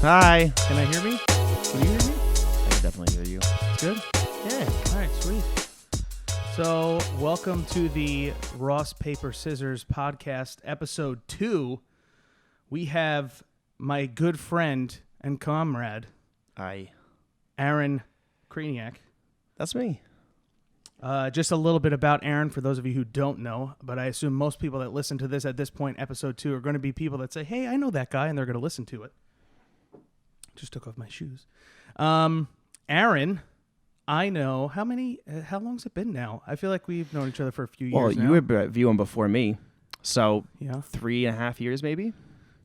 Hi. Can I hear me? Can you hear me? I can definitely hear you. It's good? Yeah. All right, sweet. So, welcome to the Ross Paper Scissors podcast, episode 2. We have my good friend and comrade, Aaron Kraniak. That's me. Just a little bit about Aaron for those of you who don't know, but I assume most people that listen to this at this point, episode 2, are going to be people that say, hey, I know that guy, and they're going to listen to it. Just took off my shoes. Aaron, I know, how long's it been now? I feel like we've known each other for a few years now. Well, you were at V1 before me, so yeah. 3.5 years maybe?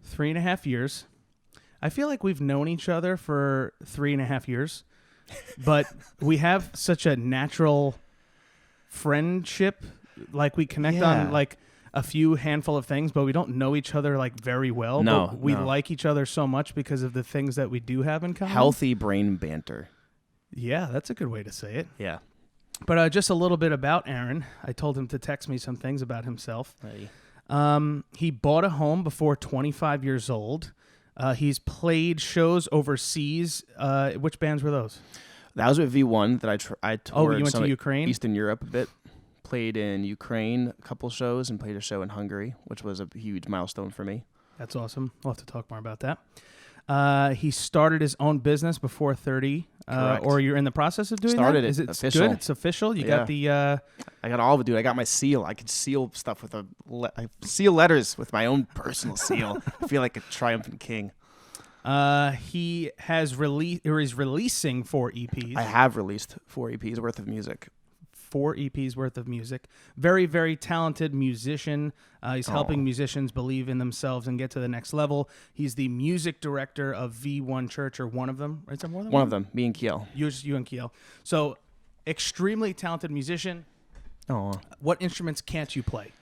3.5 years. I feel like we've known each other for 3.5 years, but we have such a natural friendship. Like, we connect on, like, a few handful of things, but we don't know each other, like, very well. No, but we like each other so much because of the things that we do have in common. Healthy brain banter. Yeah, that's a good way to say it. Yeah. But just a little bit about Aaron. I told him to text me some things about himself. Hey. He bought a home before 25 years old. He's played shows overseas. Which bands were those? That was with V1 that I toured. Oh, you went to Ukraine? Eastern Europe a bit. Played in Ukraine a couple shows and played a show in Hungary, which was a huge milestone for me. That's awesome. We'll have to talk more about that. He started his own business before 30, or you're in the process of doing Started that? it. Is it official. good? It's official? You got the... I got all of it, dude. I got my seal. I could seal stuff with I seal letters with my own personal seal. I feel like a triumphant king. He has released, or is releasing 4 EPs. I have released 4 EPs worth of music. 4 EPs worth of music. Very, very talented musician. He's helping musicians believe in themselves and get to the next level. He's the music director of V1 Church, or one of them. Is there more than one? One of them, me and Kiel. You and Kiel. So, extremely talented musician. Oh, What instruments can't you play?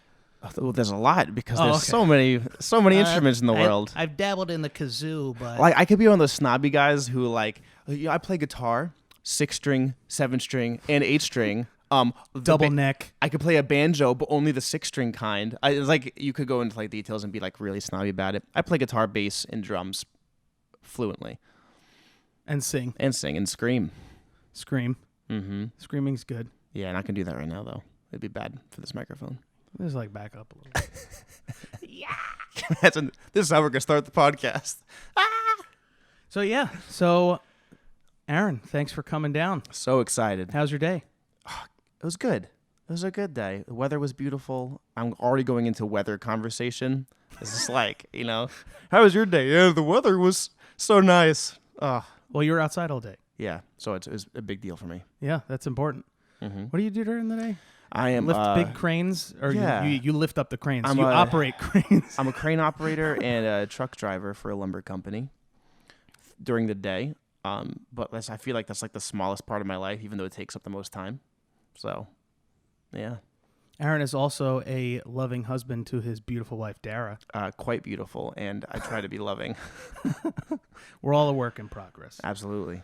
well, there's a lot because there's so many instruments in the world. I've dabbled in the kazoo, but Like, I could be one of those snobby guys who, like, I play guitar, 6-string, 7-string, and 8-string. Double neck. I could play a banjo, but only the 6-string kind. It's like, you could go into like details and be like really snobby about it. I play guitar, bass, and drums fluently, And sing. and sing and scream. Scream. Mm-hmm. Screaming's good. Yeah, and I can do that right now though. It'd be bad for this microphone. Just like back up a little bit. Yeah. This is how we're gonna start the podcast. So Aaron, thanks for coming down. So excited. How's your day? It was good. It was a good day. The weather was beautiful. I'm already going into weather conversation. It's just like, how was your day? Yeah, the weather was so nice. Well, you were outside all day. Yeah, so it was a big deal for me. Yeah, that's important. Mm-hmm. What do you do during the day? I am Lift big cranes, or yeah. you lift up the cranes. I'm you operate cranes. I'm a crane operator and a truck driver for a lumber company during the day. But I feel like that's like the smallest part of my life, even though it takes up the most time. So, yeah. Aaron is also a loving husband to his beautiful wife, Dara. Quite beautiful, and I try to be loving. We're all a work in progress. Absolutely.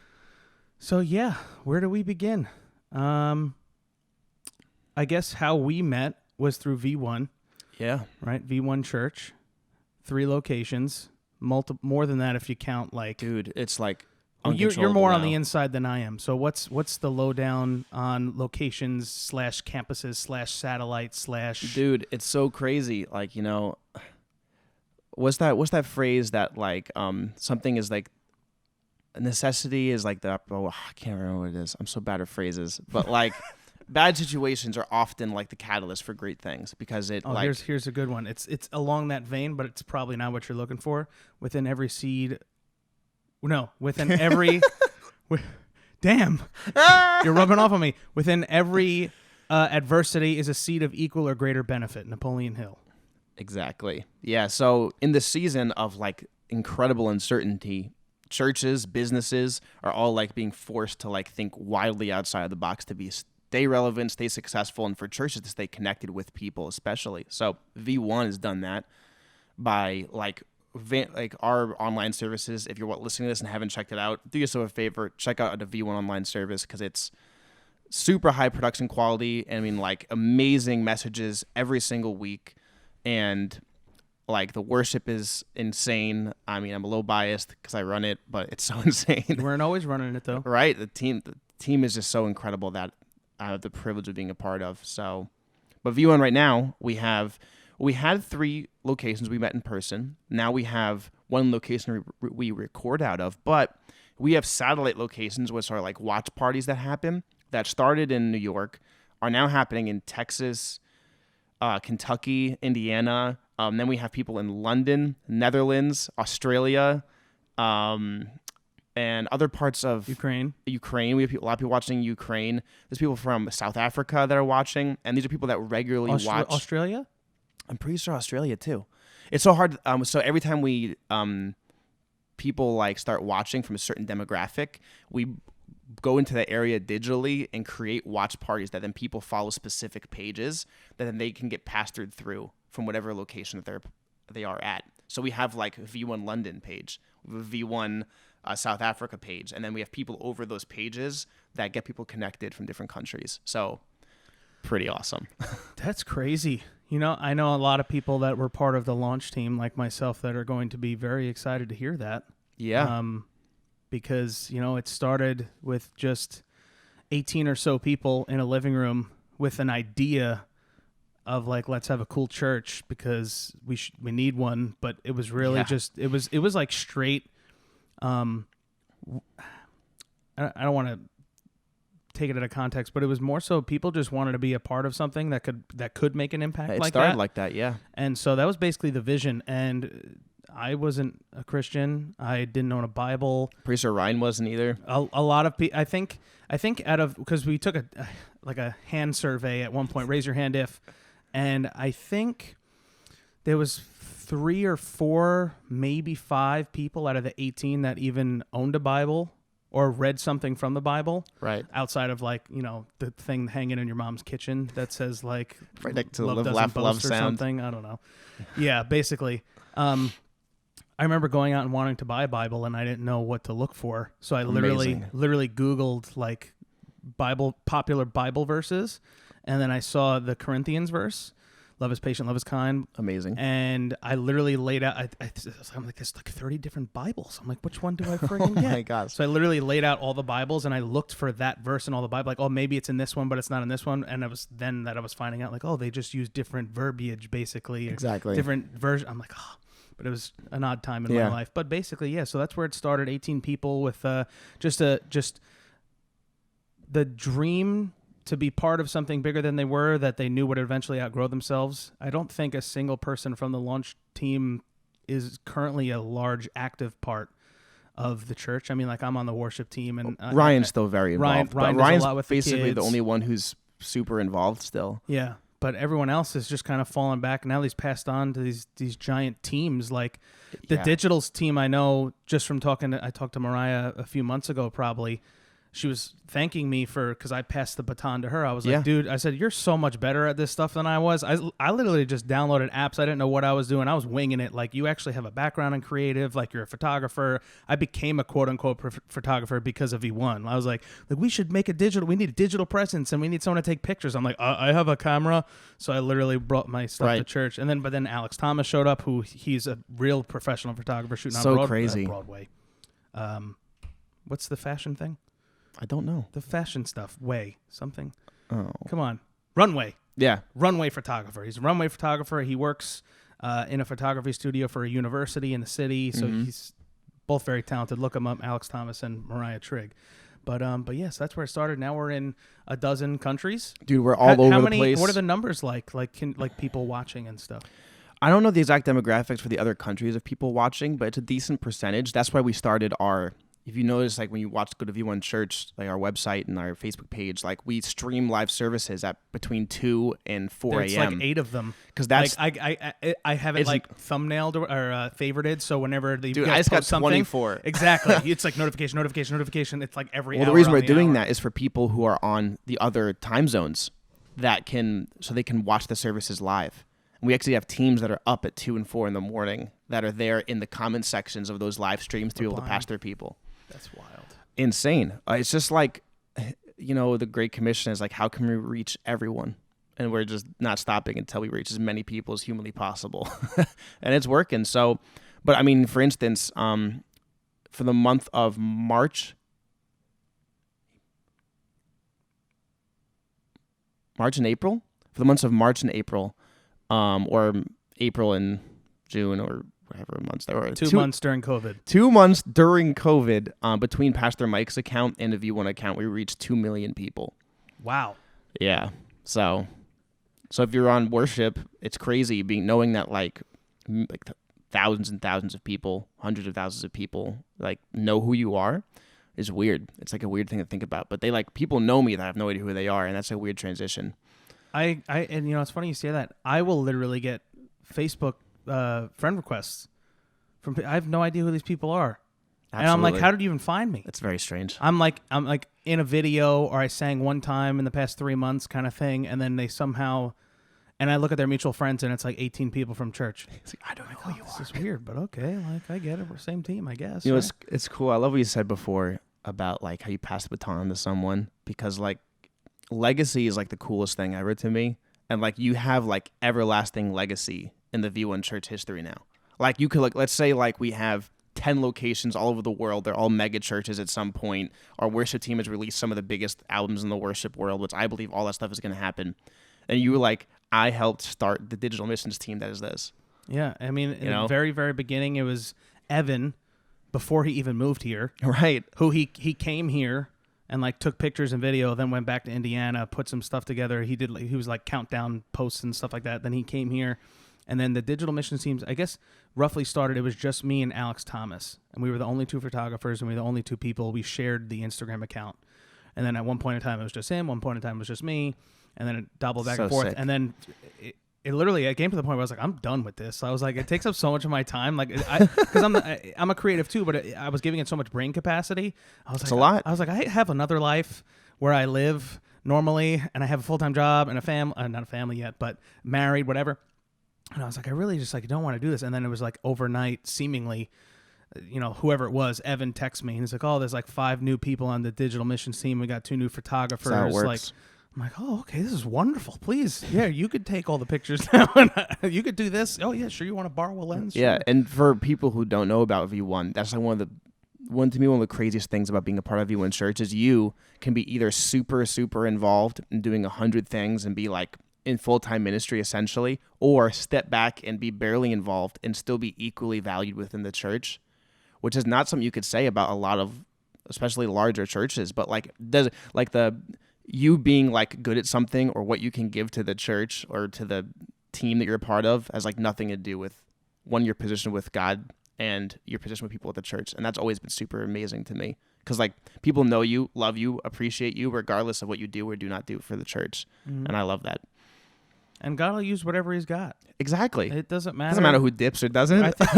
So, yeah, where do we begin? I guess how we met was through V1. Yeah. Right? V1 Church. 3 locations. More than that if you count, like... Dude, it's like... Well, you're more on the inside than I am. So what's the lowdown on locations / campuses / satellites / Dude, it's so crazy. Like, what's that phrase that like something is like a necessity is like I can't remember what it is. I'm so bad at phrases. But like bad situations are often like the catalyst for great things because it here's a good one. It's along that vein, but it's probably not what you're looking for. Within every damn, you're rubbing off on me. Within every adversity is a seed of equal or greater benefit. Napoleon Hill. Exactly. Yeah. So in the season of like incredible uncertainty, churches, businesses are all like being forced to like think wildly outside of the box to stay relevant, stay successful, and for churches to stay connected with people, especially. So V1 has done that by like our online services. If you're listening to this and haven't checked it out, do yourself a favor, check out the V1 online service because it's super high production quality. And I mean, like amazing messages every single week. And Like, the worship is insane. I mean, I'm a little biased because I run it, but it's so insane. We weren't always running it, though. Right? The team is just so incredible that I have the privilege of being a part of. So, but V1 right now, we had 3 locations we met in person. Now we have 1 location we record out of, but we have satellite locations, which are like watch parties that happen, that started in New York, are now happening in Texas, Kentucky, Indiana. Then we have people in London, Netherlands, Australia, and other parts of Ukraine. We have a lot of people watching Ukraine. There's people from South Africa that are watching, and these are people that regularly watch. Australia? I'm pretty sure Australia too. It's so hard. So every time we people like start watching from a certain demographic, we go into that area digitally and create watch parties that then people follow specific pages that then they can get pastored through from whatever location that they are at. So we have like a V1 London page, we have a V1 South Africa page, and then we have people over those pages that get people connected from different countries. So pretty awesome. That's crazy. You know, I know a lot of people that were part of the launch team, like myself, that are going to be very excited to hear that. Yeah. Because, you know, it started with just 18 or so people in a living room with an idea of like, let's have a cool church because we need one. But it was really just, it was like straight. I don't want to take it out of context, but it was more so people just wanted to be a part of something that could make an impact like that. It started like that, yeah. And so that was basically the vision. And I wasn't a Christian. I didn't own a Bible. Pretty sure Ryan wasn't either. A lot of people, I think out of, because we took a hand survey at one point, raise your hand if, and I think there was 3 or 4, maybe 5 people out of the 18 that even owned a Bible or read something from the Bible. Right. Outside of like, you know, the thing hanging in your mom's kitchen that says like, right next to the love live, doesn't laugh, boast love or sound. Something. I don't know. Yeah, basically. I remember going out and wanting to buy a Bible and I didn't know what to look for. So I literally Googled like popular Bible verses. And then I saw the Corinthians verse. Love is patient, love is kind. Amazing. And I literally laid out, I'm like, there's like 30 different Bibles. I'm like, which one do I friggin' get? Oh my gosh. So I literally laid out all the Bibles and I looked for that verse in all the Bible. Like, oh, maybe it's in this one, but it's not in this one. And I was finding out like, oh, they just use different verbiage basically. Exactly. Different version. I'm like, oh, but it was an odd time in my life. But basically, yeah, so that's where it started. 18 people with just the dream to be part of something bigger than they were, that they knew would eventually outgrow themselves. I don't think a single person from the launch team is currently a large active part of the church. I mean, like I'm on the worship team, and Ryan's still very involved. Ryan's a lot with basically the only one who's super involved still. Yeah, but everyone else is just kind of falling back. Now he's passed on to these giant teams. Like the digitals team, I know just from I talked to Mariah a few months ago, probably. She was thanking me because I passed the baton to her. I was like, dude, I said, you're so much better at this stuff than I was. I literally just downloaded apps. I didn't know what I was doing. I was winging it. Like, you actually have a background in creative. Like, you're a photographer. I became a quote-unquote photographer because of V1. I was like, we should make we need a digital presence, and we need someone to take pictures. I'm like, I have a camera. So I literally brought my stuff to church. But then Alex Thomas showed up, he's a real professional photographer shooting on Broadway. What's the fashion thing? I don't know. The fashion stuff. Something. Oh. Come on. Runway. Yeah. Runway photographer. He's a runway photographer. He works in a photography studio for a university in the city. So he's both very talented. Look him up, Alex Thomas and Mariah Trigg. But yes, that's where it started. Now we're in a dozen countries. Dude, we're all over the place. What are the numbers like? Like people watching and stuff? I don't know the exact demographics for the other countries of people watching, but it's a decent percentage. That's why we started if you notice, like when you go to V1 Church, like our website and our Facebook page, like we stream live services at between 2 and 4 a.m. It's like 8 of them. Because that's like I have it like thumbnailed or favorited, so whenever the I just got 24. Exactly. It's like notification. It's like every hour. Well, the reason we're doing that is for people who are on the other time zones so they can watch the services live. And we actually have teams that are up at 2 and 4 in the morning that are there in the comment sections of those live streams to be able to pastor people. That's wild. Insane. It's just like, the Great Commission is like, how can we reach everyone? and we're just not stopping until we reach as many people as humanly possible. And it's working. So, but I mean, for instance, for the month of March and April, for the months of March and April, or April and June, or whatever months there were. 2 months during COVID. 2 months during COVID, between Pastor Mike's account and the V1 account, we reached 2 million people. Wow. Yeah. So if you're on worship, it's crazy knowing that like thousands and thousands of people, hundreds of thousands of people, like know who you are. Is weird. It's like a weird thing to think about. But people know me that I have no idea who they are, and that's a weird transition. And it's funny you say that. I will literally get Facebook friend requests from. I have no idea who these people are. Absolutely. And I'm like, how did you even find me? It's very strange. I'm like in a video, or I sang one time in the past 3 months, kind of thing, and then they somehow, and I look at their mutual friends, and it's like 18 people from church. I don't know who you are. This is weird, but okay, like I get it. We're same team, I guess. You know, it's cool. I love what you said before about like how you pass the baton to someone, because like legacy is like the coolest thing ever to me, and like you have like everlasting legacy in the V1 church history now. Like you could let's say like we have 10 locations all over the world. They're all mega churches at some point. Our worship team has released some of the biggest albums in the worship world, which I believe all that stuff is going to happen. And you were like, I helped start the digital missions team that is this. Yeah, I mean, in the very, very beginning, it was Evan, before he even moved here. Right. Who he came here and like took pictures and video, then went back to Indiana, put some stuff together. He was like countdown posts and stuff like that. Then he came here. And then the digital missions teams, I guess, roughly started. It was just me and Alex Thomas, and we were the only 2 photographers, and we were the only 2 people. We shared the Instagram account, and then at one point in time it was just him. One point in time it was just me, and then it doubled back and forth. Sick. And then it came to the point where I was like, I'm done with this. I was like, it takes up so much of my time, like because I'm a creative too, but I was giving it so much brain capacity. I was it's like, a lot. I was like, I have another life where I live normally, and I have a full-time job and a family, not a family yet, but married, whatever. And I was like, I really just like don't want to do this. And then it was like overnight, seemingly, whoever it was, Evan texts me and he's like, oh, there's like 5 new people on the digital missions team. We got 2 new photographers. That's how it works. Like, I'm like, oh, okay, this is wonderful. Please, yeah, you could take all the pictures now. You could do this. Oh yeah, sure. You want to borrow a lens? Sure. Yeah, and for people who don't know about V1, that's like one of the craziest things about being a part of V1 Church is you can be either super, super involved in doing 100 things and be like in full-time ministry essentially, or step back and be barely involved and still be equally valued within the church, which is not something you could say about a lot of, especially larger churches. But like, does like you being like good at something or what you can give to the church or to the team that you're a part of has like nothing to do with your position with God and your position with people at the church. And that's always been super amazing to me, because like people know you, love you, appreciate you regardless of what you do or do not do for the church. Mm-hmm. And I love that. And God will use whatever He's got. Exactly. It doesn't matter. It doesn't matter who dips or doesn't. I think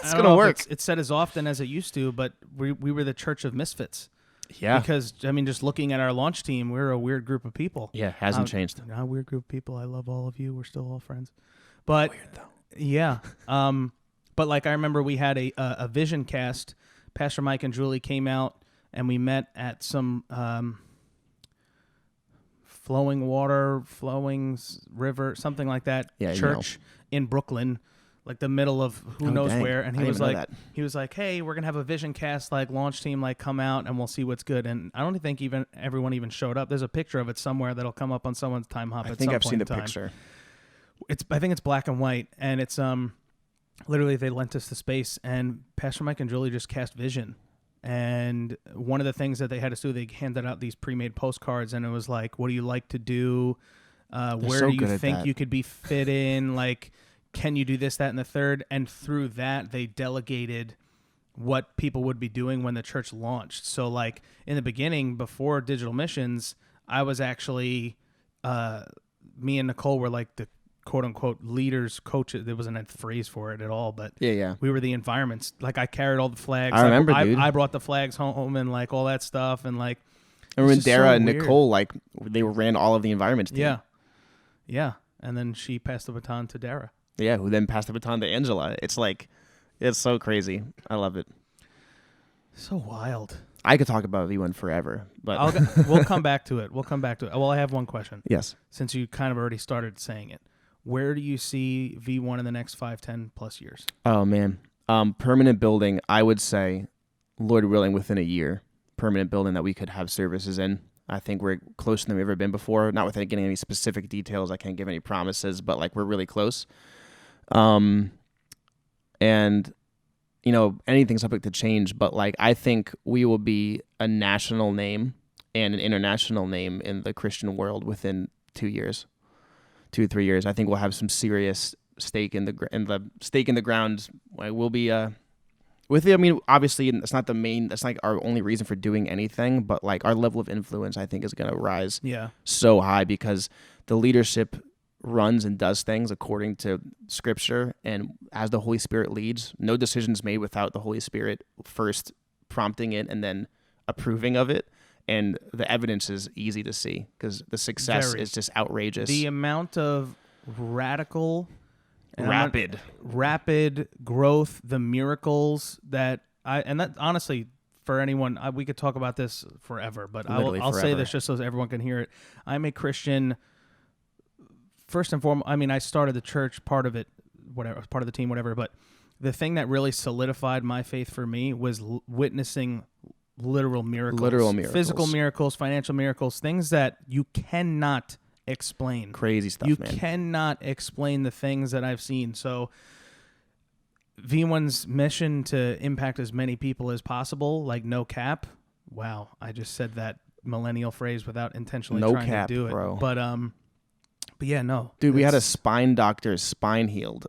it's going to work. It's said as often as it used to, but we were the church of misfits. Yeah. Because, I mean, just looking at our launch team, we're a weird group of people. Yeah, hasn't changed. Not a weird group of people. I love all of you. We're still all friends. But weird, though. Yeah. But like I remember we had a vision cast. Pastor Mike and Julie came out, and we met at some flowing river, something like that, church in Brooklyn, like the middle of who knows where. And he was like, hey, we're going to have a vision cast, like launch team, like come out and we'll see what's good. And I don't think even everyone even showed up. There's a picture of it somewhere that'll come up on someone's time hop. I think I've seen the picture. I think it's black and white, and it's literally they lent us the space, and Pastor Mike and Julie just cast vision. And one of the things that they had us do, they handed out these pre-made postcards, and it was like, what do you like to do? Where do you think you could be fit in? Like, can you do this, that, and the third? And through that, they delegated what people would be doing when the church launched. So, like, in the beginning, before digital missions, I was actually, me and Nicole were like the quote-unquote leaders, coaches. There wasn't a phrase for it at all, but we were the environments. Like, I carried all the flags. I remember, dude. I brought the flags home and, like, all that stuff. And, like, I remember when Dara and Nicole, like, they ran all of the environments team. Yeah. Yeah. And then she passed the baton to Dara. Yeah, who then passed the baton to Angela. It's like, it's so crazy. I love it. So wild. I could talk about V1 forever, but We'll come back to it. Well, I have one question. yes. Since you kind of already started saying it, where do you see V1 in the next 5, 10 plus years? Oh man, permanent building. I would say, Lord willing, within a year, permanent building that we could have services in. I think we're closer than we've ever been before. Not without getting any specific details. I can't give any promises, but like we're really close. And you know, anything's subject to change, but like I think we will be a national name and an international name in the Christian world within 2 years, 2 or 3 years. I think we'll have some serious stake in the stake in the ground. We'll be with it. I mean, obviously, that's not like our only reason for doing anything, but like our level of influence, I think, is going to rise so high because the leadership runs and does things according to Scripture, and as the Holy Spirit leads, no decisions made without the Holy Spirit first prompting it and then approving of it. And the evidence is easy to see because the success is just outrageous. The amount of rapid growth, the miracles that honestly, for anyone, we could talk about this forever, but I'll say this just so everyone can hear it. I'm a Christian. First and foremost, I mean, I started the church, part of it, whatever, part of the team, whatever. But the thing that really solidified my faith for me was witnessing literal miracles, physical miracles, financial miracles, things that you cannot explain. Crazy stuff, you man. You cannot explain the things that I've seen. So V1's mission to impact as many people as possible, like no cap. Wow, I just said that millennial phrase without intentionally trying to do it. Bro. But yeah, no. Dude, we had a spine doctor's spine healed.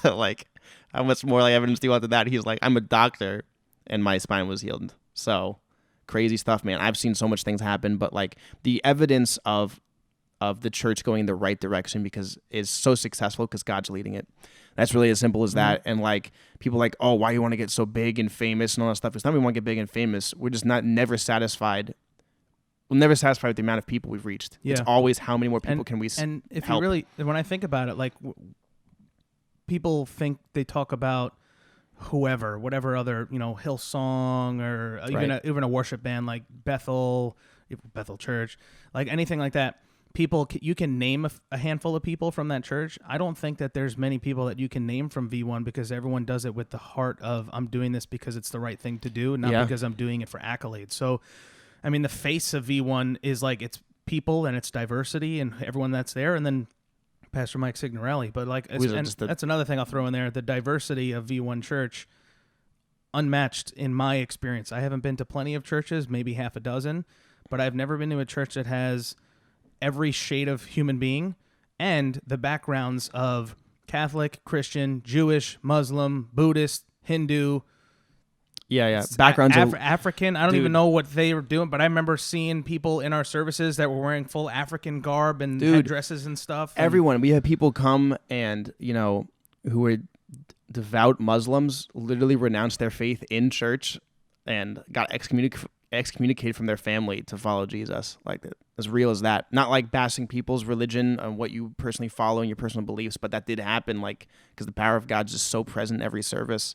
Like, how much more like evidence do you want than that? He's like, I'm a doctor, and my spine was healed. So, crazy stuff, man. I've seen so much things happen, but like the evidence of the church going in the right direction because it's so successful because God's leading it. That's really as simple as that. And like people like, oh, why you want to get so big and famous and all that stuff? It's not we want to get big and famous. We're just never satisfied. We'll never satisfy with the amount of people we've reached. Yeah. It's always how many more people can we help. And if you really, when I think about it, like people think they talk about whatever other, Hillsong or even a worship band like Bethel Church, like anything like that. People, you can name a handful of people from that church. I don't think that there's many people that you can name from V1 because everyone does it with the heart of I'm doing this because it's the right thing to do, not because I'm doing it for accolades. So, I mean, the face of V1 is like it's people and it's diversity and everyone that's there, and then Pastor Mike Signorelli. But like, that's another thing I'll throw in there: the diversity of V1 Church, unmatched in my experience. I haven't been to plenty of churches, maybe half a dozen, but I've never been to a church that has every shade of human being and the backgrounds of Catholic, Christian, Jewish, Muslim, Buddhist, Hindu. Yeah. Backgrounds of African. I don't even know what they were doing, but I remember seeing people in our services that were wearing full African garb and headdresses and stuff. Everyone. We had people come and, who were devout Muslims, literally renounced their faith in church and got excommunicated from their family to follow Jesus. Like, as real as that. Not like bashing people's religion and what you personally follow and your personal beliefs, but that did happen, like, because the power of God's just so present in every service.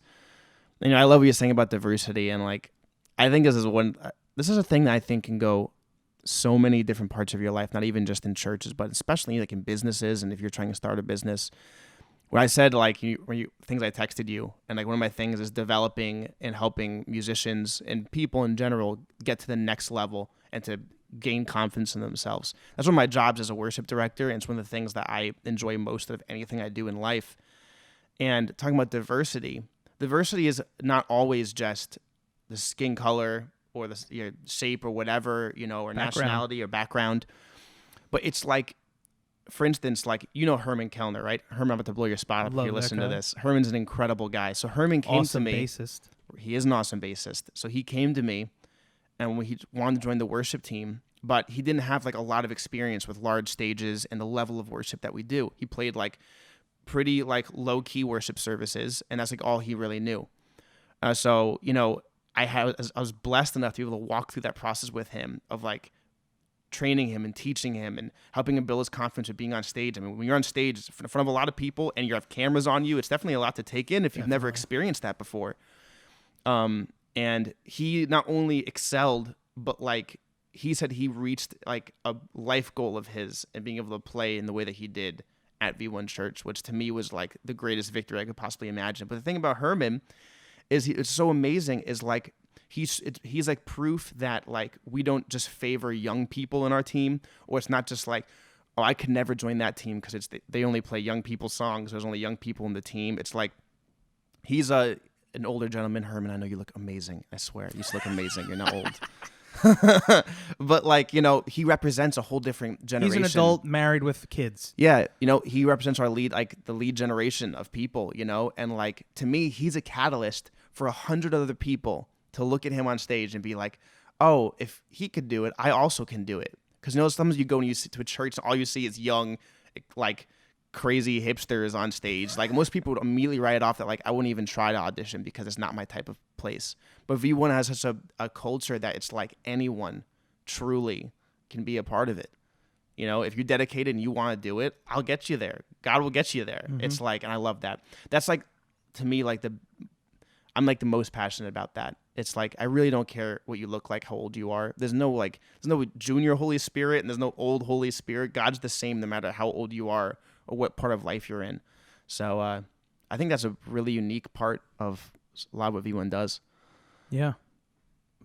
I love what you're saying about diversity, and like, I think this is a thing that I think can go so many different parts of your life, not even just in churches, but especially like in businesses, and if you're trying to start a business. When I said like things I texted you, and like one of my things is developing and helping musicians and people in general get to the next level and to gain confidence in themselves. That's one of my jobs as a worship director, and it's one of the things that I enjoy most of anything I do in life. And talking about diversity is not always just the skin color or the shape or whatever, or nationality or background, but it's like, for instance, like, Herman Kellner, right? Herman, I'm about to blow your spot up if you listen to this. Herman's an incredible guy. So Herman came to me. Bassist. He is an awesome bassist. So he came to me, and he wanted to join the worship team, but he didn't have like a lot of experience with large stages and the level of worship that we do. He played like pretty like low key worship services, and that's like all he really knew. So I was blessed enough to be able to walk through that process with him of like training him and teaching him and helping him build his confidence with being on stage. I mean, when you're on stage in front of a lot of people and you have cameras on you, it's definitely a lot to take in if you've never experienced that before. And he not only excelled, but like he said he reached like a life goal of his and being able to play in the way that he did at V1 Church, which to me was like the greatest victory I could possibly imagine. But the thing about Herman is it's so amazing is like he's like proof that like we don't just favor young people in our team, or it's not just like, oh, I could never join that team because they only play young people songs. There's only young people in the team. It's like he's an older gentleman. Herman, I know you look amazing. I swear, you look amazing. You're not old. But like, you know, he represents a whole different generation. He's an adult married with kids. Yeah, you know, he represents our the lead generation of people, you know, and like to me, he's a catalyst for 100 other people to look at him on stage and be like, oh, if he could do it, I also can do it. Because you know, sometimes you go and you sit to a church and all you see is young, like crazy hipsters on stage. Like most people would immediately write it off that like I wouldn't even try to audition because it's not my type of place. But V1 has such a culture that it's like anyone truly can be a part of it. You know, if you're dedicated and you want to do it, I'll get you there. God will get you there. Mm-hmm. It's like, and I love that. That's like, to me, like I'm like the most passionate about that. It's like, I really don't care what you look like, how old you are. There's no junior Holy Spirit and there's no old Holy Spirit. God's the same no matter how old you are or what part of life you're in. So I think that's a really unique part of a lot of what V1 does. Yeah.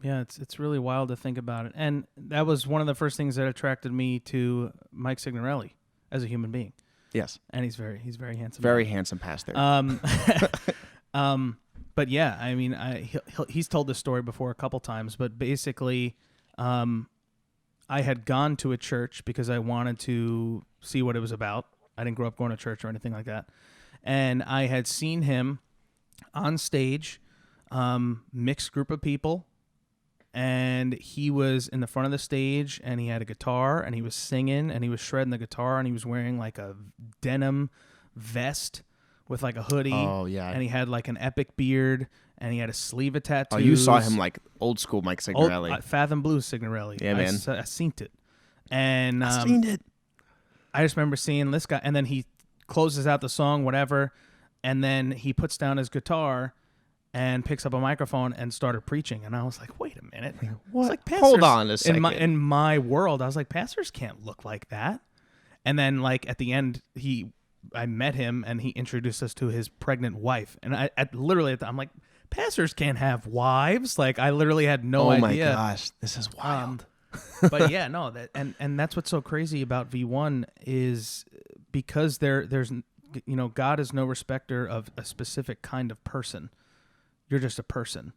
Yeah, it's really wild to think about it. And that was one of the first things that attracted me to Mike Signorelli as a human being. Yes. And he's very handsome. Very handsome pastor. But yeah, I mean, he's told this story before a couple times, but basically I had gone to a church because I wanted to see what it was about. I didn't grow up going to church or anything like that. And I had seen him on stage, mixed group of people, and he was in the front of the stage and he had a guitar and he was singing and he was shredding the guitar and he was wearing like a denim vest with like a hoodie. Oh, yeah. And he had like an epic beard and he had a sleeve of tattoos. Oh, you saw him like old school Mike Signorelli. Fathom Blues Signorelli. Yeah, man. I seen it. And I seen it. I just remember seeing this guy, and then he closes out the song, whatever, and then he puts down his guitar and picks up a microphone and started preaching. And I was like, wait a minute. What? Like, Hold on a second. In my world, I was like, pastors can't look like that. And then like at the end, I met him and he introduced us to his pregnant wife. And I literally, I'm like, pastors can't have wives. Like I literally had no idea. Oh my gosh, this is wild. But yeah, no, and that's what's so crazy about V1 is because there's, you know, God is no respecter of a specific kind of person. You're just a person.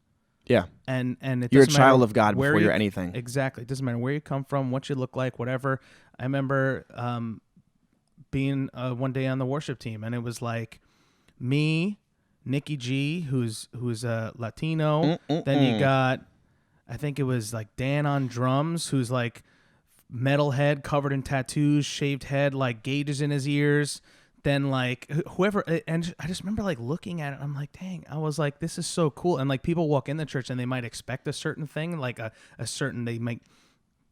Yeah. And it you're a doesn't child matter of God before you're anything. Exactly. It doesn't matter where you come from, what you look like, whatever. I remember being one day on the worship team, and it was like me, Nikki G, who's a Latino. Then you got, I think it was like Dan on drums, who's like metalhead, covered in tattoos, shaved head, like gauges in his ears. Then like whoever, and I just remember like looking at it, I'm like, dang, I was like, this is so cool. And like people walk in the church and they might expect a certain thing, like a certain, they might,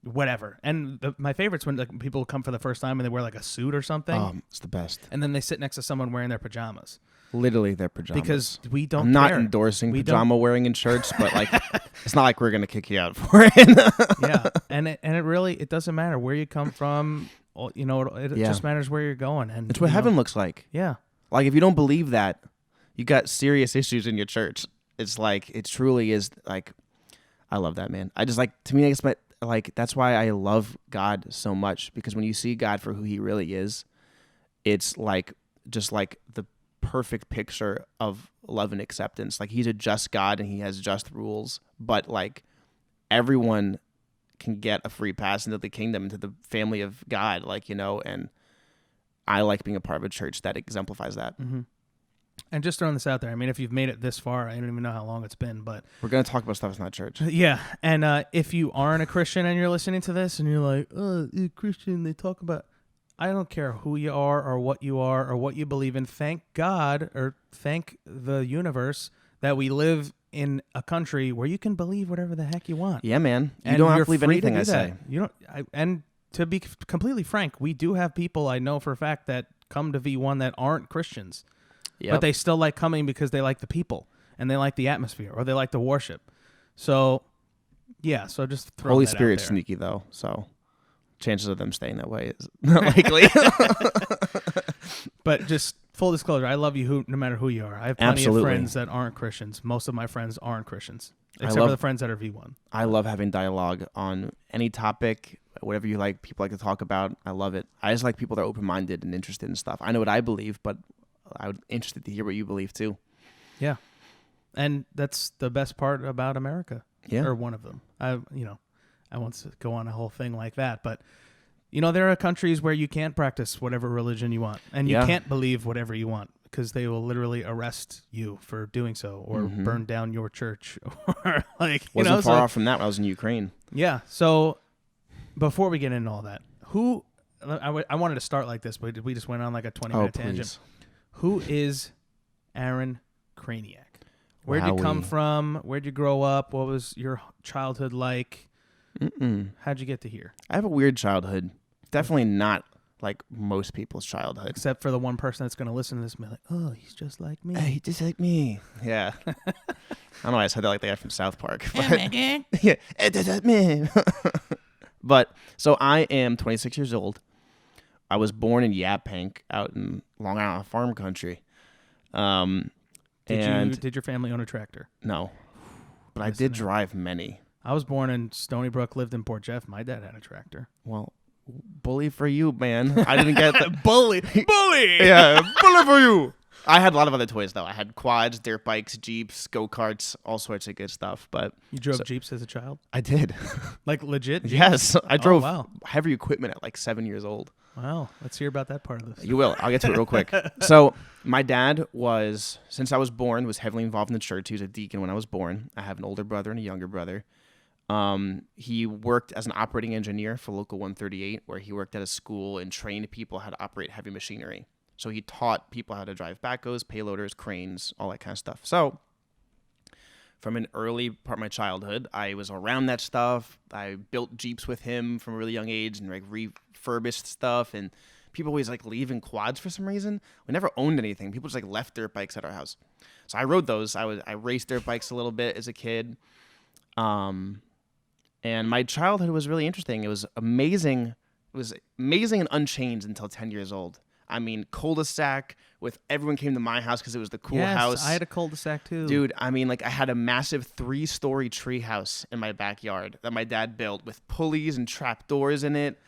whatever. And my favorite's when like people come for the first time and they wear like a suit or something. It's the best. And then they sit next to someone wearing their pajamas. Literally their pajamas. Because we don't I'm not care. endorsing pajama wearing in church, but like it's not like we're gonna kick you out for it. Yeah, and it really, it doesn't matter where you come from. You know, it just matters where you're going. And it's what heaven looks like. Yeah. Like if you don't believe that, you got serious issues in your church. It's like, it truly is like, I love that, man. I just like, to me, I guess that's why I love God so much, because when you see God for who he really is, it's like, just like the perfect picture of love and acceptance. Like he's a just God and he has just rules, but like everyone can get a free pass into the kingdom, into the family of God, like, you know, and I like being a part of a church that exemplifies that. Mm-hmm. And just throwing this out there, I mean, if you've made it this far, I don't even know how long it's been, but we're going to talk about stuff that's not church. Yeah. And if you aren't a Christian and you're listening to this and you're like, oh, you're Christian, they talk about, I don't care who you are or what you believe in. Thank God, or thank the universe that we live in a country where you can believe whatever the heck you want. Yeah, man. You and don't have to believe anything I say. You don't. And to be completely frank, we do have people I know for a fact that come to V1 that aren't Christians, but they still like coming because they like the people and they like the atmosphere or they like the worship. So, yeah. So just throw Holy that out Spirit's there. sneaky though, so chances of them staying that way is not likely. But just full disclosure, I love you no matter who you are. I have plenty Absolutely. of friends that aren't Christians. Most of my friends aren't Christians, I except love- for the friends that are V1. I love having dialogue on any topic, whatever you like. People like to talk about. I love it. I just like people that are open-minded and interested in stuff. I know what I believe, but I'm interested to hear what you believe too. Yeah. And that's the best part about America. Yeah. Or one of them. I won't go on a whole thing like that, but there are countries where you can't practice whatever religion you want, and you Yeah. can't believe whatever you want because they will literally arrest you for doing so, or burn down your church, or Wasn't far off from that when I was in Ukraine. Yeah. So before we get into all that, I wanted to start like this, but we just went on like a 20-minute tangent. Who is Aaron Kraniak? Where'd you come from? Where'd you grow up? What was your childhood like? How'd you get to here? I have a weird childhood. Definitely not like most people's childhood. Except for the one person that's going to listen to this and be like, oh, he's just like me. Hey, just like me. Yeah. I don't know why I said that like the guy from South Park. But, yeah, just like me. But, so I am 26 years old. I was born in Yaphank out in Long Island farm country. Did your family own a tractor? No. But I did drive many. I was born in Stony Brook, lived in Port Jeff. My dad had a tractor. Well, bully for you, man. I didn't get the bully. Yeah, bully for you. I had a lot of other toys though. I had quads, dirt bikes, Jeeps, go-karts, all sorts of good stuff. But you drove Jeeps as a child? I did. Like legit Jeeps? Yes, I drove wow. heavy equipment at like 7 years old. Wow, let's hear about that part of this. You will. I'll get to it real quick. So my dad since I was born, was heavily involved in the church. He was a deacon when I was born. I have an older brother and a younger brother. He worked as an operating engineer for Local 138, where he worked at a school and trained people how to operate heavy machinery. So he taught people how to drive backhoes, payloaders, cranes, all that kind of stuff. So from an early part of my childhood, I was around that stuff. I built Jeeps with him from a really young age and like refurbished stuff. And people always like leaving quads for some reason. We never owned anything. People just like left dirt bikes at our house. So I rode those. I raced dirt bikes a little bit as a kid. And my childhood was really interesting. It was amazing. It was amazing and unchanged until 10 years old. I mean, cul-de-sac with everyone came to my house because it was the cool house. I had a cul-de-sac too. Dude, I mean, like I had a massive 3-story tree house in my backyard that my dad built with pulleys and trap doors in it.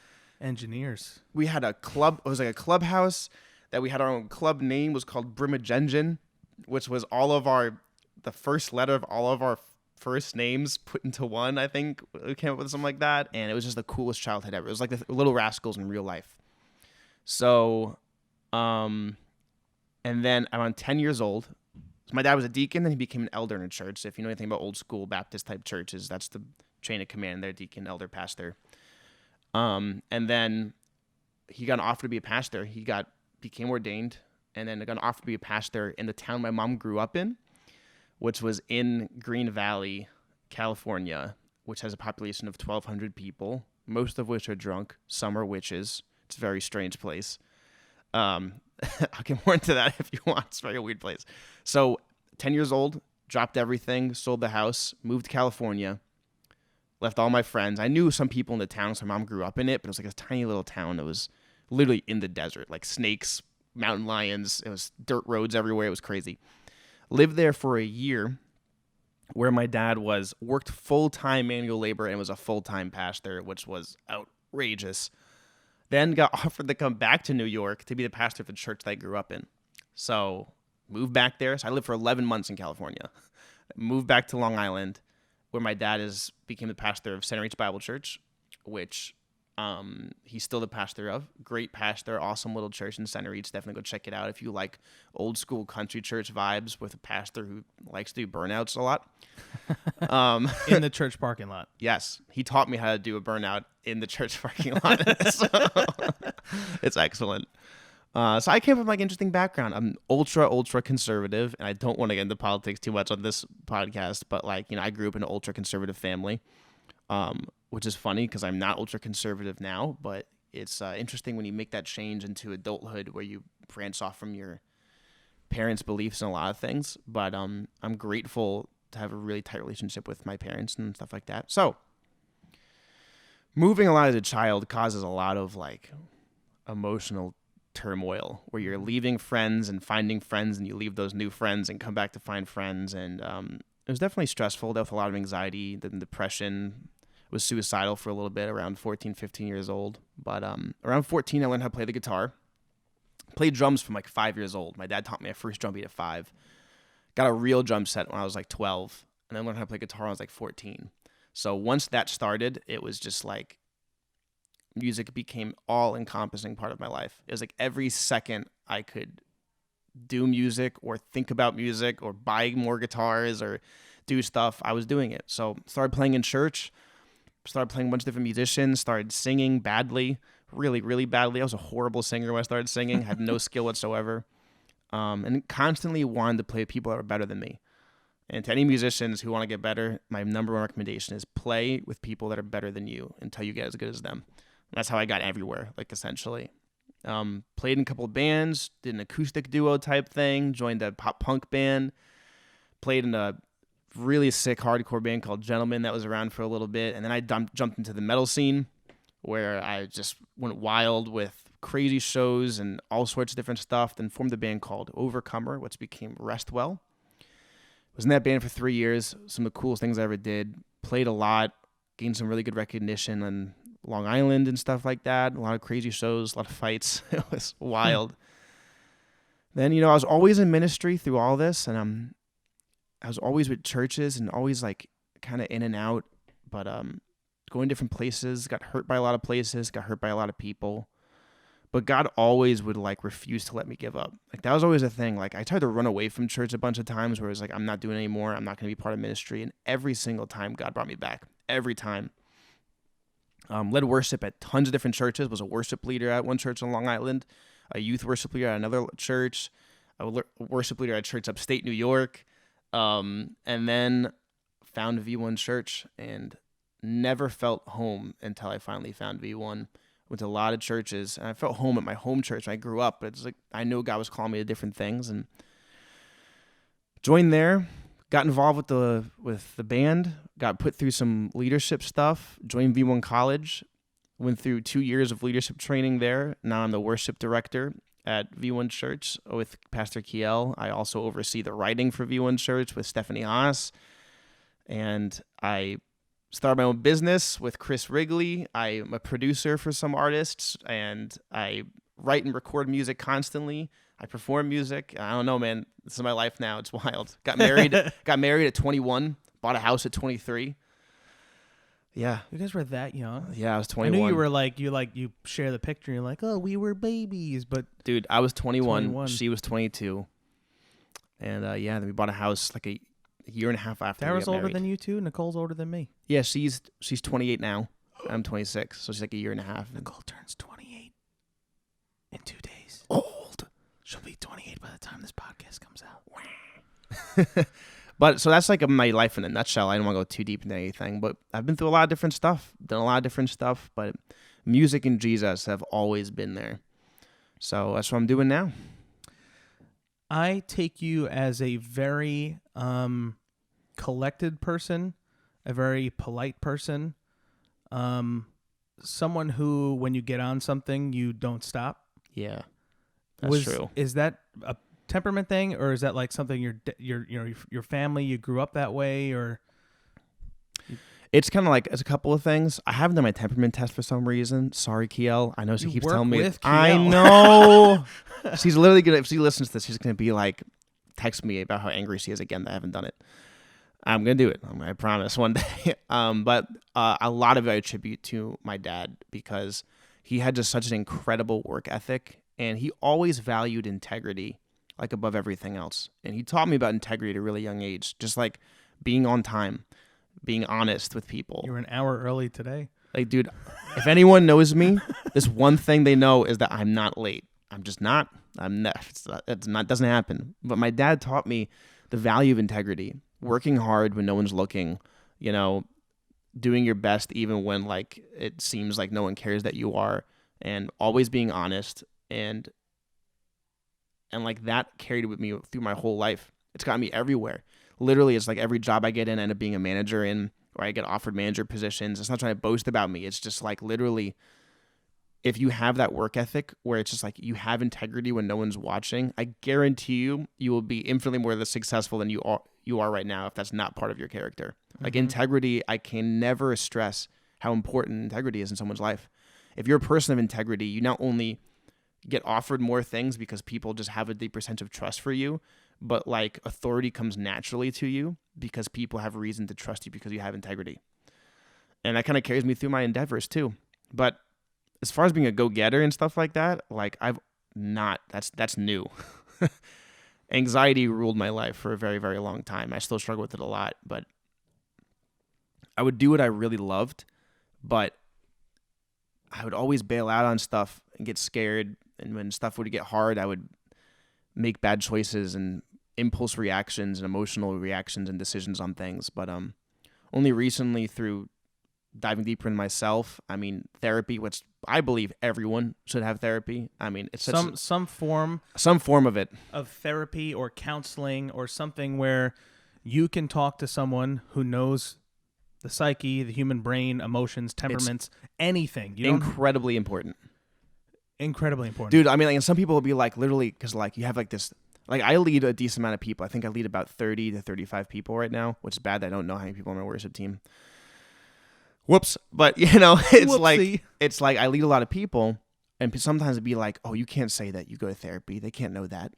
Engineers. We had a club. It was like a clubhouse that we had our own club name was called Brimigengen, which was the first letter of all of our first names put into one, I think. We came up with something like that. And it was just the coolest childhood ever. It was like the Little Rascals in real life. So, and then around 10 years old, so my dad was a deacon, then he became an elder in a church. So if you know anything about old school Baptist type churches, that's the chain of command there, deacon, elder, pastor. And then he got an offer to be a pastor. He became ordained and then got an offer to be a pastor in the town my mom grew up in, which was in Green Valley, California, which has a population of 1,200 people, most of which are drunk. Some are witches. It's a very strange place. I'll get more into that if you want. It's a very weird place. So 10 years old, dropped everything, sold the house, moved to California, left all my friends. I knew some people in the town, so my mom grew up in it, but it was like a tiny little town that was literally in the desert, like snakes, mountain lions. It was dirt roads everywhere. It was crazy. Lived there for a year where my dad worked full-time manual labor and was a full-time pastor, which was outrageous. Then got offered to come back to New York to be the pastor of the church that I grew up in. So moved back there. So I lived for 11 months in California. Moved back to Long Island, where my dad became the pastor of Center H Bible Church, which he's still the pastor of. Great pastor, awesome little church in Center H. Definitely go check it out if you like old school country church vibes with a pastor who likes to do burnouts a lot. In the church parking lot. Yes, he taught me how to do a burnout in the church parking lot. So, it's excellent. So I came from like interesting background. I'm ultra conservative, and I don't want to get into politics too much on this podcast, but like, I grew up in an ultra conservative family, which is funny because I'm not ultra conservative now, but it's interesting when you make that change into adulthood where you branch off from your parents' beliefs in a lot of things. But I'm grateful to have a really tight relationship with my parents and stuff like that. So moving a lot as a child causes a lot of like emotional turmoil where you're leaving friends and finding friends, and you leave those new friends and come back to find friends. And it was definitely stressful. Dealt with a lot of anxiety, then depression. Was suicidal for a little bit around 14, 15 years old. But around 14, I learned how to play the guitar. Played drums from like 5 years old. My dad taught me my first drum beat at 5. Got a real drum set when I was like 12. And then learned how to play guitar when I was like 14. So once that started, it was just like music became all-encompassing part of my life. It was like every second I could do music or think about music or buy more guitars or do stuff, I was doing it. So started playing in church. Started playing a bunch of different musicians, started singing badly, really, really badly. I was a horrible singer when I started singing, had no skill whatsoever, and constantly wanted to play with people that were better than me. And to any musicians who want to get better, my number one recommendation is play with people that are better than you until you get as good as them. And that's how I got everywhere, like essentially. Played in a couple of bands, did an acoustic duo type thing, joined a pop punk band, played in a really sick hardcore band called Gentlemen that was around for a little bit. And then I jumped into the metal scene where I just went wild with crazy shows and all sorts of different stuff. Then formed a band called Overcomer, which became Rest Well. Was in that band for 3 years. Some of the coolest things I ever did. Played a lot, gained some really good recognition on Long Island and stuff like that. A lot of crazy shows, a lot of fights. It was wild. Then, I was always in ministry through all this, and I was always with churches and always like kind of in and out, but going different places, got hurt by a lot of places, got hurt by a lot of people. But God always would like refuse to let me give up. Like that was always a thing. Like I tried to run away from church a bunch of times where it was like, I'm not doing it anymore. I'm not going to be part of ministry. And every single time God brought me back, every time. Led worship at tons of different churches, was a worship leader at one church on Long Island, a youth worship leader at another church, a worship leader at a church upstate New York. And then found V1 Church and never felt home until I finally found V1. Went to a lot of churches, and I felt home at my home church when I grew up. But it's like I knew God was calling me to different things, and joined there. Got involved with the band. Got put through some leadership stuff. Joined V1 College. Went through 2 years of leadership training there. Now I'm the worship director at V1 Church with Pastor Kiel. I also oversee the writing for V1 Church with Stephanie Haas. And I started my own business with Chris Wrigley. I'm a producer for some artists, and I write and record music constantly. I perform music. I don't know, man. This is my life now. It's wild. Got married at 21. Bought a house at 23. Yeah. You guys were that young? Yeah, I was 21. I knew you were like, you share the picture. You're like, oh, we were babies. But dude, I was 21. She was 22. And then we bought a house like a year and a half after Dara's we got older married. than you too. Nicole's older than me. Yeah, she's 28 now. I'm 26, so she's like a year and a half. Nicole turns 28 in 2 days. Old. She'll be 28 by the time this podcast comes out. But so that's like my life in a nutshell. I don't want to go too deep into anything, but I've been through a lot of different stuff, done a lot of different stuff, but music and Jesus have always been there. So that's what I'm doing now. I take you as a very collected person, a very polite person, someone who, when you get on something, you don't stop. Yeah, that's true. Is that a temperament thing, or is that like something your family, you grew up that way, or? It's kind of like, it's a couple of things. I haven't done my temperament test for some reason. Sorry, Kiel. I know she keeps telling me. I know. She's literally gonna, if she listens to this, she's gonna be like, text me about how angry she is again that I haven't done it. I'm gonna do it. I promise one day. But a lot of it I attribute to my dad, because he had just such an incredible work ethic, and he always valued integrity like above everything else. And he taught me about integrity at a really young age, just like being on time, being honest with people. You were an hour early today. Like, dude, if anyone knows me, this one thing they know is that I'm not late. I'm just not. It's not. Doesn't happen. But my dad taught me the value of integrity, working hard when no one's looking, doing your best even when like it seems like no one cares that you are, and always being honest, and like that carried with me through my whole life. It's got me everywhere. literally it's like every job I get in, I end up being a manager in, or I get offered manager positions. It's not trying to boast about me. It's just like literally, if you have that work ethic where it's just like you have integrity when no one's watching, I guarantee you will be infinitely more successful than you are right now if that's not part of your character. Like integrity, I can never stress how important integrity is in someone's life. If you're a person of integrity, you not only get offered more things because people just have a deeper sense of trust for you, but like authority comes naturally to you because people have reason to trust you because you have integrity. And that kind of carries me through my endeavors too. But as far as being a go-getter and stuff like that, like that's new. Anxiety ruled my life for a very, very long time. I still struggle with it a lot, but I would do what I really loved, but I would always bail out on stuff and get scared. And when stuff would get hard, I would make bad choices and impulse reactions and emotional reactions and decisions on things. But only recently through diving deeper in myself, I mean, therapy, which I believe everyone should have therapy. I mean, it's some form of it, of therapy or counseling or something where you can talk to someone who knows the psyche, the human brain, emotions, temperaments, anything. Incredibly important. Incredibly important. Dude, I mean, like, and some people will be like, literally, because like you have like this, like I lead a decent amount of people. I think I lead about 30 to 35 people right now, which is bad that I don't know how many people on my worship team. Whoops. But it's Whoopsie. it's like I lead a lot of people, and sometimes it'd be like, oh, you can't say that you go to therapy. They can't know that.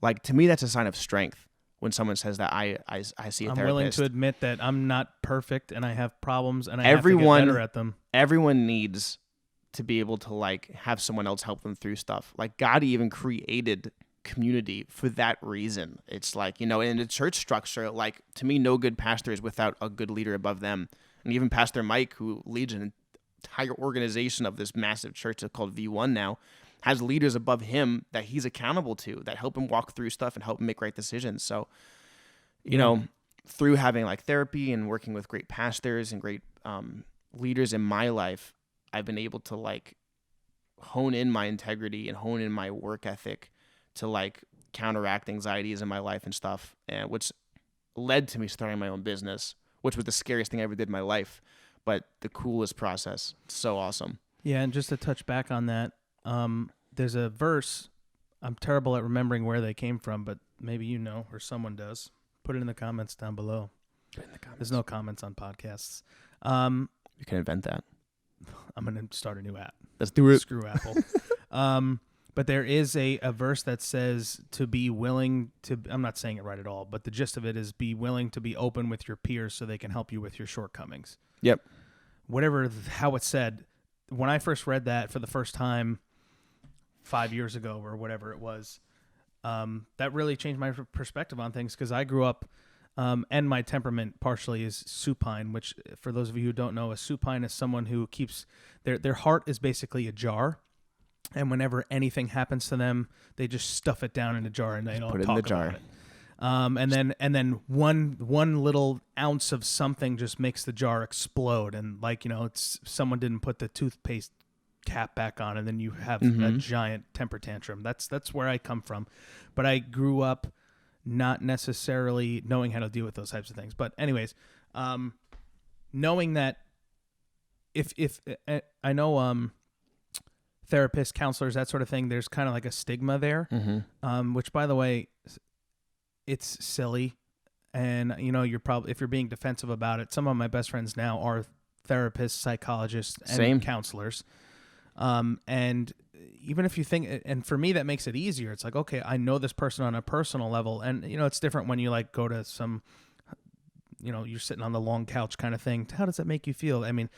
Like, to me, that's a sign of strength when someone says that I see a therapist. I'm willing to admit that I'm not perfect and I have problems and I have to get better at them. Everyone needs to be able to like have someone else help them through stuff. Like God even created community for that reason. It's like, in the church structure, like to me, no good pastor is without a good leader above them. And even Pastor Mike, who leads an entire organization of this massive church called V1 now, has leaders above him that he's accountable to that help him walk through stuff and help him make right decisions. So, through having like therapy and working with great pastors and great leaders in my life, I've been able to like hone in my integrity and hone in my work ethic to like counteract anxieties in my life and stuff, and which led to me starting my own business, which was the scariest thing I ever did in my life, but the coolest process. It's so awesome. Yeah, and just to touch back on that, there's a verse. I'm terrible at remembering where they came from, but maybe you know or someone does. Put it in the comments down below. There's no comments on podcasts. You can invent that. I'm going to start a new app. Let's do it. Screw Apple. But there is a verse that says to be willing to, I'm not saying it right at all, but the gist of it is be willing to be open with your peers so they can help you with your shortcomings. Yep. How it's said, when I first read that for the first time 5 years ago or whatever it was, that really changed my perspective on things because I grew up, and my temperament partially is supine, which for those of you who don't know, a supine is someone who keeps, their heart is basically a jar. And whenever anything happens to them, they just stuff it down in a jar and they don't talk about it. And then one little ounce of something just makes the jar explode. And it's someone didn't put the toothpaste cap back on, and then you have a giant temper tantrum. That's where I come from. But I grew up not necessarily knowing how to deal with those types of things. But anyways, knowing that if I know therapists, counselors, that sort of thing, there's kind of like a stigma there, which, by the way, it's silly. And, you're probably, if you're being defensive about it, some of my best friends now are therapists, psychologists, and counselors. And even if you think, and for me, that makes it easier. It's like, okay, I know this person on a personal level. And, it's different when you like go to some, you're sitting on the long couch kind of thing. How does that make you feel? I mean,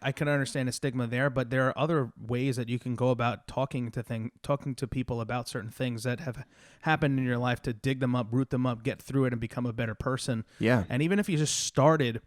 I can understand a stigma there, but there are other ways that you can go about talking to people about certain things that have happened in your life to dig them up, root them up, get through it, and become a better person. Yeah. And even if you just started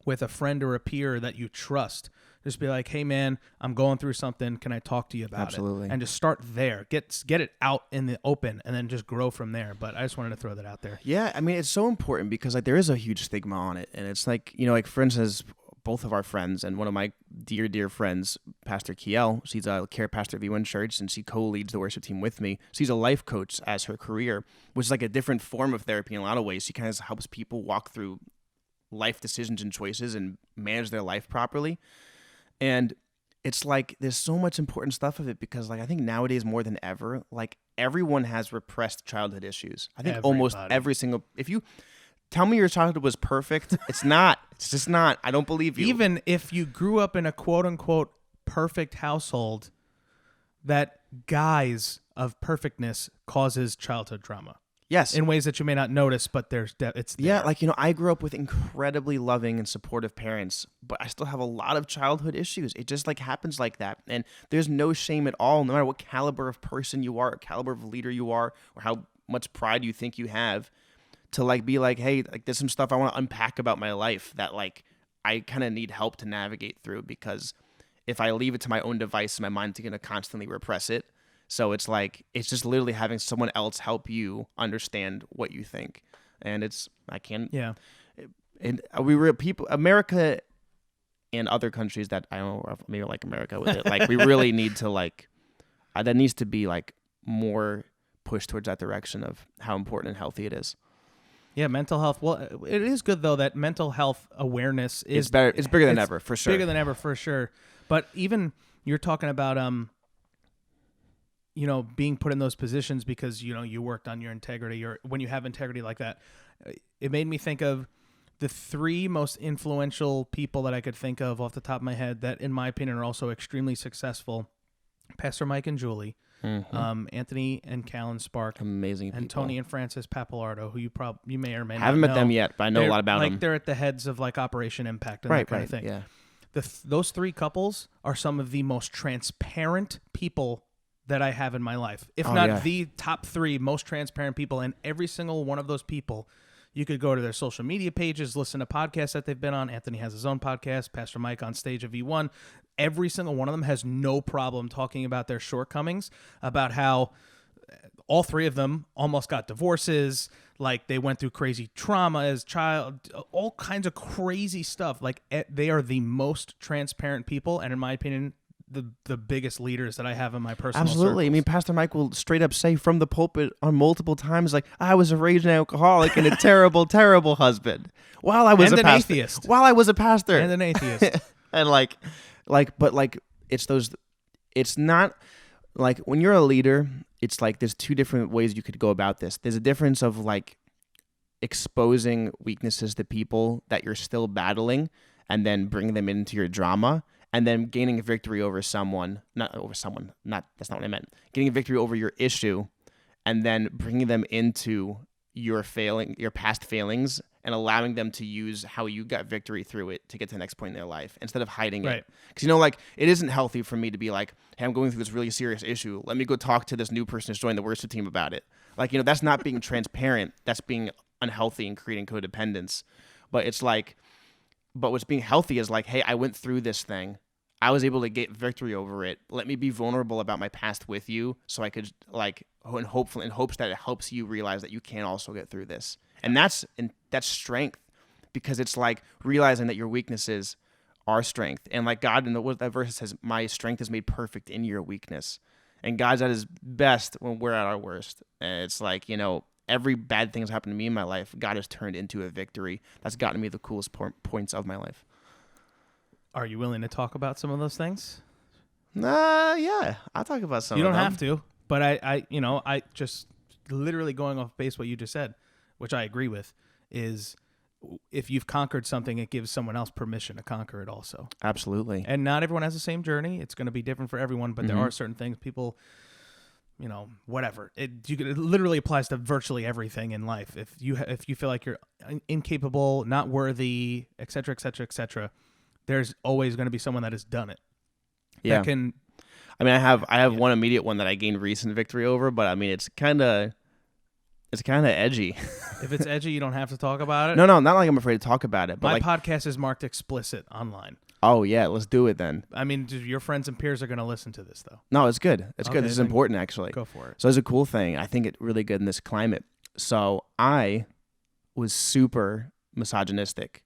with a friend or a peer that you trust, just be like, hey man, I'm going through something. Can I talk to you about Absolutely. it? And just start there. Get it out in the open and then just grow from there. But I just wanted to throw that out there. Yeah, I mean, it's so important because like there is a huge stigma on it. And it's like, like for instance, both of our friends and one of my dear friends, Pastor Kiel. She's a care pastor at V1 Church, and she co-leads the worship team with me. She's a life coach as her career, which is like a different form of therapy in a lot of ways. She kind of helps people walk through life decisions and choices and manage their life properly. And it's like there's so much important stuff of it because like I think nowadays more than ever, like everyone has repressed childhood issues. I think almost every single, if you tell me your childhood was perfect, it's not. It's just not. I don't believe you. Even if you grew up in a quote unquote perfect household, that guise of perfectness causes childhood trauma. Yes. In ways that you may not notice, but it's there. Yeah, like, I grew up with incredibly loving and supportive parents, but I still have a lot of childhood issues. It just like happens like that. And there's no shame at all, no matter what caliber of person you are, or caliber of leader you are, or how much pride you think you have, to like be like, hey, like there's some stuff I want to unpack about my life that like I kind of need help to navigate through, because if I leave it to my own device, my mind's going to constantly repress it. So it's like, it's just literally having someone else help you understand what you think. And Yeah. And we were people, America and other countries that I don't know, maybe like America with it. Like we really need to like, that needs to be like more pushed towards that direction of how important and healthy it is. Yeah, mental health. Well, it is good though that mental health awareness is better. It's bigger than ever, for sure. Bigger than ever, for sure. But even you're talking about being put in those positions because, you worked on your integrity, or when you have integrity like that, it made me think of the three most influential people that I could think of off the top of my head that, in my opinion, are also extremely successful. Pastor Mike and Julie, Anthony and Callan Spark, amazing people. and Tony and Francis Papalardo, who you may or may not know. Haven't met them yet, but I know a lot about them. They're at the heads of like Operation Impact and that kind of thing. Yeah. Those three couples are some of the most transparent people that I have in my life. If not the top three most transparent people, and every single one of those people, you could go to their social media pages, listen to podcasts that they've been on. Anthony has his own podcast, Pastor Mike on Stage of V1. Every single one of them has no problem talking about their shortcomings, about how all three of them almost got divorces, like they went through crazy trauma as child, all kinds of crazy stuff. Like they are the most transparent people, and in my opinion, the biggest leaders that I have in my personal Absolutely. circles. I mean, Pastor Mike will straight up say from the pulpit on multiple times, like, I was a raging alcoholic and a terrible, terrible husband while I was and a an pastor. atheist. While I was a pastor. And an atheist. And but it's not like when you're a leader, it's like there's two different ways you could go about this. There's a difference of like exposing weaknesses to people that you're still battling and then bringing them into your drama. And then gaining a victory over that's not what I meant. Getting a victory over your issue and then bringing them into your past failings and allowing them to use how you got victory through it to get to the next point in their life instead of hiding it. Because, it isn't healthy for me to be like, hey, I'm going through this really serious issue. Let me go talk to this new person who's joined the worship team about it. Like, that's not being transparent. That's being unhealthy and creating codependence. But it's like, but what's being healthy is like, hey, I went through this thing. I was able to get victory over it. Let me be vulnerable about my past with you so I could in hopes that it helps you realize that you can also get through this. And that's strength, because it's like realizing that your weaknesses are strength. And like God in that verse says, my strength is made perfect in your weakness. And God's at his best when we're at our worst. And it's like, every bad thing that's happened to me in my life, God has turned into a victory. That's gotten me the coolest points of my life. Are you willing to talk about some of those things? Yeah, I'll talk about some of them. You don't have to, but I just literally going off base what you just said, which I agree with, is if you've conquered something, it gives someone else permission to conquer it also. Absolutely. And not everyone has the same journey. It's going to be different for everyone, but there are certain things people, whatever. It literally applies to virtually everything in life. If you feel like you're incapable, not worthy, et cetera, et cetera, et cetera, there's always going to be someone that has done it. Yeah. That can. I mean, I have one immediate one that I gained recent victory over, but I mean, it's kind of edgy. If it's edgy, you don't have to talk about it. No, not like I'm afraid to talk about it. But my podcast is marked explicit online. Oh yeah, let's do it then. I mean, your friends and peers are going to listen to this though. No, it's good. It's good. This is important, actually. Go for it. So it's a cool thing. I think it's really good in this climate. So I was super misogynistic.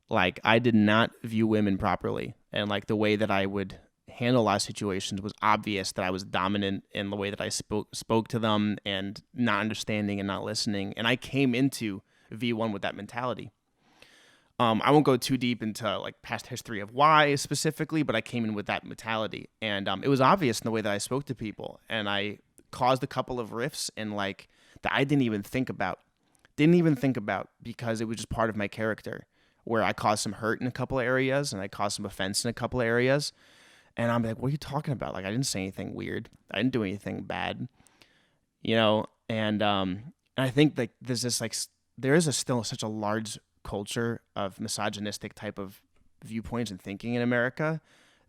Like, I did not view women properly. And like the way that I would handle a lot of situations was obvious that I was dominant in the way that I spoke to them and not understanding and not listening. And I came into V1 with that mentality. I won't go too deep into like past history of why specifically, but I came in with that mentality, and it was obvious in the way that I spoke to people, and I caused a couple of rifts and like that I didn't even think about because it was just part of my character, where I caused some hurt in a couple of areas and I caused some offense in a couple of areas, and I'm like, what are you talking about? Like, I didn't say anything weird, I didn't do anything bad, and I think like there's this like there is still such a large culture of misogynistic type of viewpoints and thinking in America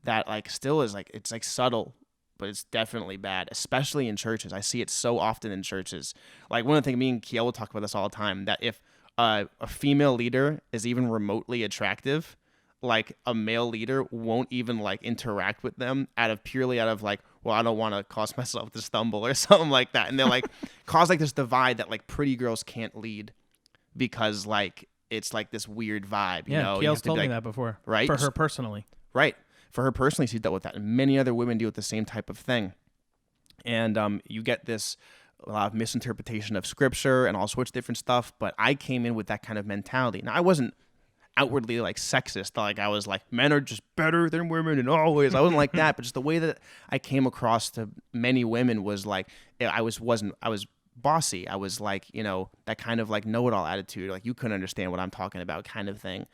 that like still is like, it's like subtle, but it's definitely bad, especially in churches. I see it so often in churches. Like, one of the things, me and Kiel will talk about this all the time, that if a female leader is even remotely attractive, like a male leader won't even like interact with them purely out of like, well, I don't want to cause myself to stumble or something like that. And they're like cause like this divide that like pretty girls can't lead because like it's like this weird vibe, you know? Kiel's told me that before. Right? For her personally. Right. For her personally, she's dealt with that. And many other women deal with the same type of thing. And you get this a lot of misinterpretation of scripture and all sorts of different stuff. But I came in with that kind of mentality. Now, I wasn't outwardly like sexist. Like, I was like, men are just better than women in all ways. I wasn't like that. But just the way that I came across to many women was like, I was bossy. I was like, that kind of like know-it-all attitude, like you couldn't understand what I'm talking about kind of thing.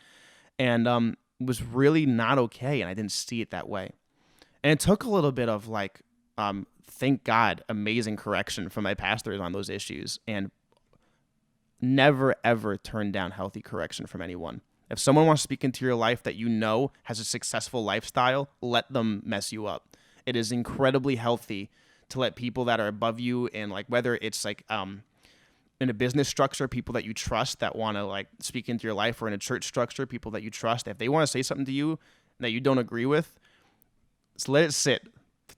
And was really not okay, and I didn't see it that way. And it took a little bit of like, thank God, amazing correction from my pastors on those issues, and never ever turn down healthy correction from anyone. If someone wants to speak into your life that has a successful lifestyle, let them mess you up. It is incredibly healthy to let people that are above you, and like whether it's like in a business structure, people that you trust that want to like speak into your life, or in a church structure, people that you trust, if they want to say something to you that you don't agree with, just let it sit.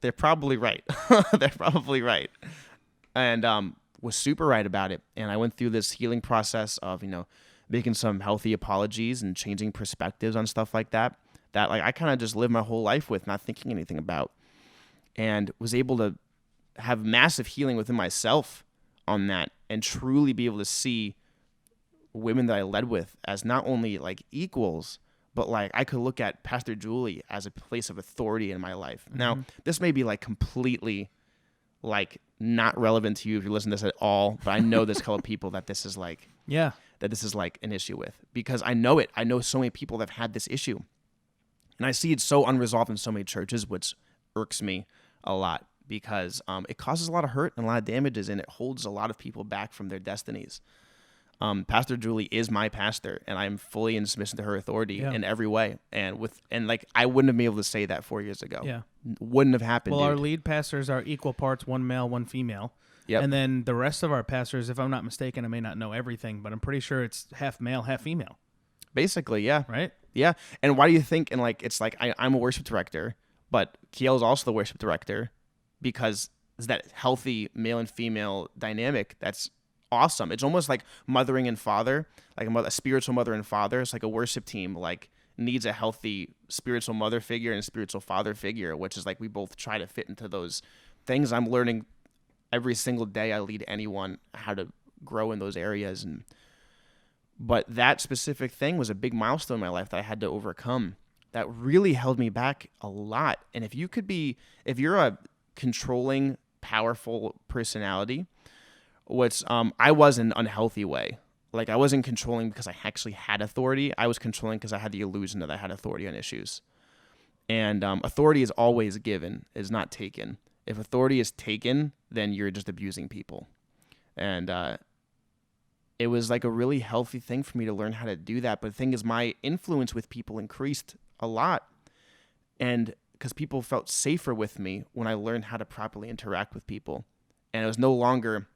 They're probably right. They're probably right. And was super right about it. And I went through this healing process of, making some healthy apologies and changing perspectives on stuff like that like I kind of just lived my whole life with, not thinking anything about, and was able to have massive healing within myself on that, and truly be able to see women that I led with as not only like equals, but like I could look at Pastor Julie as a place of authority in my life. Mm-hmm. Now, this may be like completely like not relevant to you if you listen to this at all, but I know there's a couple of people that this is like, that this is like an issue with, because I know it. I know so many people that have had this issue, and I see it so unresolved in so many churches, which irks me a lot, because it causes a lot of hurt and a lot of damages, and it holds a lot of people back from their destinies. Pastor Julie is my pastor, and I'm fully in submission to her authority in every way. And like I wouldn't have been able to say that 4 years ago. Yeah, wouldn't have happened. Well, our lead pastors are equal parts, one male, one female. Yep. And then the rest of our pastors, if I'm not mistaken, I may not know everything, but I'm pretty sure it's half male, half female. Basically, yeah. Right? Yeah. And why do you think? And like it's like I'm a worship director, but Kiel is also the worship director, because it's that healthy male and female dynamic that's awesome. It's almost like mothering and father, like a spiritual mother and father. It's like a worship team like needs a healthy spiritual mother figure and a spiritual father figure, which is like we both try to fit into those things. I'm learning every single day I lead anyone how to grow in those areas. But that specific thing was a big milestone in my life that I had to overcome that really held me back a lot. And if you're a controlling, powerful personality, which I was in an unhealthy way. Like I wasn't controlling because I actually had authority. I was controlling because I had the illusion that I had authority on issues. And authority is always given, is not taken. If authority is taken, then you're just abusing people. And it was like a really healthy thing for me to learn how to do that. But the thing is, my influence with people increased a lot. And because people felt safer with me when I learned how to properly interact with people. And it was no longer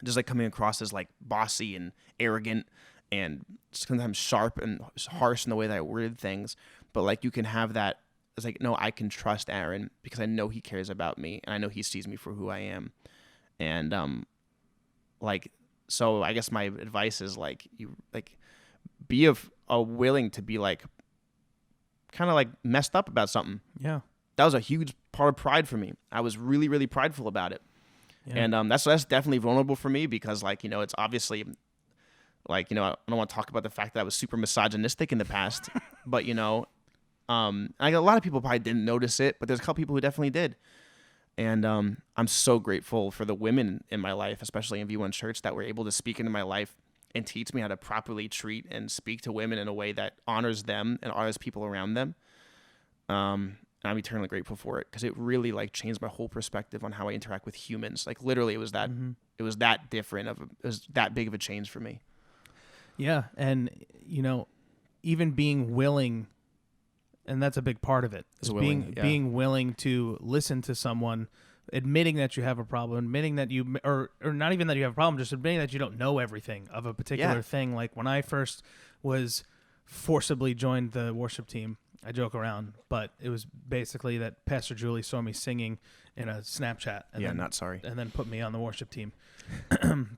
just like coming across as like bossy and arrogant and sometimes sharp and harsh in the way that I worded things. But like you can have that. It's like, no, I can trust Aaron because I know he cares about me and I know he sees me for who I am. And so I guess my advice is like, you like be a willing to be like kind of like messed up about something. Yeah. That was a huge part of pride for me. I was really, really prideful about it. Yeah. And that's definitely vulnerable for me because, like, it's obviously, like, I don't want to talk about the fact that I was super misogynistic in the past, but, like a lot of people probably didn't notice it, but there's a couple people who definitely did. And I'm so grateful for the women in my life, especially in V1 Church, that were able to speak into my life and teach me how to properly treat and speak to women in a way that honors them and honors people around them. I'm eternally grateful for it because it really like changed my whole perspective on how I interact with humans. Like literally, it was that different it was that big of a change for me. Yeah, and even being willing, and that's a big part of it. Is being willing to listen to someone, admitting that you have a problem, admitting that you or not even that you have a problem, just admitting that you don't know everything of a particular thing. Like when I first was forcibly joined the worship team. I joke around, but it was basically that Pastor Julie saw me singing in a Snapchat. And and then put me on the worship team.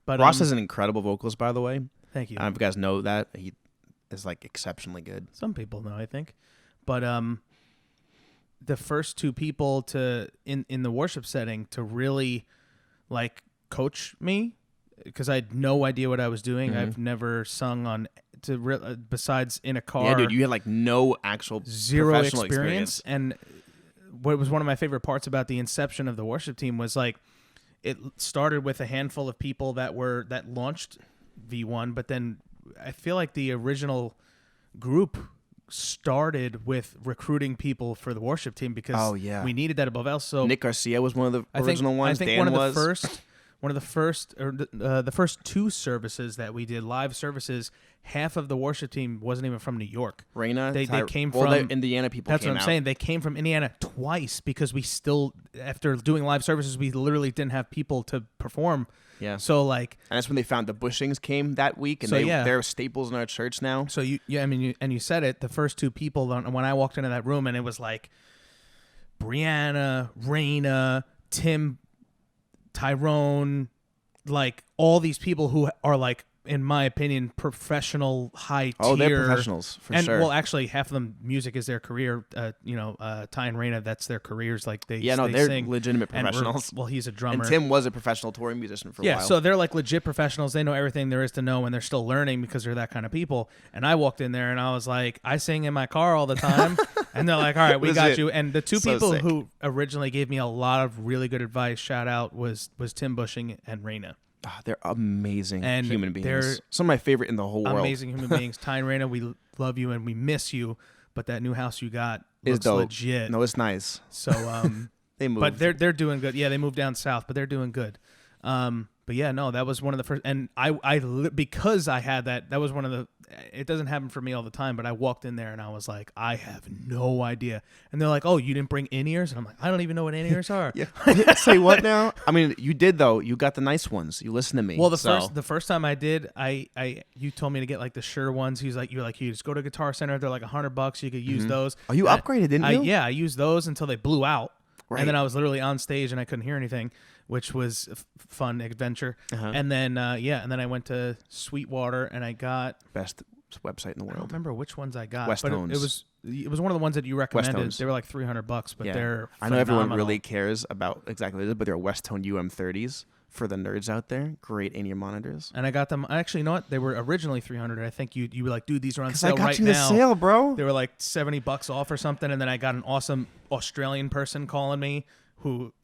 But Ross is an incredible vocalist, by the way. Thank you. I don't know if you guys know that. He is like exceptionally good. Some people know, I think. But the first two people in the worship setting to really like coach me, because I had no idea what I was doing. Mm-hmm. I've never sung on besides in a car. Yeah, dude, you had like no actual zero experience. And what was one of my favorite parts about the inception of the worship team was like it started with a handful of people that launched V1, but then I feel like the original group started with recruiting people for the worship team because we needed that above else. So Nick Garcia was one of the original ones. I think Dan one of the first two services that we did, live services, half of the worship team wasn't even from New York. Raina, they came from Indiana people. That's what I'm saying. They came from Indiana twice because we still, after doing live services, we literally didn't have people to perform. Yeah. So like, and that's when they found the Bushings came that week, and they're staples in our church now. So you said it. The first two people when I walked into that room, and it was like Brianna, Raina, Tim, Tyrone, like all these people who are like, in my opinion, professional, high tier. Oh, they're professionals for sure. Well, actually, half of them, music is their career. Ty and Raina, that's their careers. Like they're sing, legitimate professionals. He's a drummer. And Tim was a professional touring musician for a while. Yeah, so they're like legit professionals. They know everything there is to know, and they're still learning because they're that kind of people. And I walked in there, and I was like, I sing in my car all the time. And they're like, all right, we got you. And the two people who originally gave me a lot of really good advice, shout out, was Tim Bushing and Raina. Oh, they're amazing human beings. They're some of my favorite in the whole world. Amazing human beings. Ty and Raina, we love you and we miss you, but that new house you got looks legit. No, it's nice. So they moved. But they're doing good. Yeah, they moved down south, but they're doing good. But yeah, no, that was one of the first, and I because I had that was one of the. It doesn't happen for me all the time, but I walked in there and I was like, I have no idea. And they're like, oh, you didn't bring in-ears? And I'm like, I don't even know what in-ears are. Yeah. Say what now? I mean, you did though. You got the nice ones. You listened to me. Well, the first time I did, you told me to get like the Shure ones. You just go to Guitar Center. They're like $100. You could use those. Oh, you upgraded, didn't you? Yeah, I used those until they blew out. Right. And then I was literally on stage and I couldn't hear anything, which was a fun adventure. Uh-huh. And then I went to Sweetwater and I got best website in the world. I don't remember which ones I got, West but Tones. it was one of the ones that you recommended. They were like $300, but they're phenomenal. I know everyone really cares about exactly this, but they're West Tone UM30s for the nerds out there. Great in-ear monitors. And I got them. Actually, you know what? They were originally $300. I think you were like, dude, these are on sale right now. I got you the sale, bro. They were like $70 off or something, and then I got an awesome Australian person calling me.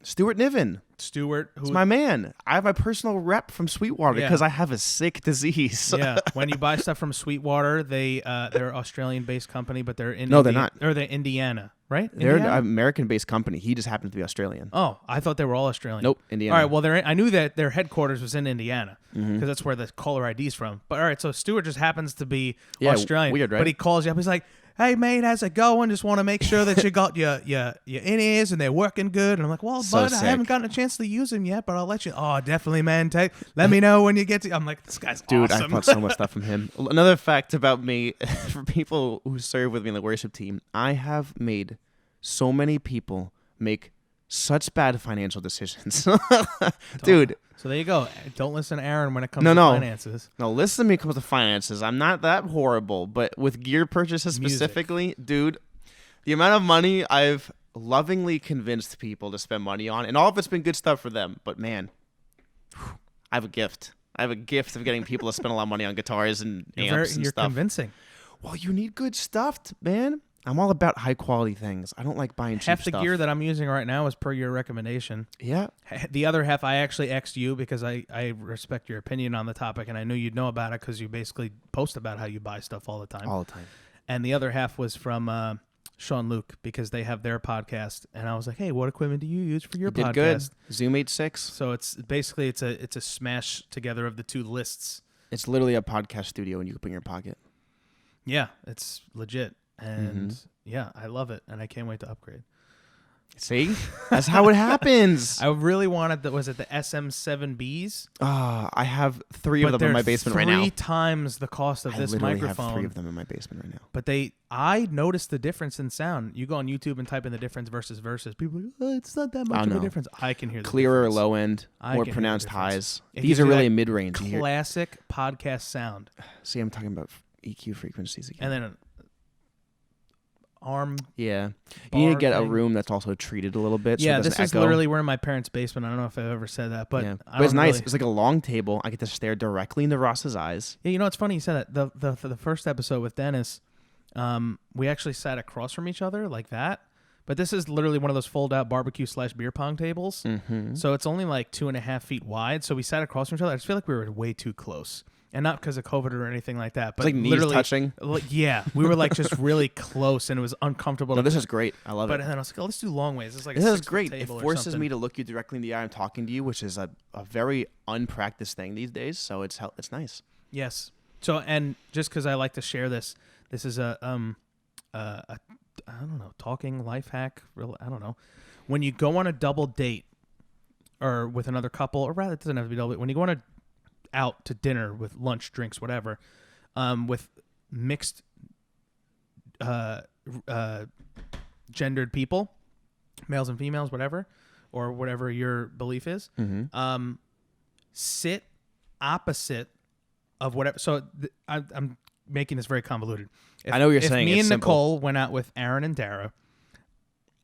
Stuart Niven. Who's my man. I have my personal rep from Sweetwater because I have a sick disease. Yeah, when you buy stuff from Sweetwater, they're an Australian-based company, but they're in they're not. Or they're Indiana, right? They're an American-based company. He just happens to be Australian. Oh, I thought they were all Australian. Nope, Indiana. All right, well, I knew that their headquarters was in Indiana because that's where the caller ID is from. But all right, so Stuart just happens to be Australian. Weird, right? But he calls you up. He's like, hey, mate, how's it going? Just want to make sure that you got your in-ears and they're working good. And I'm like, well, bud, I haven't gotten a chance to use them yet, but I'll let you. Oh, definitely, man. Let me know when you get to. I'm like, this guy's dude, awesome. I bought so much stuff from him. Another fact about me, for people who serve with me in the worship team, I have made so many people make Such bad financial decisions. Dude. So there you go. Don't listen to Aaron when it comes No, to no. finances. No, listen to me when it comes to finances. I'm not that horrible, but with gear purchases Music. specifically, dude, the amount of money I've lovingly convinced people to spend money on, and all of it's been good stuff for them, but man, I have a gift. I have a gift of getting people to spend a lot of money on guitars and amps and You're stuff. convincing. Well, you need good stuff, man. I'm all about high quality things. I don't like buying cheap Half the stuff. gear that I'm using right now is per your recommendation. Yeah. The other half, I actually X'd you because I respect your opinion on the topic, and I knew you'd know about it because you basically post about how you buy stuff all the time. All the time. And the other half was from Sean Luke because they have their podcast, and I was like, hey, what equipment do you use for your You podcast? did good. Zoom H6. So it's basically it's a smash together of the two lists. It's literally a podcast studio and you can put in your pocket. Yeah, it's legit. And yeah, I love it, and I can't wait to upgrade. See? That's how it happens. I really wanted was it the SM7Bs? I have 3 of them in my basement right now. 3 times the cost of this literally microphone. have 3 of them in my basement right now. But I noticed the difference in sound. You go on YouTube and type in the difference versus. People are like, oh, it's not that much of a difference. I can hear the clearer difference. low end, I more can hear the pronounced difference. highs. It These gives are you really that mid range. Classic podcast sound. See, I'm talking about EQ frequencies again. And then an arm. Yeah. You need to get a thing. room that's also treated a little bit. So Yeah, it this doesn't is echo. literally we're in my parents' basement. I don't know if I've ever said that, but Yeah. I But it's don't nice. really- It's like a long table. I get to stare directly into Ross's eyes. Yeah, you know, it's funny you said that. The first episode with Dennis, we actually sat across from each other like that. But this is literally one of those fold-out barbecue/beer pong tables. Mm-hmm. So it's only like 2.5 feet wide. So we sat across from each other. I just feel like we were way too close. And not because of COVID or anything like that. But It's like knees literally, touching. Yeah, we were like just really close, and it was uncomfortable. No, this is great. I love But it. then I was like, oh, let's do long ways. This is like This a is 6 foot great. It table or forces something. me to look you directly in the eye. I'm talking to you, which is a very unpracticed thing these days. So it's nice. Yes. So, and just because I like to share this is a I don't know, talking life hack. I don't know. When you go on a double date, or with another couple, or rather, it doesn't have to be double date. When you go on out to dinner with lunch, drinks, whatever, with mixed gendered people, males and females, whatever, or whatever your belief is, sit opposite of whatever. So I'm making this very convoluted. I know what you're saying. If me It's and simple. Nicole went out with Aaron and Dara,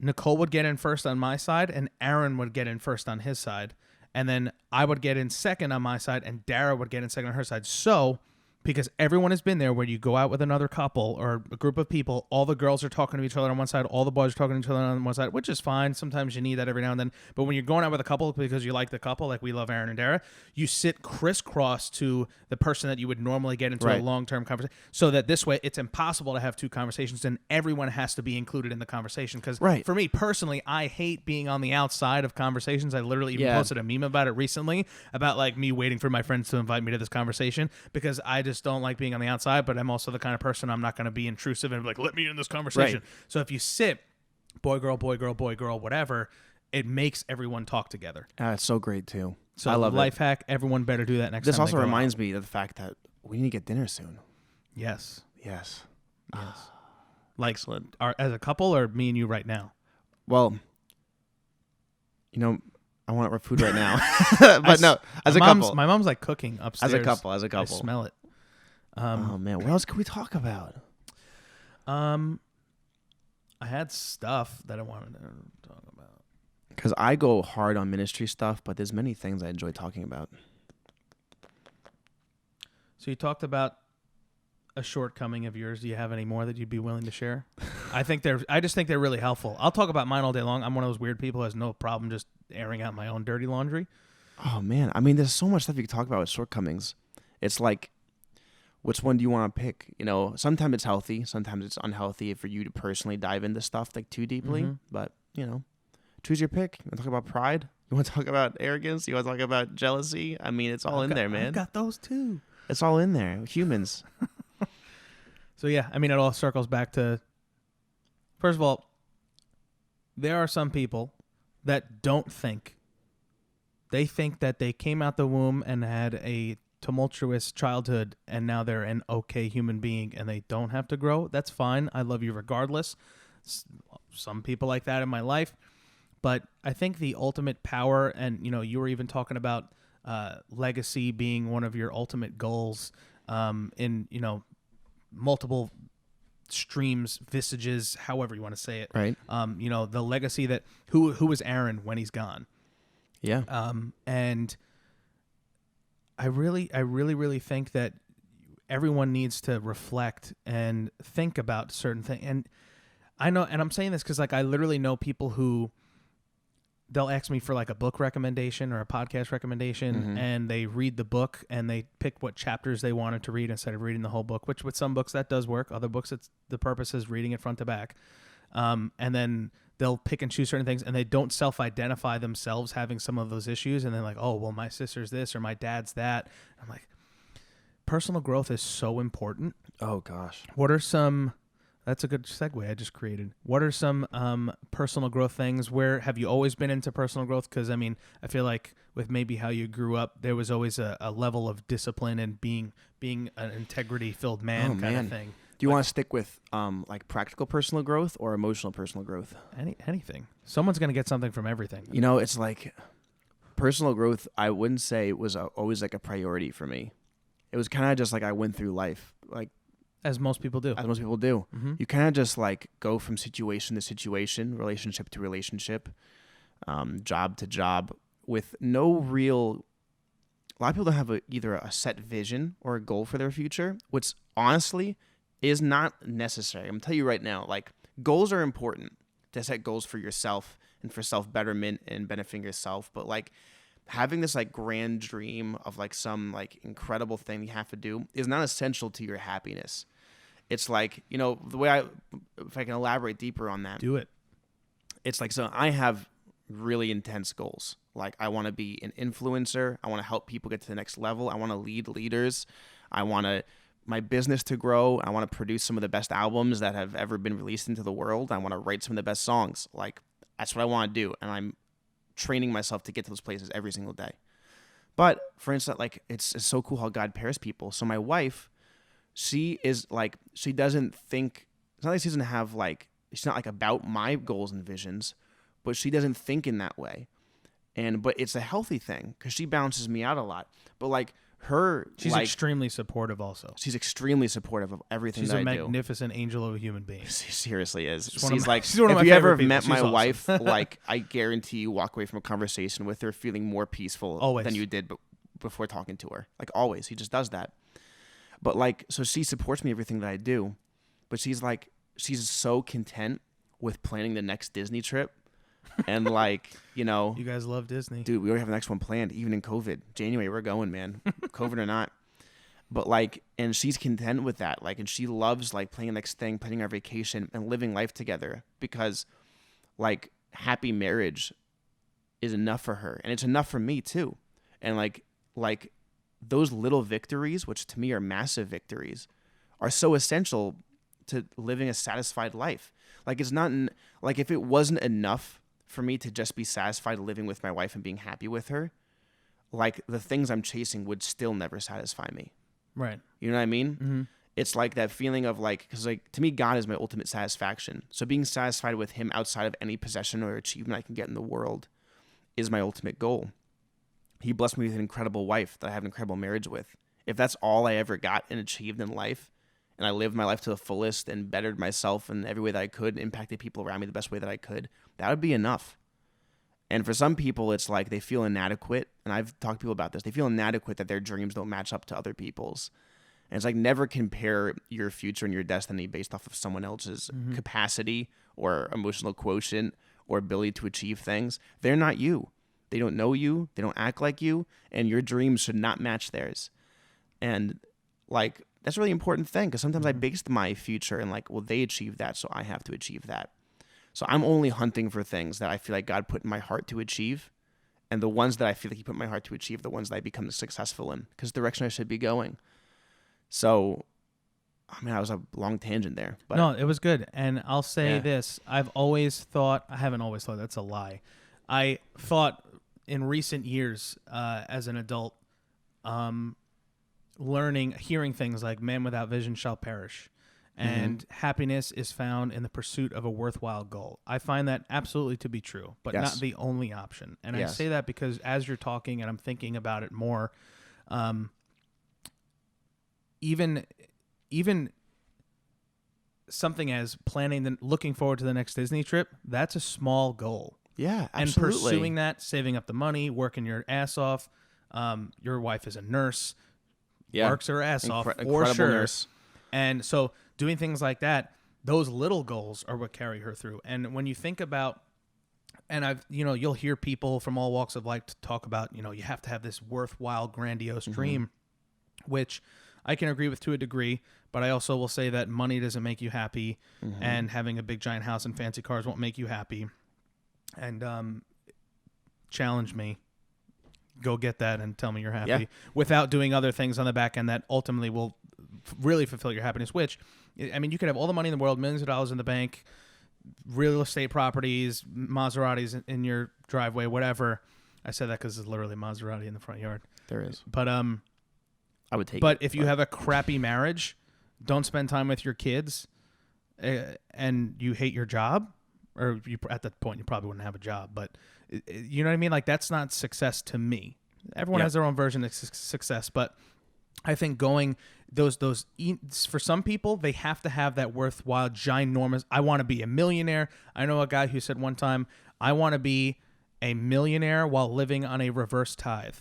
Nicole would get in first on my side, and Aaron would get in first on his side. And then I would get in second on my side, and Dara would get in second on her side. So, because everyone has been there where you go out with another couple or a group of people, all the girls are talking to each other on one side, all the boys are talking to each other on one side, which is fine. Sometimes you need that every now and then. But when you're going out with a couple because you like the couple, like we love Aaron and Dara, you sit crisscross to the person that you would normally get into a long-term conversation. So that this way, it's impossible to have 2 conversations, and everyone has to be included in the conversation. Because for me personally, I hate being on the outside of conversations. I literally even posted a meme about it recently, about like me waiting for my friends to invite me to this conversation, because I just don't like being on the outside, but I'm also the kind of person I'm not going to be intrusive and be like, let me in this conversation. So if you sit boy, girl, whatever, it makes everyone talk together. It's so great too. So I love life hack, everyone better do that next This time. also reminds me of the fact that we need to get dinner soon. Yes. Like, excellent. As a couple, or me and you right now? Well, you know, I want our food right now. But no, as a couple. My mom's like cooking upstairs. As a couple. I smell it. Oh man, what else can we talk about? I had stuff that I wanted to talk about. Because I go hard on ministry stuff, but there's many things I enjoy talking about. So you talked about a shortcoming of yours. Do you have any more that you'd be willing to share? I just think they're really helpful. I'll talk about mine all day long. I'm one of those weird people who has no problem just airing out my own dirty laundry. Oh man, I mean, there's so much stuff you can talk about with shortcomings. It's like, which one do you want to pick? You know, sometimes it's healthy, sometimes it's unhealthy for you to personally dive into stuff like too deeply. But you know, choose your pick. You want to talk about pride? You want to talk about arrogance? You want to talk about jealousy? I mean, it's all in there, man. I've got those too. It's all in there. Humans. So yeah, I mean, it all circles back to, first of all, there are some people that don't think. They think that they came out the womb and had a tumultuous childhood, and now they're an okay human being, and they don't have to grow. That's fine. I love you regardless. Some people like that in my life. But I think the ultimate power, and you were even talking about legacy being one of your ultimate goals in multiple streams, visages, however you want to say it. Right. The legacy that who is Aaron when he's gone. Yeah. And I really think that everyone needs to reflect and think about certain things. And I know, and I'm saying this because I literally know people who they'll ask me for a book recommendation or a podcast recommendation, and they read the book and they pick what chapters they wanted to read instead of reading the whole book, which with some books that does work. Other books, the purpose is reading it front to back. And then they'll pick and choose certain things, and they don't self-identify themselves having some of those issues. And they're like, oh, well, my sister's this or my dad's that. I'm like, personal growth is so important. Oh, gosh. What are some... That's a good segue I just created. What are some personal growth things? Where have you always been into personal growth? Because, I feel like with maybe how you grew up, there was always a level of discipline and being an integrity-filled man kind of thing. Do you want to stick with practical personal growth or emotional personal growth? Anything. Someone's going to get something from everything. It's personal growth, I wouldn't say it was always a priority for me. It was kind of just I went through life. As most people do. Mm-hmm. You kind of just go from situation to situation, relationship to relationship, job to job, with no real... A lot of people don't have either a set vision or a goal for their future, which honestly is not necessary. I'm going to tell you right now, goals are important to set goals for yourself and for self-betterment and benefiting yourself. But having this grand dream of some incredible thing you have to do is not essential to your happiness. It's the way if I can elaborate deeper on that. Do it. It's so I have really intense goals. I want to be an influencer. I want to help people get to the next level. I want to lead leaders. I want my business to grow. I want to produce some of the best albums that have ever been released into the world. I want to write some of the best songs. That's what I want to do. And I'm training myself to get to those places every single day. But for instance, it's so cool how God pairs people. So my wife, she is she doesn't think, it's not she doesn't have she's not about my goals and visions, but she doesn't think in that way. But it's a healthy thing because she bounces me out a lot. But she's extremely supportive also. She's extremely supportive of everything that I do. She's a magnificent angel of a human being. She seriously is. She's one of if my you ever favorite people. met She's my awesome. wife, I guarantee you walk away from a conversation with her feeling more peaceful Always. than you did before talking to her. Always. He just does that. But so she supports me everything that I do. But she's so content with planning the next Disney trip. And you guys love Disney. Dude, we already have the next one planned, even in COVID. January, we're going, man. COVID or not. But and she's content with that. And she loves planning the next thing, planning our vacation and living life together because happy marriage is enough for her. And it's enough for me too. And those little victories, which to me are massive victories, are so essential to living a satisfied life. It's not if it wasn't enough for me to just be satisfied living with my wife and being happy with her, the things I'm chasing would still never satisfy me. Right. You know what I mean? Mm-hmm. It's that feeling of because to me, God is my ultimate satisfaction. So being satisfied with him outside of any possession or achievement I can get in the world is my ultimate goal. He blessed me with an incredible wife that I have an incredible marriage with. If that's all I ever got and achieved in life, and I lived my life to the fullest and bettered myself in every way that I could, impacted people around me the best way that I could, that would be enough. And for some people, it's they feel inadequate. And I've talked to people about this. They feel inadequate that their dreams don't match up to other people's. And it's never compare your future and your destiny based off of someone else's capacity or emotional quotient or ability to achieve things. They're not you. They don't know you. They don't act like you. And your dreams should not match theirs. And that's a really important thing because sometimes I based my future and well, they achieved that, so I have to achieve that. So I'm only hunting for things that I feel God put in my heart to achieve. And the ones that I feel he put in my heart to achieve, the ones that I become successful in because the direction I should be going. So, that was a long tangent there. But no, it was good. And I'll say this. I haven't always thought, that's a lie. I thought in recent years as an adult, hearing things like man without vision shall perish. and happiness is found in the pursuit of a worthwhile goal. I find that absolutely to be true, but not the only option. And I say that because as you're talking and I'm thinking about it more, even something as looking forward to the next Disney trip, that's a small goal. Yeah, absolutely. And pursuing that, saving up the money, working your ass off. Your wife is a nurse, works her ass off, for sure. Nurse. And so doing things like that, those little goals are what carry her through. And when you think about, and you'll hear people from all walks of life talk about, you have to have this worthwhile, grandiose dream, which I can agree with to a degree, but I also will say that money doesn't make you happy, and having a big giant house and fancy cars won't make you happy. And challenge me. Go get that and tell me you're happy without doing other things on the back end that ultimately will really fulfill your happiness, which, I mean, you could have all the money in the world, millions of dollars in the bank, real estate properties, Maseratis in your driveway, whatever. I said that because there's literally a Maserati in the front yard. There is. But I would take it. But if you have a crappy marriage, don't spend time with your kids, and you hate your job, or at that point you probably wouldn't have a job, but you know what I mean? Like, that's not success to me. Everyone has their own version of success, but I think going for some people, they have to have that worthwhile, ginormous, I want to be a millionaire. I know a guy who said one time, I want to be a millionaire while living on a reverse tithe.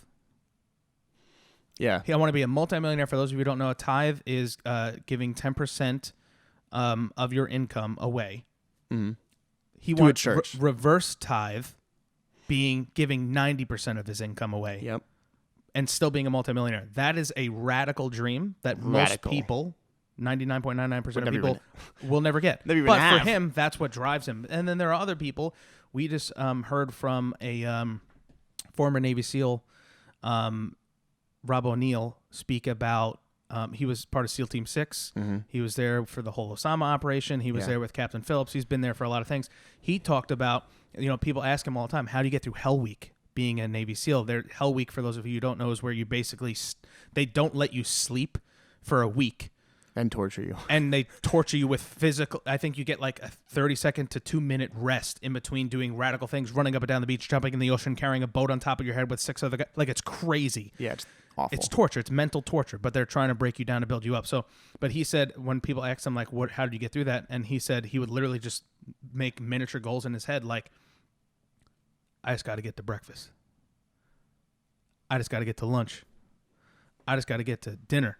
Yeah. I want to be a multimillionaire. For those of you who don't know, a tithe is giving 10% of your income away. Mm-hmm. He wants reverse tithe, giving 90% of his income away. Yep. And still being a multimillionaire. That is a radical dream that most people, 99.99% of people, will never get. But for him, that's what drives him. And then there are other people. We just heard from a former Navy SEAL, Rob O'Neill, speak about, he was part of SEAL Team 6. Mm-hmm. He was there for the whole Osama operation. He was there with Captain Phillips. He's been there for a lot of things. He talked about, people ask him all the time, how do you get through Hell Week being a Navy SEAL? Hell Week, for those of you who don't know, is where you basically, they don't let you sleep for a week. And torture you. And they torture you with physical, I think you get like a 30-second to 2-minute rest in between doing radical things, running up and down the beach, jumping in the ocean, carrying a boat on top of your head with 6 other guys. Like, it's crazy. Yeah, it's awful. It's torture. It's mental torture, but they're trying to break you down to build you up. So, but he said when people asked him, like, how did you get through that? And he said he would literally just make miniature goals in his head, like, I just got to get to breakfast. I just got to get to lunch. I just got to get to dinner.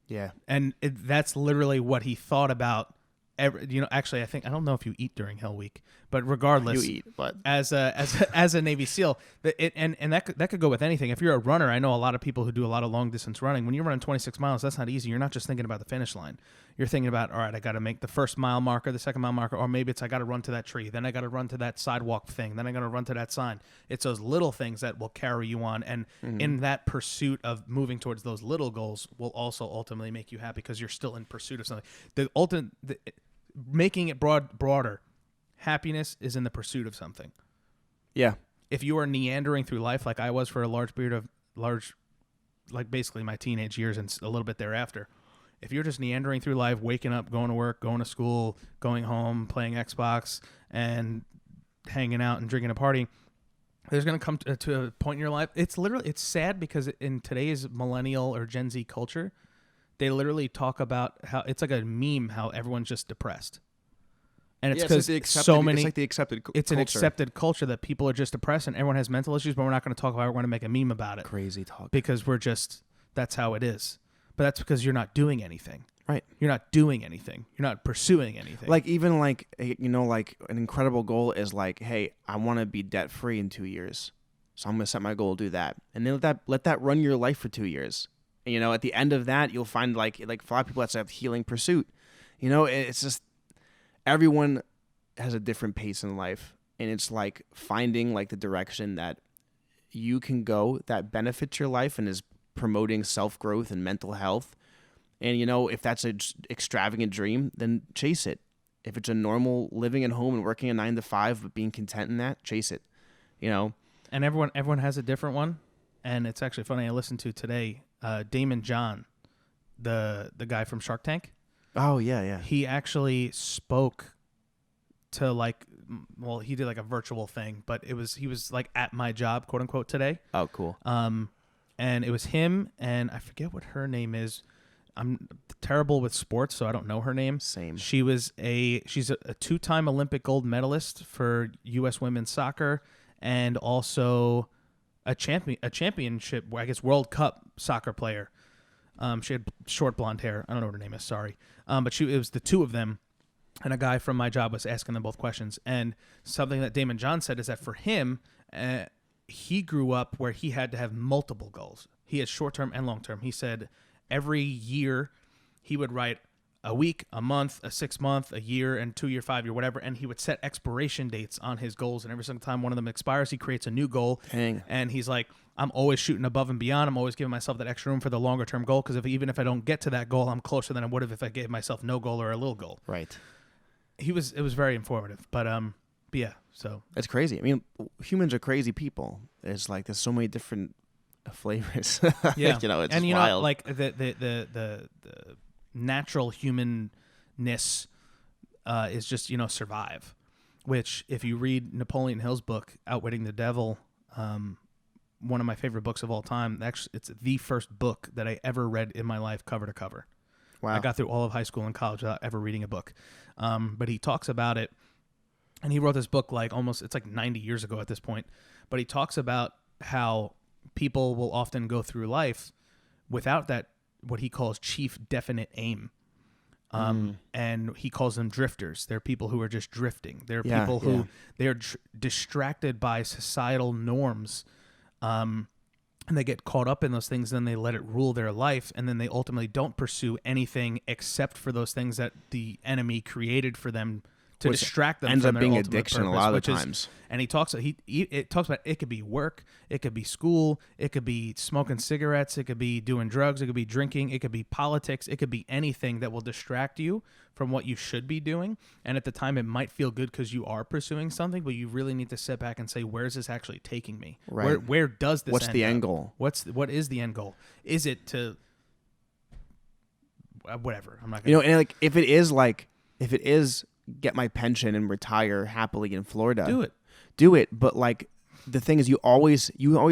Yeah. And that's literally what he thought about. Actually, I don't know if you eat during Hell Week, but regardless, you eat. But as a Navy SEAL, and that could go with anything. If you're a runner, I know a lot of people who do a lot of long distance running. When you're running 26 miles, that's not easy. You're not just thinking about the finish line. You're thinking about, all right, I got to make the first mile marker, the second mile marker, or maybe it's I got to run to that tree, then I got to run to that sidewalk thing, then I got to run to that sign. It's those little things that will carry you on, and in that pursuit of moving towards those little goals will also ultimately make you happy because you're still in pursuit of something. Making it broader, happiness is in the pursuit of something. Yeah. If you are meandering through life like I was for a large period of like basically my teenage years and a little bit thereafter, if you're just meandering through life, waking up, going to work, going to school, going home, playing Xbox, and hanging out and drinking and partying, there's going to come to a point in your life. It's sad because in today's millennial or Gen Z culture, they literally talk about how it's like a meme how everyone's just depressed. And it's because so many. It's like the accepted culture. It's an accepted culture that people are just depressed and everyone has mental issues, but we're not going to talk about it. We're going to make a meme about it. Crazy talk. Because that's how it is. But that's because you're not doing anything. Right. You're not doing anything. You're not pursuing anything. Like, even like, like an incredible goal is like, hey, I want to be debt free in 2 years. So I'm going to set my goal to do that. And then let that run your life for 2 years. And, at the end of that, you'll find like for a lot of people that's a healing pursuit. It's just everyone has a different pace in life. And it's like finding like the direction that you can go that benefits your life and is promoting self-growth and mental health. And, if that's an extravagant dream, then chase it. If it's a normal living at home and working a 9 to 5, but being content in that, chase it, And everyone has a different one. And it's actually funny. I listened to today, Damon John, the guy from Shark Tank. Oh yeah. He actually spoke to he did like a virtual thing, but he was like at my job, quote unquote, today. Oh, cool. And it was him, and I forget what her name is. I'm terrible with sports, so I don't know her name. Same. She's a 2-time Olympic gold medalist for U.S. women's soccer, and also a championship, I guess, World Cup soccer player. She had short blonde hair. I don't know what her name is. Sorry. But it was the two of them, and a guy from my job was asking them both questions. And something that Damon John said is that for him, he grew up where he had to have multiple goals. He had short-term and long-term. He said every year he would write a week, a month, a 6-month, a year, and 2-year, 5-year, whatever, and he would set expiration dates on his goals, and every single time one of them expires, he creates a new goal. Dang. And he's like, I'm always shooting above and beyond. I'm always giving myself that extra room for the longer-term goal, because even if I don't get to that goal, I'm closer than I would have if I gave myself no goal or a little goal. Right. It was very informative, but yeah, so. It's crazy. I mean, humans are crazy people. There's so many different flavors. Yeah. It's and wild. like the natural humanness is just survive. Which, if you read Napoleon Hill's book Outwitting the Devil, one of my favorite books of all time. Actually, it's the first book that I ever read in my life, cover to cover. Wow. I got through all of high school and college without ever reading a book. But he talks about it, and he wrote this book it's like 90 years ago at this point. But he talks about how people will often go through life without that, what he calls chief definite aim. And he calls them drifters. They're people who are just drifting. They're people who they're distracted by societal norms. And they get caught up in those things, then they let it rule their life, and then they ultimately don't pursue anything except for those things that the enemy created for them to distract them. Ends from up their being ultimate addiction purpose, a lot of which the is- times. And it talks about it could be work, it could be school, it could be smoking cigarettes, it could be doing drugs, it could be drinking, it could be politics, it could be anything that will distract you from what you should be doing. And at the time, it might feel good because you are pursuing something, but you really need to sit back and say, where is this actually taking me? Right. Where does this What's the up? end goal? What is the end goal? Is it to whatever? I'm not gonna And if it is get my pension and retire happily in Florida, do it. But the thing is, you always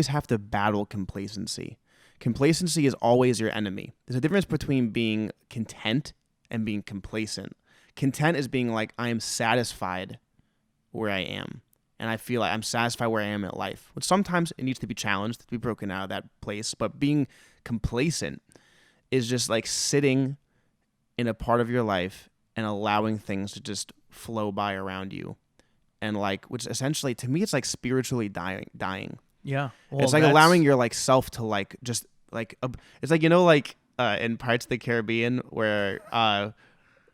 have to battle complacency. Complacency is always your enemy. There's a difference between being content and being complacent. Content is being I am satisfied where I am, and I feel like I'm satisfied where I am in life. Which sometimes it needs to be challenged, to be broken out of that place. But being complacent is just sitting in a part of your life and allowing things to just flow by around you. And which essentially, to me, it's spiritually dying. Yeah. Well, It's allowing your self to just it's in Pirates of the Caribbean where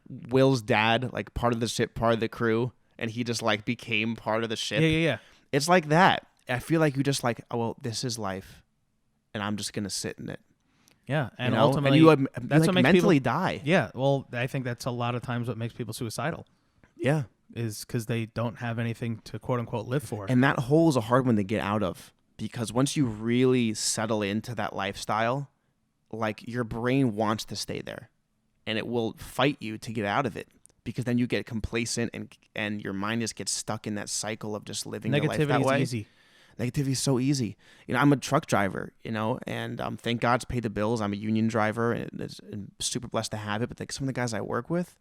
Will's dad, part of the ship, part of the crew, and he just became part of the ship. Yeah. It's like that. I feel like you just oh, well, this is life, and I'm just gonna sit in it. Yeah, and ultimately, ultimately, that's what makes mentally die. Yeah, well, I think that's a lot of times what makes people suicidal. Yeah, is because they don't have anything to quote unquote live for. And that hole is a hard one to get out of, because once you really settle into that lifestyle, your brain wants to stay there, and it will fight you to get out of it, because then you get complacent and your mind just gets stuck in that cycle of just living your life that way. Negativity is easy. Negativity is so easy. I'm a truck driver, and thank God to pay the bills. I'm a union driver, and I'm super blessed to have it. But some of the guys I work with,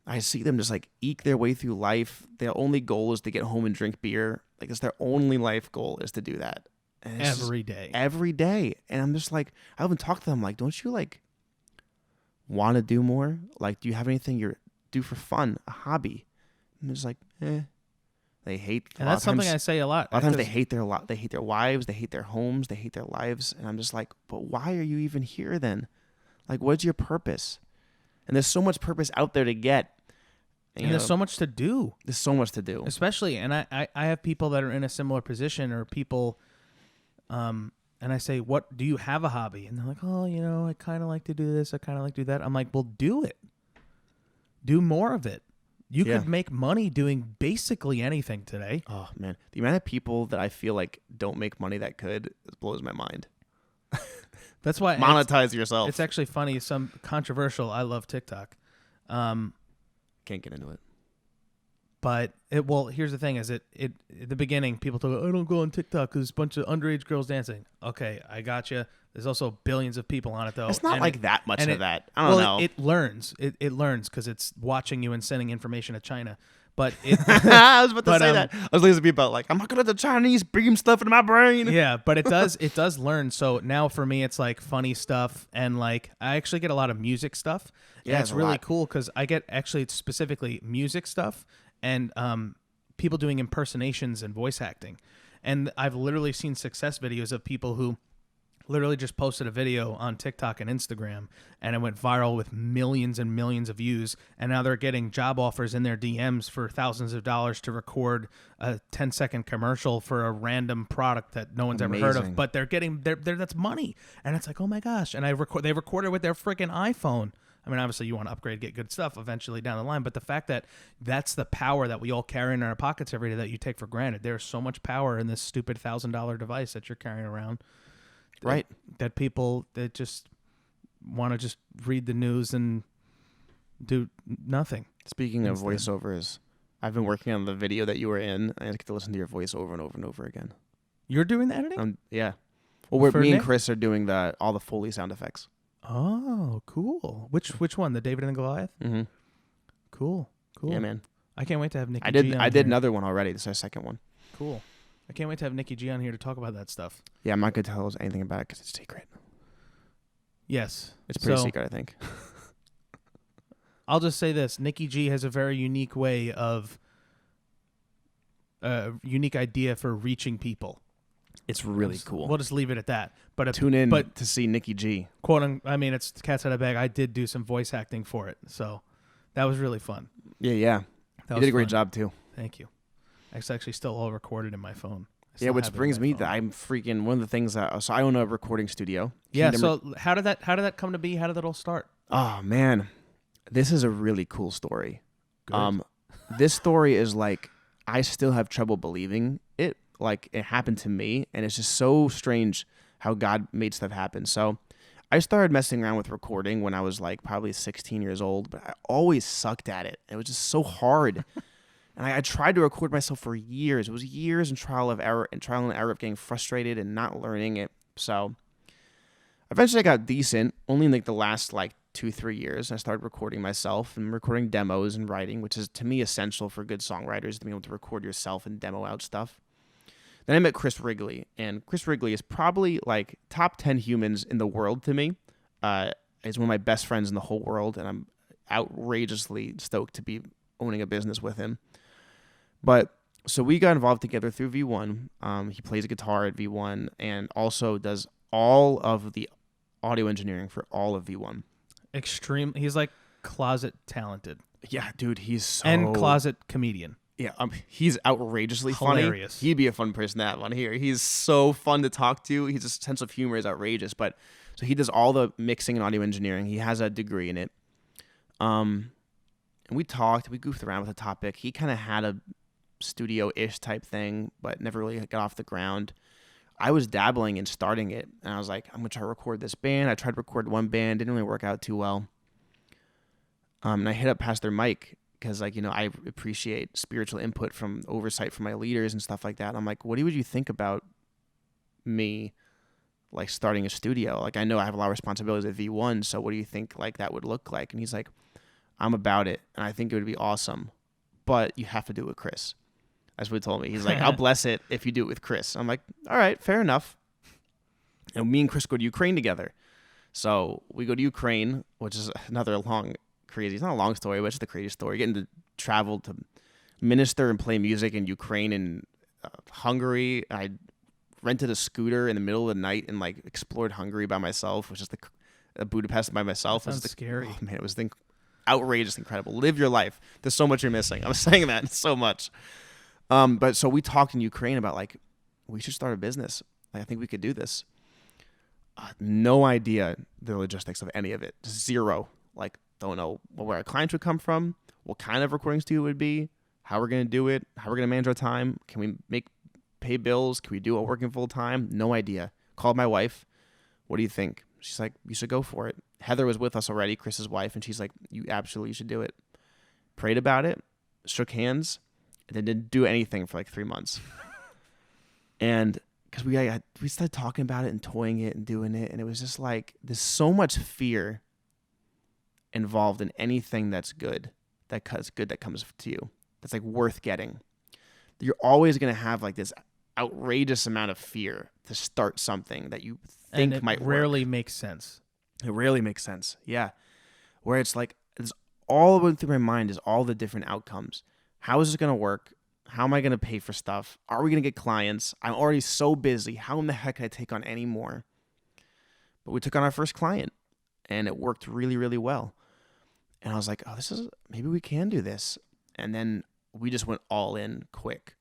I see them just eke their way through life. Their only goal is to get home and drink beer. It's their only life goal is to do that. And Every day. Every day. And I'm just I haven't talked to them don't you want to do more? Do you have anything you do for fun, a hobby? And it's They hate, and that's something I say a lot. A lot of times they hate their wives, they hate their homes, they hate their lives, and I'm just but why are you even here then? What's your purpose? And there's so much purpose out there to get. And there's so much to do. There's so much to do. Especially, and I have people that are in a similar position, or people, and I say, what, do you have a hobby? And they're like, oh, I kind of like to do this, I kind of like to do that. I'm like, well, do it. Do more of it. You could make money doing basically anything today. Oh, man. The amount of people that I feel don't make money that could blows my mind. That's why monetize yourself. It's actually funny. Some controversial. I love TikTok. Can't get into it. But here's the thing: is it at the beginning, people talk, I don't go on TikTok because there's a bunch of underage girls dancing. Okay, I got you. There's also billions of people on it, though. It's not like that much of that. I don't know. It learns. It learns because it's watching you and sending information to China. But it, I was about to say that. I was listening to people like, I'm not gonna let the Chinese beam stuff into my brain. Yeah, but it does learn. So now for me, it's like funny stuff, and like I actually get a lot of music stuff. Yeah, it's really cool because I get actually specifically music stuff and people doing impersonations and voice acting. And I've literally seen success videos of people who literally just posted a video on TikTok and Instagram, and it went viral with millions and millions of views, and now they're getting job offers in their DMs for thousands of dollars to record a 10-second commercial for a random product that no one's ever heard of, but they're getting that's money. And it's like, oh my gosh. And they recorded with their freaking iPhone. I mean, obviously you want to upgrade, get good stuff eventually down the line, but the fact that that's the power that we all carry in our pockets every day that you take for granted. There's so much power in this stupid $1,000 device that you're carrying around. Right. That people that just want to just read the news and do nothing. Speaking of voiceovers, I've been working on the video that you were in. I get to listen to your voice over and over and over again. You're doing the editing? Yeah. Well, me and Chris are doing all the Foley sound effects. Oh, cool. Which one? The David and the Goliath? Mm-hmm. Cool. Yeah, man. I can't wait to have Nikki G on I did here. another one already. This is our second one. Cool. I can't wait to have Nikki G on here to talk about that stuff. Yeah, I'm not going to tell us anything about it because it's secret. Yes. It's pretty secret, I think. I'll just say this. Nikki G has a very unique way of... unique idea for reaching people. It's really cool. We'll just leave it at that. But tune in to see Nikki G. It's cat's out of bag. I did do some voice acting for it, so that was really fun. Yeah. You did a great job too. Thank you. It's actually still all recorded in my phone. Yeah, which brings me that I'm freaking one of the things that so I own a recording studio. Yeah. So how did that come to be? How did that all start? Oh man, this is a really cool story. Good. This story is like I still have trouble believing it. Like it happened to me, and it's just so strange how God made stuff happen. So I started messing around with recording when I was like probably 16 years old, but I always sucked at it. It was just so hard. And I tried to record myself for years. It was years and trial and error of getting frustrated and not learning it. So eventually I got decent, only in like the last 2-3 years. I started recording myself and recording demos and writing, which is to me essential for good songwriters to be able to record yourself and demo out stuff. Then I met Chris Wrigley, and Chris Wrigley is probably like top 10 humans in the world to me. He's one of my best friends in the whole world, and I'm outrageously stoked to be owning a business with him. But so we got involved together through V1. He plays guitar at V1 and also does all of the audio engineering for all of V1. He's like closet talented. Yeah, dude, and closet comedian. Yeah, he's outrageously hilarious. Funny. He'd be a fun person to have on here. He's so fun to talk to. His sense of humor is outrageous. But so he does all the mixing and audio engineering. He has a degree in it. And we talked. We goofed around with the topic. He kind of had a studio-ish type thing, but never really got off the ground. I was dabbling in starting it, and I was like, I'm going to try to record this band. I tried to record one band. Didn't really work out too well. And I hit up Pastor Mike because, I appreciate spiritual input from oversight from my leaders and stuff like that. I'm like, what would you think about me, starting a studio? I know I have a lot of responsibilities at V1, so what do you think, that would look like? And he's like, I'm about it, and I think it would be awesome, but you have to do it with Chris. That's what he told me. He's like, I'll bless it if you do it with Chris. I'm like, all right, fair enough. And me and Chris go to Ukraine together. So we go to Ukraine, which is another crazy. It's not a long story, but it's the crazy story. Getting to travel to minister and play music in Ukraine and Hungary. I rented a scooter in the middle of the night and explored Hungary by myself, which is Budapest by myself. That sounds scary. Oh, man, it was outrageous, incredible. Live your life. There's so much you're missing. I'm saying that so much. But so we talked in Ukraine about we should start a business. I think we could do this. No idea the logistics of any of it. Zero. Don't know where our clients would come from, what kind of recording studio it would be, how we're going to do it, how we're going to manage our time. Can we pay bills? Can we do it working full time? No idea. Called my wife. What do you think? She's like, you should go for it. Heather was with us already, Chris's wife, and she's like, you absolutely should do it. Prayed about it, shook hands, and then didn't do anything for like 3 months. And because we started talking about it and toying it and doing it, and it was just like, there's so much fear involved in anything that's good, that comes to you, that's like worth getting. You're always going to have like this outrageous amount of fear to start something that you think might work. It rarely makes sense. It rarely makes sense. Yeah. Where it's like, it's all going through my mind is all the different outcomes. How is this going to work? How am I going to pay for stuff? Are we going to get clients? I'm already so busy. How in the heck can I take on any more? But we took on our first client and it worked really, really well. And I was like, maybe we can do this. And then we just went all in quick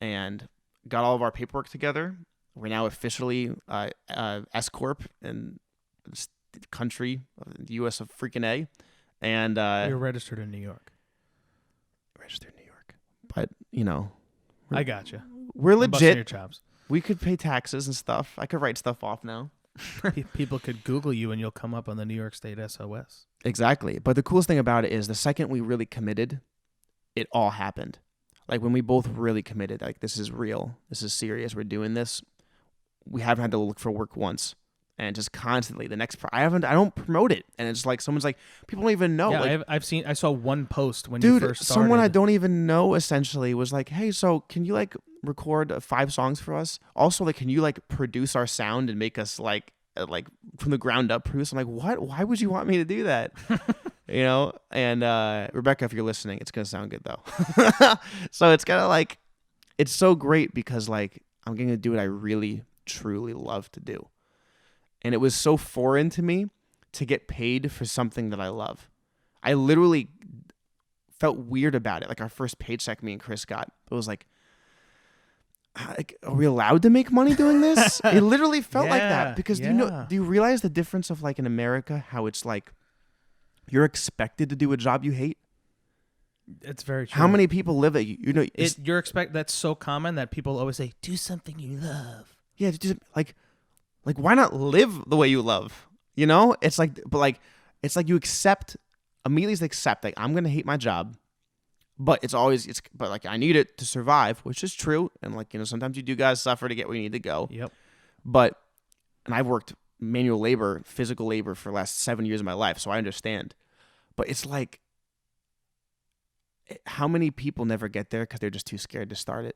and got all of our paperwork together. We're now officially S Corp in the country of the U.S. of freaking A. And you're registered in New York. Registered in New York. But, I gotcha. We're I'm busting legit. your chops. We could pay taxes and stuff. I could write stuff off now. People could Google you and you'll come up on the New York State SOS. Exactly. But the coolest thing about it is the second we really committed, it all happened. Like when we both really committed, like this is real, this is serious, we're doing this. We haven't had to look for work once, and just constantly I don't promote it, and it's like someone's like, people don't even know. Yeah, like, I saw one post when you first started. Someone I don't even know essentially was like, hey, so can you like record 5 songs for us? Also, like, can you like produce our sound and make us like from the ground up produce? I'm like, what? Why would you want me to do that? And Rebecca, if you're listening, it's gonna sound good though. So it's kind of like, it's so great because like I'm gonna do what I really truly love to do, and it was so foreign to me to get paid for something that I love. I literally felt weird about it. Like our first paycheck me and Chris got, it was like, are we allowed to make money doing this? It literally felt like that because do you realize the difference of like in America, how it's like you're expected to do a job you hate? It's very true. How many people live that that's so common that people always say, do something you love. Yeah, just like why not live the way you love? It's like, but like, it's like you immediately accept like I'm gonna hate my job, but but like I need it to survive, which is true. And like sometimes you do guys suffer to get where you need to go. Yep. And I've worked manual labor, physical labor for the last 7 years of my life, so I understand. But it's like, how many people never get there because they're just too scared to start it?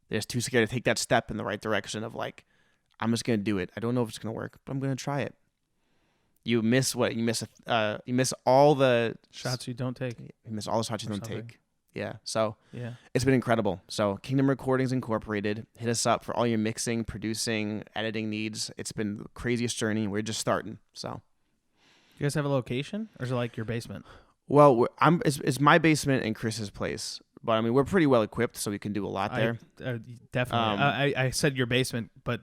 They're just too scared to take that step in the right direction of like, I'm just gonna do it. I don't know if it's gonna work, but I'm gonna try it. You miss what? You miss all the shots you don't take. You miss all the shots you don't take. Yeah. So yeah, it's been incredible. So Kingdom Recordings Incorporated, hit us up for all your mixing, producing, editing needs. It's been the craziest journey. We're just starting. So you guys have a location, or is it like your basement? Well, it's my basement and Chris's place, but I mean we're pretty well equipped, so we can do a lot there. Definitely. I said your basement, but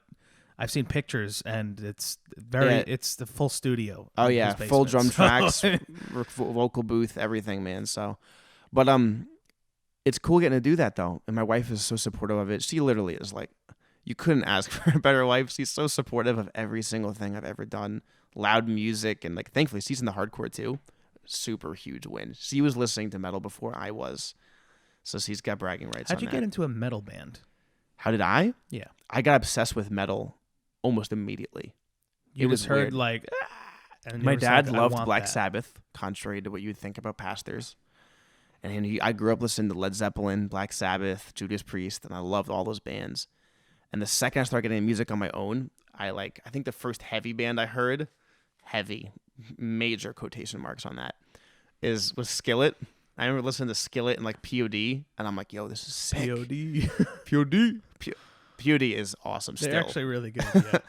I've seen pictures, and it's it's the full studio. Oh yeah, full drum tracks, vocal booth, everything, man. So, but it's cool getting to do that though, and my wife is so supportive of it. She literally is like, you couldn't ask for a better wife. She's so supportive of every single thing I've ever done. Loud music, and like thankfully she's in the hardcore too. Super huge win. She was listening to metal before I was, so she's got bragging rights. How'd you get into a metal band? How did I? Yeah, I got obsessed with metal almost immediately. You just heard weird. Like, and my dad loved Black Sabbath, contrary to what you would think about pastors. And I grew up listening to Led Zeppelin, Black Sabbath, Judas Priest, and I loved all those bands. And the second I started getting music on my own, I think the first heavy band I heard, heavy, major quotation marks on that, was Skillet. I remember listening to Skillet and like POD, and I'm like, yo, this is sick. POD is awesome. They're actually really good. Yeah.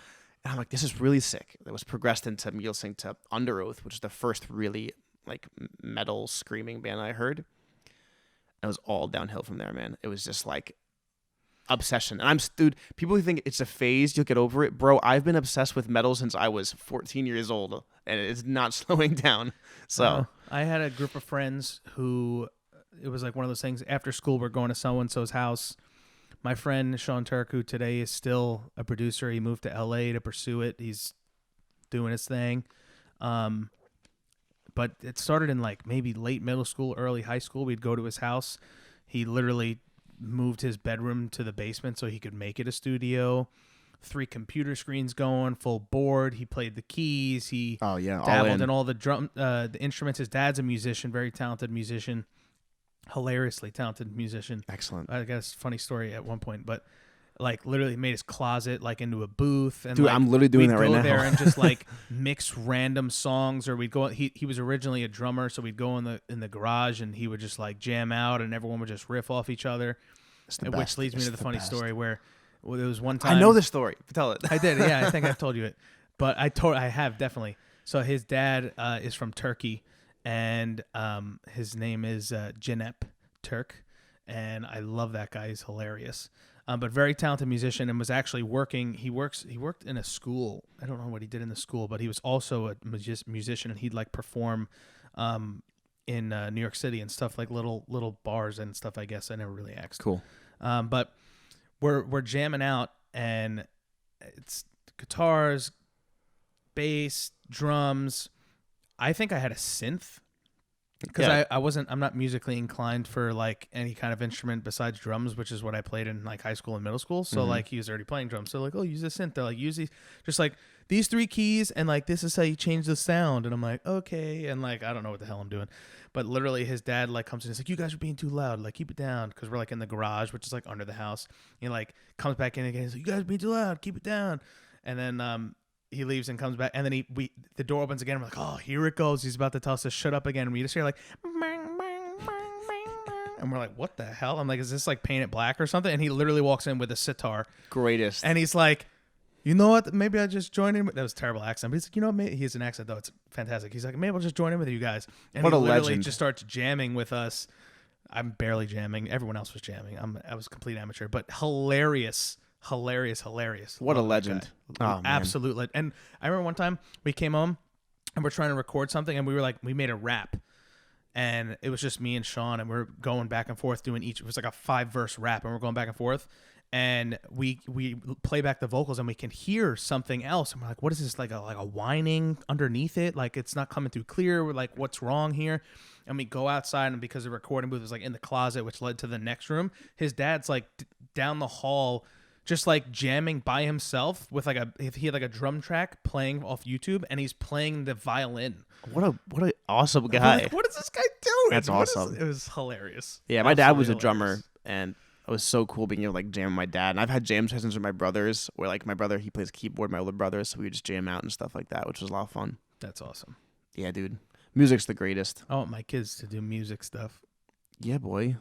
And I'm like, this is really sick. It was progressed into me listening to Under Oath, which is the first really like metal screaming band I heard. It was all downhill from there, man. It was just like obsession. And dude, people who think it's a phase, you'll get over it. Bro, I've been obsessed with metal since I was 14 years old, and it's not slowing down. So I had a group of friends who, it was like one of those things, after school we're going to so-and-so's house. My friend Sean Turk, who today is still a producer, he moved to LA to pursue it. He's doing his thing. But it started in like maybe late middle school, early high school. We'd go to his house. He literally moved his bedroom to the basement so he could make it a studio. 3 computer screens going, full board. He played the keys. He dabbled in all the the instruments. His dad's a musician, very talented musician, hilariously talented musician. Excellent. I guess funny story at one point, but like literally made his closet like into a booth. And dude, like, I'm literally doing that right now. We'd go there and just like mix random songs, or we'd go. He was originally a drummer, so we'd go in the garage and he would just like jam out, and everyone would just riff off each other. Which leads me to the funny story where there was one time. I know this story. Tell it. I did. Yeah, I think I've told you it, but I have definitely. So his dad is from Turkey, and his name is Cenep Turk, and I love that guy. He's hilarious. But very talented musician, and was actually working. He worked in a school. I don't know what he did in the school, but he was also a musician, and he'd like perform in New York City and stuff, like little bars and stuff. I guess I never really asked. Cool. But we're jamming out, and it's guitars, bass, drums. I think I had a synth. Because I'm not musically inclined for like any kind of instrument besides drums, which is what I played in like high school and middle school. So like he was already playing drums. So like, oh, use a synth. They're like, use these, just like these 3 keys, and like this is how you change the sound. And I'm like, okay, and like I don't know what the hell I'm doing, but literally his dad like comes in and he's like, you guys are being too loud, like keep it down, because we're like in the garage, which is like under the house. He like comes back in again. He's like, you guys are being too loud, keep it down. And then he leaves and comes back, and then the door opens again. We're like, oh, here it goes. He's about to tell us to shut up again. And we just hear like, and we're like, what the hell? I'm like, is this like Paint It Black or something? And he literally walks in with a sitar. Greatest. And he's like, you know what? Maybe I just join in. That was a terrible accent. But he's like, you know what? He has an accent though. It's fantastic. He's like, maybe I'll just join in with you guys. And what he a literally legend. just starts jamming with us. I'm barely jamming. Everyone else was jamming. I was a complete amateur, but hilarious. What a legend. Oh, absolutely. And I remember one time we came home and we're trying to record something, and we made a rap, and it was just me and Sean, and we're going back and forth doing it was like a 5-verse rap, and we're going back and forth, and we play back the vocals, and we can hear something else, and we're like, what is this, like a whining underneath it, like it's not coming through clear, we're like, what's wrong here? And we go outside, and because the recording booth was like in the closet, which led to the next room, his dad's like down the hall just like jamming by himself with like he had like a drum track playing off YouTube, and he's playing the violin. What a awesome guy. Like, what is this guy doing? That's awesome. It was hilarious. Yeah, my dad was a drummer, and it was so cool being able to like jam with my dad. And I've had jam sessions with my brothers where like my brother, he plays keyboard, my older brother, so we would just jam out and stuff like that, which was a lot of fun. That's awesome. Yeah, dude. Music's the greatest. I want my kids to do music stuff. Yeah, boy.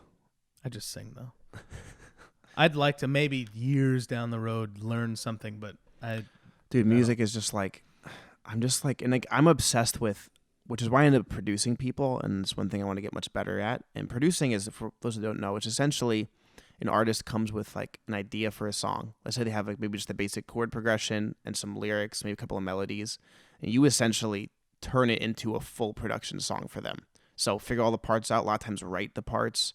I just sing though. I'd like to maybe years down the road learn something, but music is just like, I'm obsessed with, which is why I ended up producing people, and it's one thing I want to get much better at. And producing is, for those who don't know, it's essentially an artist comes with like an idea for a song. Let's say they have like maybe just a basic chord progression and some lyrics, maybe a couple of melodies, and you essentially turn it into a full production song for them. So figure all the parts out, a lot of times write the parts,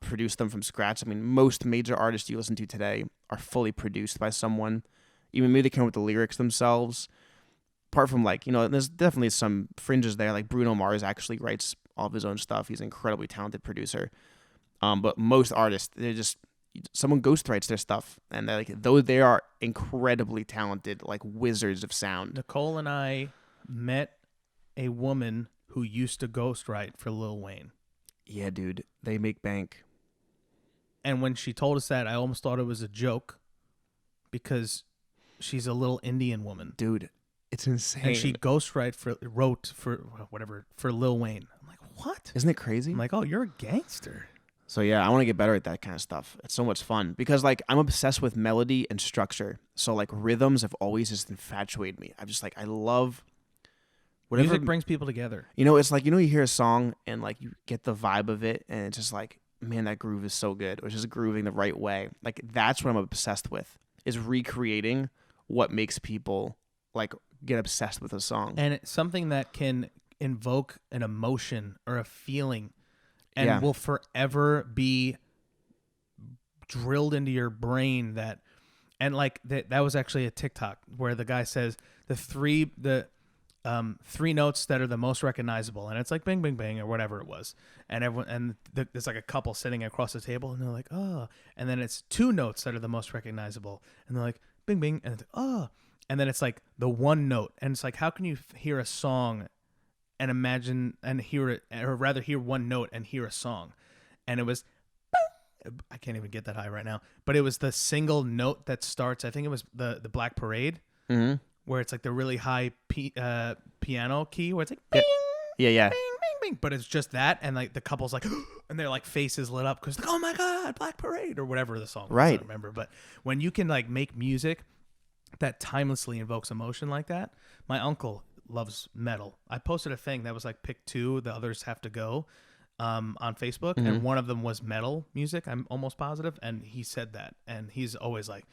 produce them from scratch. I mean, most major artists you listen to today are fully produced by someone. Even maybe they come up with the lyrics themselves. Apart from like, there's definitely some fringes there. Like Bruno Mars actually writes all of his own stuff. He's an incredibly talented producer. But most artists, they're just, someone ghostwrites their stuff. And they're like, though they are incredibly talented, like wizards of sound. Nicole and I met a woman who used to ghostwrite for Lil Wayne. Yeah, dude, they make bank. And when she told us that, I almost thought it was a joke because she's a little Indian woman. Dude, it's insane. And she wrote for Lil Wayne. I'm like, what? Isn't it crazy? I'm like, oh, you're a gangster. So yeah, I want to get better at that kind of stuff. It's so much fun because like I'm obsessed with melody and structure. So like rhythms have always just infatuated me. I'm just like, I love whatever. Music brings people together. It's like, you hear a song and like you get the vibe of it and it's just like, man, that groove is so good. Or just grooving the right way. Like that's what I'm obsessed with, is recreating what makes people like get obsessed with a song. And it's something that can invoke an emotion or a feeling and will forever be drilled into your brain And like that was actually a TikTok where the guy says the three notes that are the most recognizable, and it's like bing, bing, bing, or whatever it was. And there's like a couple sitting across the table, and they're like, oh. And then it's 2 notes that are the most recognizable, and they're like bing, bing, and it's like, oh. And then it's like the 1 note, and it's like, how can you hear a song and imagine and hear it, or rather hear 1 note and hear a song? And it was, I can't even get that high right now, but it was the single note that starts. I think it was the Black Parade, where it's like the really high piano key, where it's like bing, yeah, bing, bing, bing, but it's just that, and like the couple's like, and their like faces lit up because like, oh my god, Black Parade or whatever the song was, I don't remember. But when you can like make music that timelessly invokes emotion like that, my uncle loves metal. I posted a thing that was like pick 2, the others have to go. On Facebook, and one of them was metal music, I'm almost positive, and he said that, and he's always like,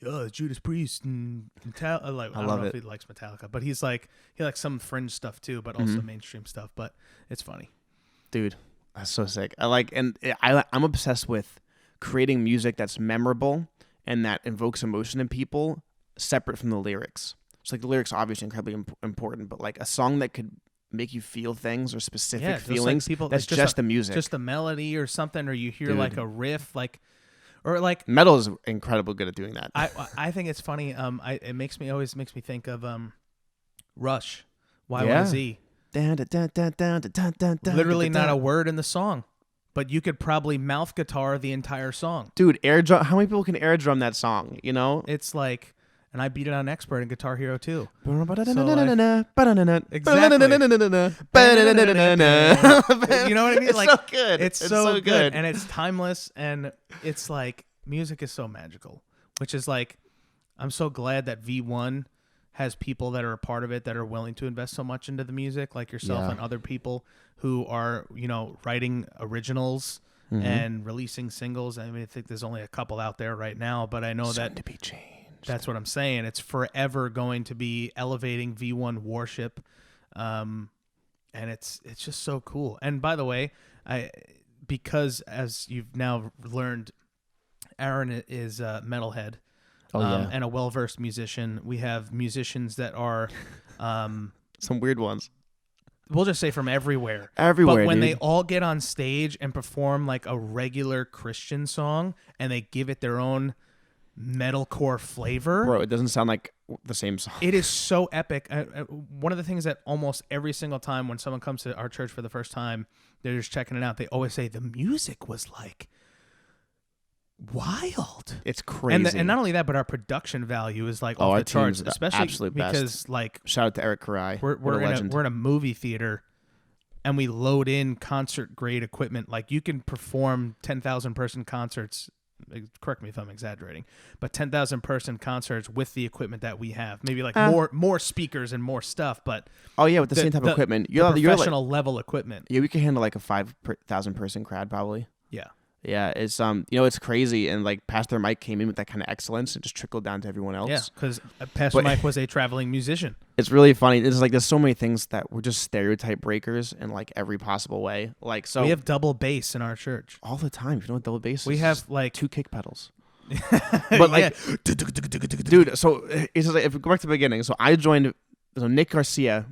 "Oh, Judas Priest and Metallica." Like, I don't know if he likes Metallica, but he likes some fringe stuff too, but also mainstream stuff. But it's funny, dude. That's so sick. I'm obsessed with creating music that's memorable and that invokes emotion in people, separate from the lyrics. So like the lyrics are obviously incredibly important, but like a song that could make you feel things or specific feelings. Like that's just the music, just the melody or something, or you hear like a riff, like, or like metal is incredibly good at doing that. I think it's funny. It always makes me think of Rush, Y1Z. Literally not a word in the song, but you could probably mouth guitar the entire song. Dude, air drum. How many people can air drum that song? You know, it's like. And I beat it on expert in Guitar Hero 2. Exactly. You know what I mean? It's like, so good. It's so good. And it's timeless. And it's like, music is so magical. Which is like, I'm so glad that V1 has people that are a part of it that are willing to invest so much into the music, like yourself and other people who are, writing originals and releasing singles. I mean, I think there's only a couple out there right now, but I know that... to be changed. That's what I'm saying. It's forever going to be elevating V1 worship, and it's just so cool. And by the way, because as you've now learned, Aaron is a metalhead, and a well-versed musician. We have musicians that are some weird ones. We'll just say from everywhere. But when dude. they all get on stage and perform like a regular Christian song, and they give it their own metalcore flavor, bro, it doesn't sound like the same song. It is so epic. One of the things that almost every single time when someone comes to our church for the first time, they're just checking it out, they always say the music was like wild. It's crazy. And not only that, but our production value is like off the charts, especially because like, shout out to Eric Karai. We're in a movie theater and we load in concert grade equipment. Like you can perform 10,000 person concerts. Correct me if I'm exaggerating, but 10,000 person concerts with the equipment that we have, maybe like more speakers and more stuff, but with the same type of equipment, you're professional level equipment. Yeah, we can handle like a 5,000 person crowd probably. Yeah, it's it's crazy, and like Pastor Mike came in with that kind of excellence and just trickled down to everyone else. Yeah, because Pastor Mike was a traveling musician. It's really funny. It's like there's so many things that were just stereotype breakers in like every possible way. Like so, we have double bass in our church all the time. If you know what double bass is, we have like 2 kick pedals. But like, dude. So it's like, if we go back to the beginning, so I joined. So Nick Garcia,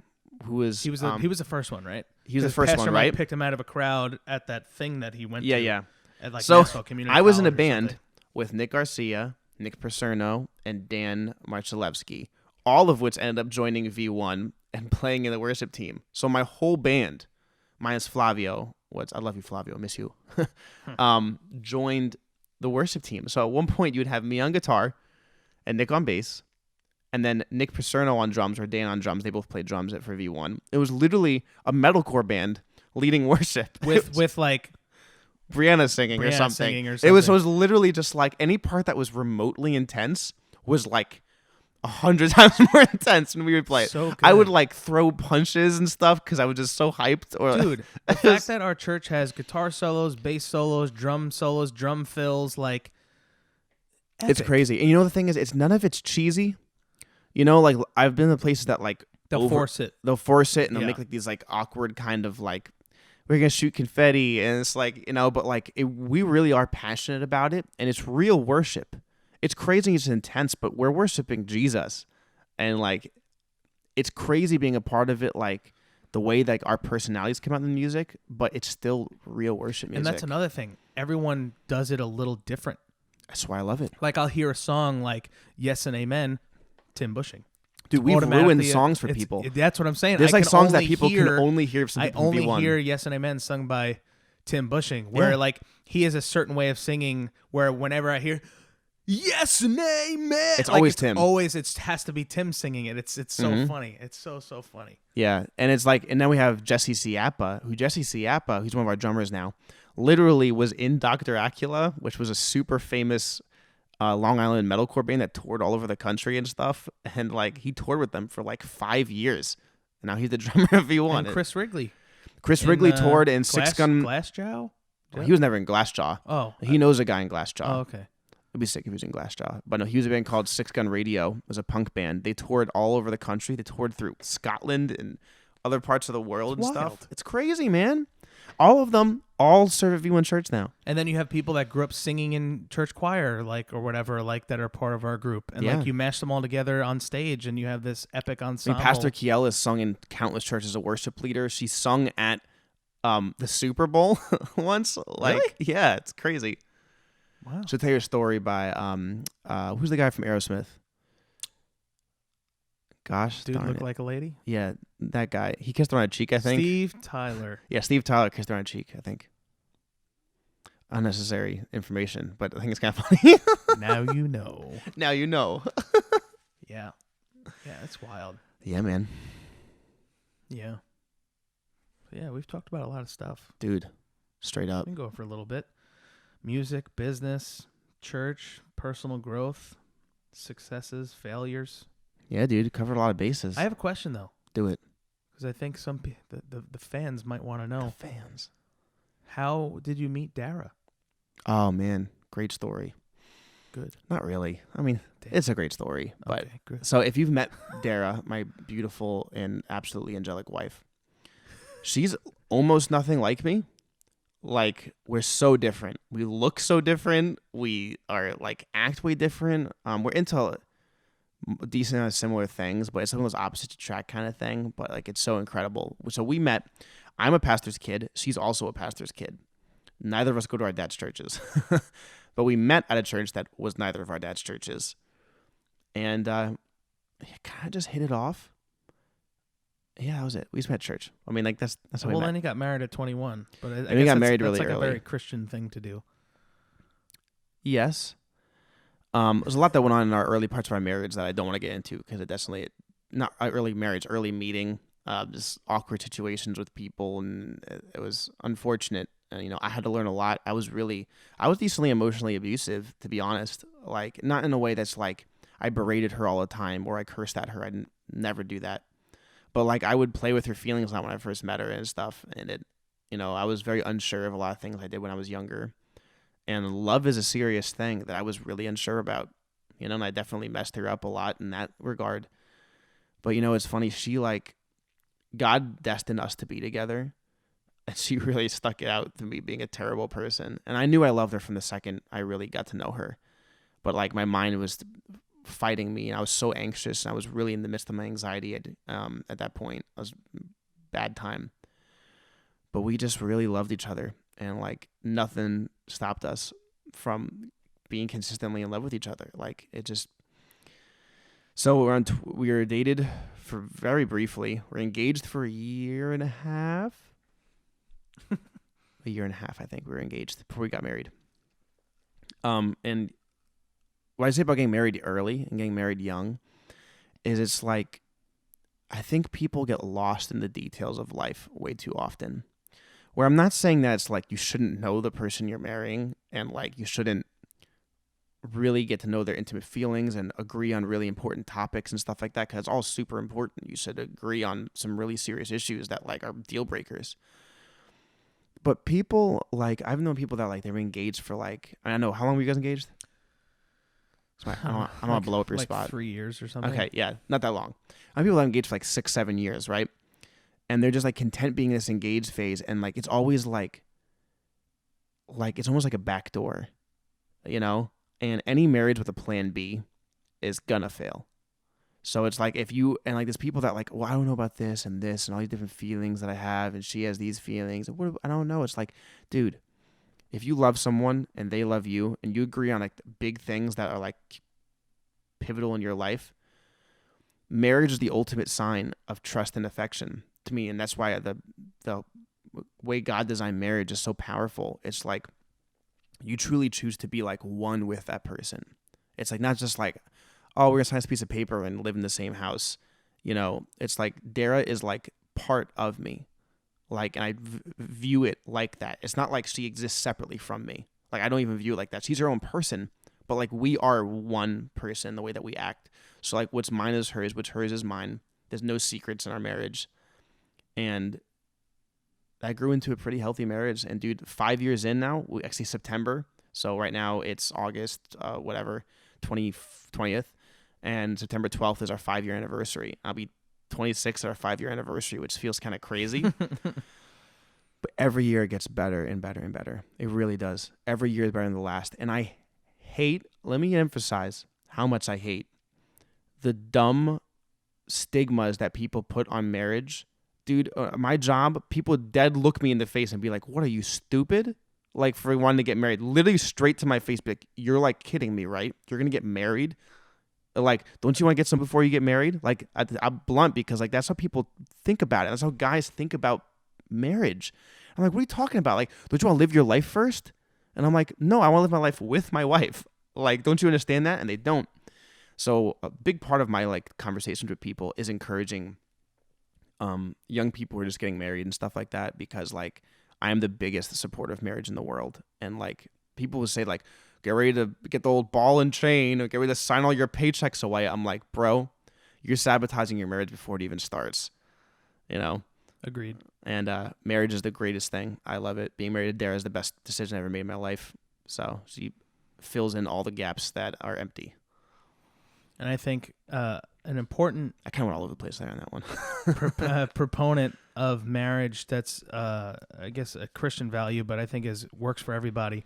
who was he was the first one, right? He was the first Pastor one, Mike right? Picked him out of a crowd at that thing that he went to. Yeah. At like so Nassau Community I was in a College band with Nick Garcia, Nick Percerno, and Dan Marchalewski, all of which ended up joining V1 and playing in the worship team. So my whole band, minus Flavio, I love you, Flavio, I miss you, joined the worship team. So at one point you'd have me on guitar and Nick on bass, and then Nick Percerno on drums or Dan on drums. They both played drums for V1. It was literally a metalcore band leading worship with like Brianna singing or something. It was literally just like any part that was remotely intense was like 100 times more intense when we would play it. So good. I would like throw punches and stuff because I was just so hyped. Dude, the fact that our church has guitar solos, bass solos, drum fills, like epic. It's crazy. And you know the thing is, none of it's cheesy. Like I've been to places that like they'll force it and they'll make like these like awkward kind of like, we're going to shoot confetti, and it's like, but like we really are passionate about it, and it's real worship. it's crazy, it's intense, but we're worshiping Jesus. And like, it's crazy being a part of it, like the way like our personalities come out in the music, but it's still real worship music. And that's another thing. Everyone does it a little different. That's why I love it. Like I'll hear a song like Yes and Amen, Tim Bushing. Dude, we've ruined songs for people. That's what I'm saying. There's like songs that people can only hear from I only hear Yes and Amen sung by Tim Bushing, where like he has a certain way of singing where whenever I hear Yes and Amen, it's like, always Tim. It has to be Tim singing it. It's so funny. It's so funny. Yeah, and it's like, and then we have Jesse Ciappa, who's one of our drummers now, literally was in Dr. Acula, which was a super famous Long Island metalcore band that toured all over the country and stuff. And like he toured with them for like 5 years. And now he's the drummer of V1. And Chris Wrigley. Chris Wrigley toured in Six Gun. Glassjaw? Well, he was never in Glassjaw. Oh. He knows a guy in Glassjaw. Oh, okay. It'd be sick if he was in Glassjaw. But no, he was a band called Six Gun Radio. It was a punk band. They toured all over the country. They toured through Scotland and other parts of the world and stuff. It's crazy, man. All of them all serve at V1 Church now. And then you have people that grew up singing in church choir, like, or whatever, like, that are part of our group. And like you mash them all together on stage and you have this epic ensemble. I mean, Pastor Kiel has sung in countless churches as a worship leader. She sung at the Super Bowl once. Like, really? Yeah, it's crazy. Wow. She'll tell you a story by who's the guy from Aerosmith? Gosh, dude, look like a lady. Yeah, that guy. He kissed her on a cheek, I think. Steve Tyler. Yeah, Steve Tyler kissed her on a cheek, I think. Unnecessary information, but I think it's kind of funny. Now you know. Now you know. Yeah. Yeah, it's wild. Yeah, man. Yeah. Yeah, we've talked about a lot of stuff. Dude, straight up. We can go for a little bit. Music, business, church, personal growth, successes, failures. Yeah, dude, covered a lot of bases. I have a question, though. Do it. Because I think the fans might want to know. The fans. How did you meet Dara? Oh, man. Great story. Good. Not really. I mean, it's a great story. But okay, good. So if you've met Dara, my beautiful and absolutely angelic wife, she's almost nothing like me. Like, we're so different. We look so different. We are, like, act way different. We're into decent amount of similar things, but it's something that's opposite to track kind of thing. But, like, it's so incredible. So we met. I'm a pastor's kid. She's also a pastor's kid. Neither of us go to our dad's churches. But we met at a church that was neither of our dad's churches. And kind of just hit it off. Yeah, that was it. We just met at church. I mean, like, that's how we met. Well, then he got married at 21. But I he guess got married really that's like early. a very Christian thing to do. Yes. There's a lot that went on in our early parts of our marriage that I don't want to get into because it definitely, not early marriage, early meeting, just awkward situations with people, and it was unfortunate. I had to learn a lot. I was decently emotionally abusive, to be honest. Like, not in a way that's like I berated her all the time or I cursed at her. I didn't never do that. But like, I would play with her feelings a lot when I first met her and stuff. And I was very unsure of a lot of things I did when I was younger. And love is a serious thing that I was really unsure about, and I definitely messed her up a lot in that regard. But it's funny. She God destined us to be together. And she really stuck it out to me being a terrible person. And I knew I loved her from the second I really got to know her. But like, my mind was fighting me, and I was so anxious. And I was really in the midst of my anxiety at that point. It was a bad time. But we just really loved each other, and like, nothing stopped us from being consistently in love with each other. Like, it just. So we were dated for very briefly. We're engaged for a year and a half. A year and a half, I think we were engaged before we got married. And what I say about getting married early and getting married young is it's like, I think people get lost in the details of life way too often. Where I'm not saying that it's like you shouldn't know the person you're marrying and like you shouldn't really get to know their intimate feelings and agree on really important topics and stuff like that, because it's all super important. You should agree on some really serious issues that like are deal breakers. But people, like, I've known people that, like, they were engaged for, like, I don't know, how long were you guys engaged? I don't want to blow up your spot. 3 years or something. Okay, yeah, not that long. I have people that are engaged for, like, 6-7 years, right? And they're just, like, content being in this engaged phase, and, like, it's always, like, it's almost like a back door, And any marriage with a plan B is gonna fail. So it's like if you and like there's people that like, well, I don't know about this and all these different feelings that I have, and she has these feelings. What I don't know. It's like, dude, if you love someone and they love you, and you agree on like big things that are like pivotal in your life, marriage is the ultimate sign of trust and affection to me, and that's why the way God designed marriage is so powerful. It's like you truly choose to be like one with that person. It's like not just like, oh, we're gonna sign this piece of paper and live in the same house. You know, it's like Dara is like part of me. Like, and I view it like that. It's not like she exists separately from me. Like, I don't even view it like that. She's her own person, but like we are one person the way that we act. So like what's mine is hers, what's hers is mine. There's no secrets in our marriage. And that grew into a pretty healthy marriage. And dude, 5 years in now, actually September. So right now it's August, 20th. And September 12th is our 5-year anniversary. I'll be 26 at our 5-year anniversary, which feels kind of crazy. But every year it gets better and better and better. It really does. Every year is better than the last. And I hate, let me emphasize how much I hate the dumb stigmas that people put on marriage. Dude, my job, people dead look me in the face and be like, what, are you stupid? Like for wanting to get married. Literally straight to my face, be like, you're like kidding me, right? You're going to get married? Like, don't you want to get some before you get married? Like, I'm blunt because, like, that's how people think about it. That's how guys think about marriage. I'm like, what are you talking about? Like, don't you want to live your life first? And I'm like, no, I want to live my life with my wife. Like, don't you understand that? And they don't. So a big part of my, like, conversations with people is encouraging young people who are just getting married and stuff like that because, like, I am the biggest supporter of marriage in the world. And, like, people will say, like, get ready to get the old ball and chain or get ready to sign all your paychecks away. I'm like, bro, you're sabotaging your marriage before it even starts, you know? Agreed. And marriage is the greatest thing. I love it. Being married to Dara is the best decision I ever made in my life. So she fills in all the gaps that are empty. And I think an important... I kind of went all over the place there on that one. proponent of marriage that's, I guess, a Christian value, but I think works for everybody,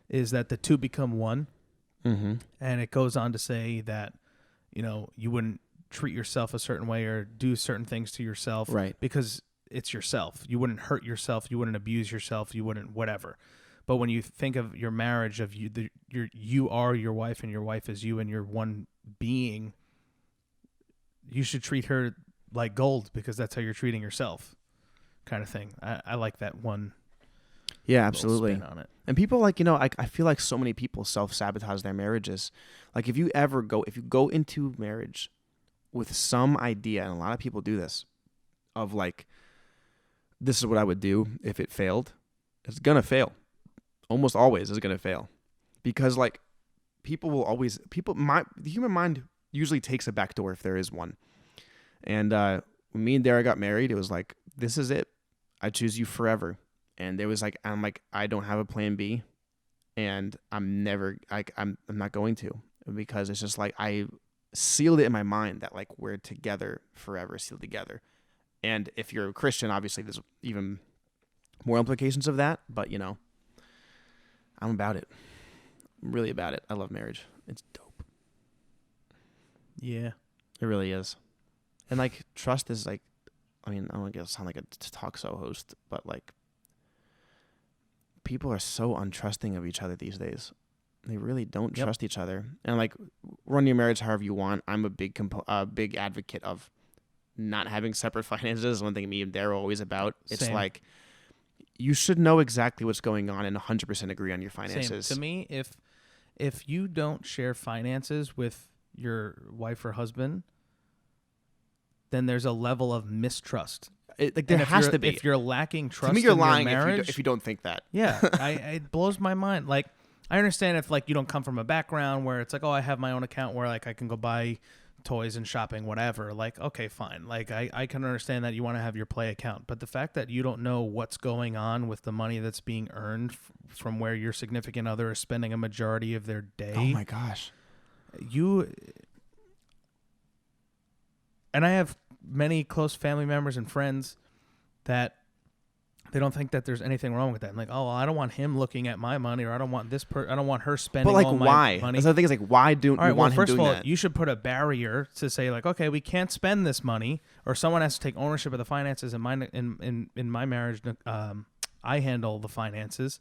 is that the two become one. Mm-hmm. And it goes on to say that, you know, you wouldn't treat yourself a certain way or do certain things to yourself. Right. Because it's yourself. You wouldn't hurt yourself. You wouldn't abuse yourself. You wouldn't whatever. But when you think of your marriage, of you are your wife and your wife is you and you're one being, you should treat her like gold because that's how you're treating yourself, kind of thing. I like that one. Yeah, absolutely. Spin on it. And people like, you know, I feel like so many people self-sabotage their marriages. Like if you go into marriage with some idea, and a lot of people do this, of like, this is what I would do if it failed, it's going to fail. Almost always is going to fail. Because like the human mind usually takes a back door if there is one. And when me and Dara got married, it was like, this is it. I choose you forever. And there was like, I'm like, I don't have a plan B, and I'm not going to, because it's just like I sealed it in my mind that like we're together forever, sealed together. And if you're a Christian, obviously there's even more implications of that. But you know, I'm about it. I'm really about it. I love marriage. It's dope. Yeah, it really is. And like trust is like, I mean, I don't want to sound like a talk show host, but like, people are so untrusting of each other these days. They really don't trust each other. And like, run your marriage however you want. I'm a big advocate of not having separate finances. One thing me and Dara are always about. It's Same. like, you should know exactly what's going on and 100% agree on your finances. Same. To me, if you don't share finances with your wife or husband, then there's a level of mistrust. There has to be. If you're lacking trust, to me, you're in lying your marriage, if you don't think that. Yeah, it blows my mind. Like, I understand if like you don't come from a background where it's like, oh, I have my own account where like I can go buy toys and shopping, whatever. Like, okay, fine. Like, I can understand that you want to have your play account, but the fact that you don't know what's going on with the money that's being earned from where your significant other is spending a majority of their day. Oh my gosh. And I have many close family members and friends that They don't think that there's anything wrong with that. I'm like, oh, well, I don't want him looking at my money, or I don't want I don't want her spending all my why? money. So the thing is, like, why do all right, you want him first doing of all, that? you should put a barrier to say, like, okay, we can't spend this money, or someone has to take ownership of the finances. In my marriage, I handle the finances.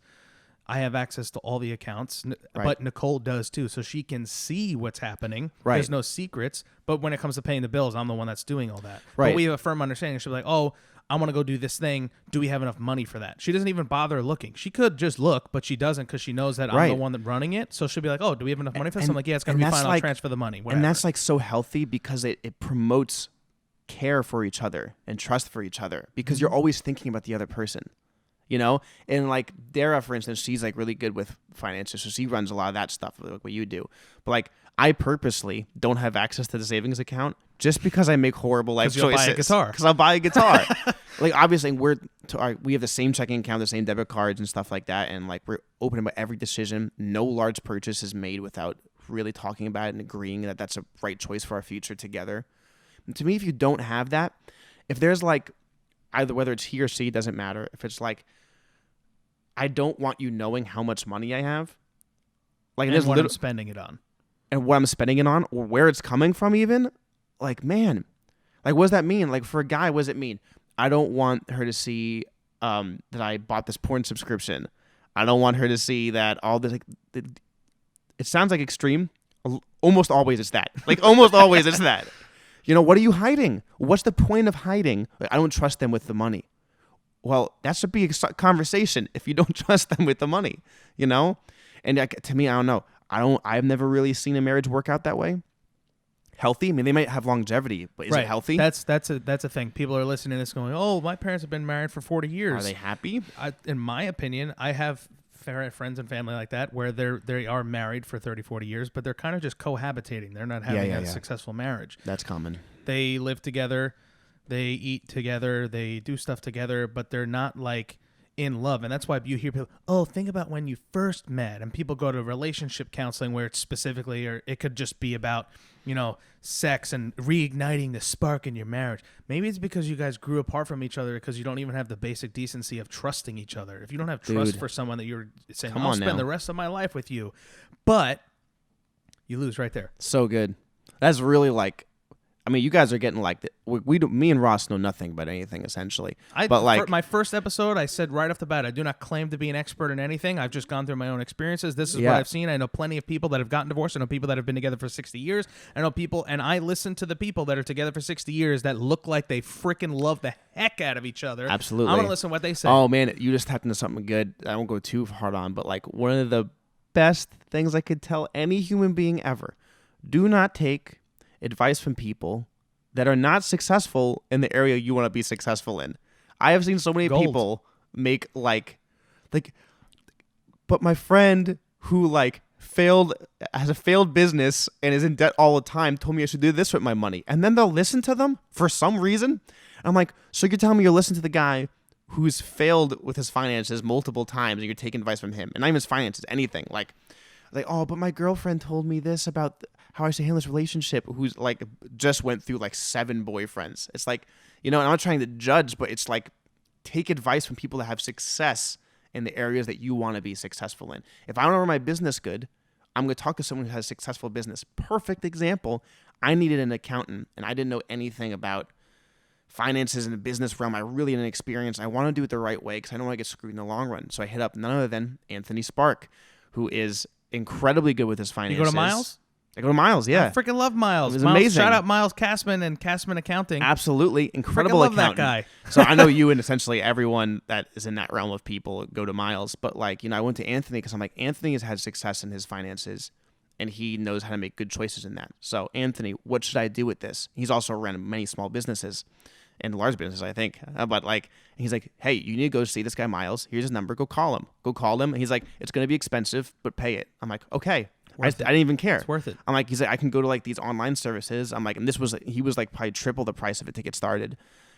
I have access to all the accounts, but Nicole does too, so she can see what's happening. Right. There's no secrets, but when it comes to paying the bills, I'm the one that's doing all that. Right. But we have a firm understanding. She'll be like, oh, I want to go do this thing. Do we have enough money for that? She doesn't even bother looking. She could just look, but she doesn't because she knows that I'm the one that's running it. So she'll be like, oh, do we have enough money for this? I'm like, yeah, it's going to be fine. I'll transfer the money. Whatever. And that's like so healthy because it promotes care for each other and trust for each other because you're always thinking about the other person. You know, and like Dara, for instance, she's like really good with finances, so she runs a lot of that stuff, like what you do. But like, I purposely don't have access to the savings account just because I make horrible life choices. Buy a guitar. Because I'll buy a guitar. Like, obviously, we have the same checking account, the same debit cards and stuff like that, and like we're open about every decision. No large purchase is made without really talking about it and agreeing that that's a right choice for our future together. And to me, if you don't have that, if there's like either whether it's he or she, doesn't matter. If it's like, I don't want you knowing how much money I have. Like, and what I'm spending it on. And what I'm spending it on, or where it's coming from even. Like, man. Like, what does that mean? Like, for a guy, what does it mean? I don't want her to see that I bought this porn subscription. I don't want her to see that all this, like, it sounds like extreme. Almost always it's that. Like, almost always it's that. You know, what are you hiding? What's the point of hiding? Like, I don't trust them with the money. Well, that should be a conversation if you don't trust them with the money, you know? And to me, I don't know. I've never really seen a marriage work out that way. Healthy? I mean, they might have longevity, but is it healthy? That's a thing. People are listening to this going, oh, my parents have been married for 40 years. Are they happy? In my opinion, I have friends and family like that where they are married for 30, 40 years, but they're kind of just cohabitating. They're not having a successful marriage. That's common. They live together. They eat together, they do stuff together, but they're not like in love. And that's why you hear people, oh, think about when you first met. And people go to relationship counseling where it's specifically, or it could just be about, you know, sex and reigniting the spark in your marriage. Maybe it's because you guys grew apart from each other because you don't even have the basic decency of trusting each other. If you don't have trust for someone that you're saying, I'll spend the rest of my life with you, but you lose right there. So good. That's really like, I mean, you guys are getting like me and Ross know nothing about anything essentially. But like my first episode, I said right off the bat, I do not claim to be an expert in anything. I've just gone through my own experiences. This is what I've seen. I know plenty of people that have gotten divorced. I know people that have been together for 60 years. I know people, and I listen to the people that are together for 60 years that look like they freaking love the heck out of each other. Absolutely, I'm gonna listen to what they say. Oh man, you just tapped into something good. I won't go too hard on, but like one of the best things I could tell any human being ever: do not take advice from people that are not successful in the area you want to be successful in. I have seen so many people make but my friend who like has a failed business and is in debt all the time told me I should do this with my money. And then they'll listen to them for some reason. I'm like, so you're telling me you'll listen to the guy who's failed with his finances multiple times and you're taking advice from him, and not even his finances, anything. Like, oh, but my girlfriend told me this about how I should handle this relationship, who's like just went through like 7 boyfriends. It's like, you know, and I'm not trying to judge, but it's like, take advice from people that have success in the areas that you want to be successful in. If I want to run my business good, I'm going to talk to someone who has a successful business. Perfect example. I needed an accountant and I didn't know anything about finances in the business realm. I really didn't experience. I want to do it the right way because I don't want to get screwed in the long run. So I hit up none other than Anthony Spark, who is incredibly good with his finances. You go to Miles? I go to Miles, yeah. I freaking love Miles. It was amazing. Shout out Miles Castman and Castman Accounting. Absolutely. Incredible love accountant. that guy. So I know you and essentially everyone that is in that realm of people go to Miles. But like, you know, I went to Anthony because I'm like, Anthony has had success in his finances and he knows how to make good choices in that. So Anthony, what should I do with this? He's also run many small businesses and large businesses, I think. But like, he's like, hey, you need to go see this guy Miles. Here's his number. Go call him. And he's like, it's going to be expensive, but pay it. I'm like, okay. I didn't even care. It's worth it. I'm like, he's like, I can go to like these online services. I'm like, and he was like probably triple the price of it to get started.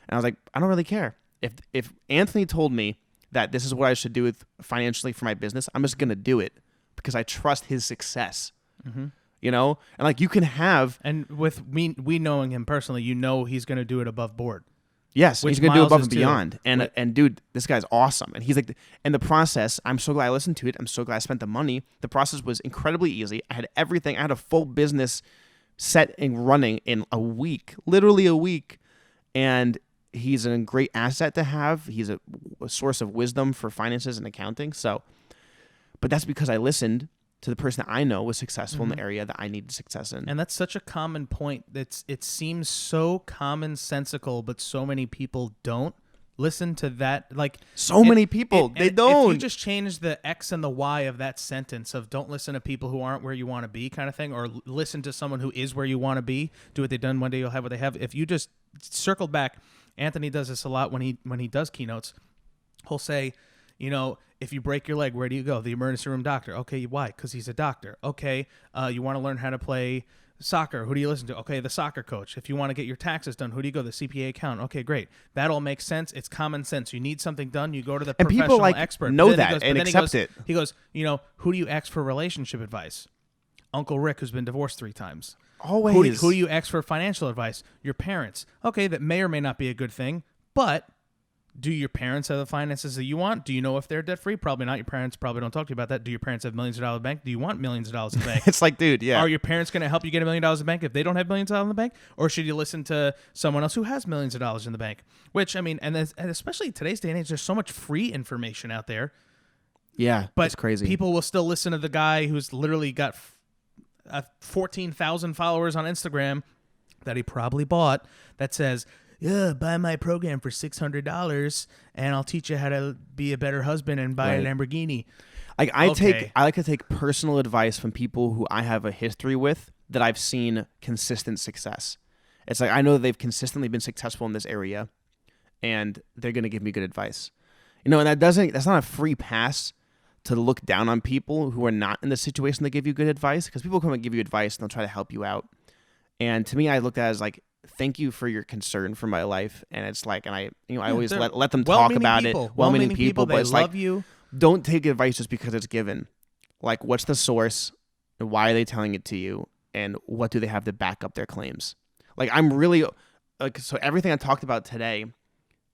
And I was like, I don't really care. If Anthony told me that this is what I should do with financially for my business, I'm just going to do it because I trust his success. Mm-hmm. You know? And like you can have. And with we knowing him personally, you know he's going to do it above board. Yes, Which he's gonna do Miles above is and too. beyond. And dude, this guy's awesome. And he's like, and the process, I'm so glad I listened to it. I'm so glad I spent the money. The process was incredibly easy. I had everything. I had a full business set and running in a week, literally a week. And he's a great asset to have. He's a source of wisdom for finances and accounting. So, but that's because I listened to the person that I know was successful in the area that I needed success in. And that's such a common point. It seems so commonsensical, but so many people don't listen to that. Like So many people, they don't. If you just change the X and the Y of that sentence of don't listen to people who aren't where you want to be kind of thing, or listen to someone who is where you want to be, do what they've done, one day you'll have what they have. If you just circle back, Anthony does this a lot when he does keynotes. He'll say, you know, if you break your leg, where do you go? The emergency room doctor. Okay, why? Because he's a doctor. Okay, you want to learn how to play soccer. Who do you listen to? Okay, the soccer coach. If you want to get your taxes done, who do you go? The CPA accountant. Okay, great. That all makes sense. It's common sense. You need something done, you go to the and professional people like expert. know that and accept it. He goes, you know, who do you ask for relationship advice? Uncle Rick, who's been divorced 3 times. Always. Who do you ask for financial advice? Your parents. Okay, that may or may not be a good thing, but do your parents have the finances that you want? Do you know if they're debt free? Probably not. Your parents probably don't talk to you about that. Do your parents have millions of dollars in the bank? Do you want millions of dollars in the bank? It's like, dude, yeah. Are your parents going to help you get $1 million in the bank if they don't have millions of dollars in the bank? Or should you listen to someone else who has millions of dollars in the bank? Which, I mean, and especially in today's day and age, there's so much free information out there. Yeah, But it's crazy. people will still listen to the guy who's literally got 14,000 followers on Instagram that he probably bought that says, yeah, buy my program for $600 and I'll teach you how to be a better husband and buy a Lamborghini. Like I like to take personal advice from people who I have a history with that I've seen consistent success. It's like I know they've consistently been successful in this area and they're going to give me good advice. You know, and that's not a free pass to look down on people who are not in the situation to give you good advice, because people come and give you advice and they'll try to help you out. And to me, I looked at it as like, thank you for your concern for my life. And it's like, and I always let them talk about it. Well-meaning people, but it's like, you. Don't take advice just because it's given. Like, what's the source? And why are they telling it to you? And what do they have to back up their claims? Like, I'm really like, so everything I talked about today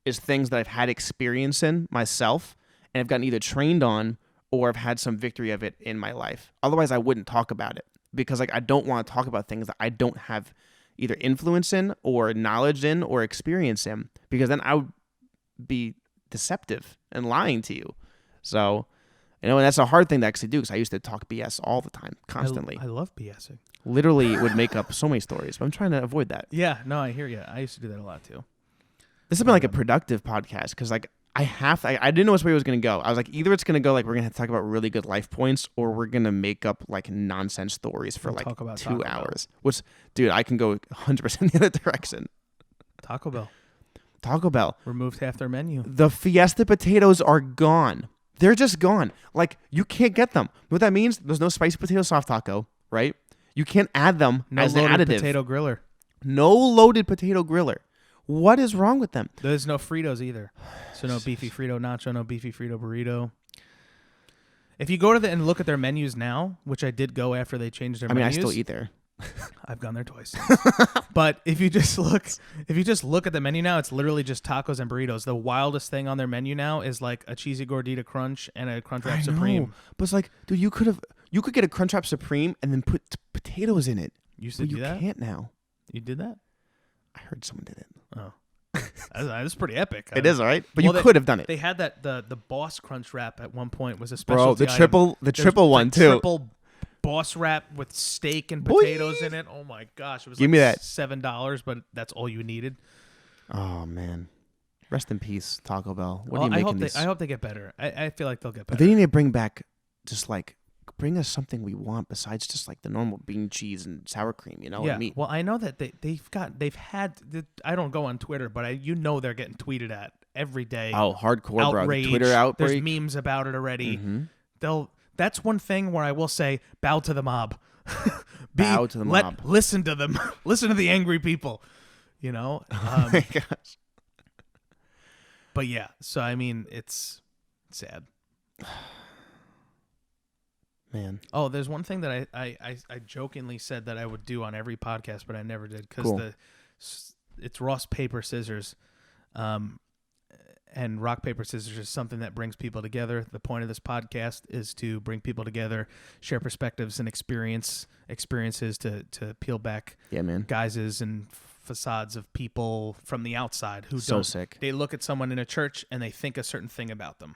is things that I've had experience in myself and I've gotten either trained on or I've had some victory of it in my life. Otherwise, I wouldn't talk about it, because like I don't want to talk about things that I don't have either influence in or knowledge in or experience in, because then I would be deceptive and lying to you. So, you know, and that's a hard thing to actually do, because I used to talk BS all the time, constantly. I love BSing. Literally would make up so many stories, but I'm trying to avoid that. Yeah, no, I hear you. I used to do that a lot too. This has been like a productive podcast, because like I didn't know which way it was going to go. I was like, either it's going to go like we're going to talk about really good life points, or we're going to make up like nonsense stories for like 2 hours. Which, dude, I can go 100% the other direction. Taco Bell removed half their menu. The Fiesta potatoes are gone. They're just gone. Like, you can't get them. What that means? There's no spicy potato soft taco, right? You can't add them as an additive. Potato griller. No loaded potato griller. What is wrong with them? There's no Fritos either. So no beefy Frito nacho, no beefy Frito burrito. If you go to and look at their menus now, which I did go after they changed their menus. I still eat there. I've gone there twice. But if you just look at the menu now, it's literally just tacos and burritos. The wildest thing on their menu now is like a cheesy gordita crunch and a Crunchwrap Supreme. But it's like, dude, you could get a Crunchwrap Supreme and then put potatoes in it. You used to do that? You can't now. You did that? I heard someone did it. Oh. That's pretty epic. It is, all right? But you could have done it. They had that the Boss Crunch Wrap at one point was a special. Bro, the triple one too. Triple Boss Wrap with steak and potatoes in it. Oh my gosh, it was Give me that. $7, but that's all you needed. Oh man. Rest in peace, Taco Bell. What are you making these? I hope they get better. I feel like they'll get better. They need to bring back just like bring us something we want besides just like the normal bean, cheese, and sour cream, you know? Yeah. And meat. Well, I know that they've had. I don't go on Twitter, but they're getting tweeted at every day. Oh, hardcore, outrage. Bro. The Twitter outbreak. There's memes about it already. Mm-hmm. That's one thing where I will say, bow to the mob. Bow to the mob. Listen to them. Listen to the angry people. You know? Oh my gosh. But yeah, so I mean, it's sad. Man. Oh, there's one thing that I jokingly said that I would do on every podcast, but I never did, because cool. it's Ross Paper Scissors. And rock, paper, scissors is something that brings people together. The point of this podcast is to bring people together, share perspectives and experiences to peel back guises and facades of people from the outside who so don't. Sick. They look at someone in a church and they think a certain thing about them.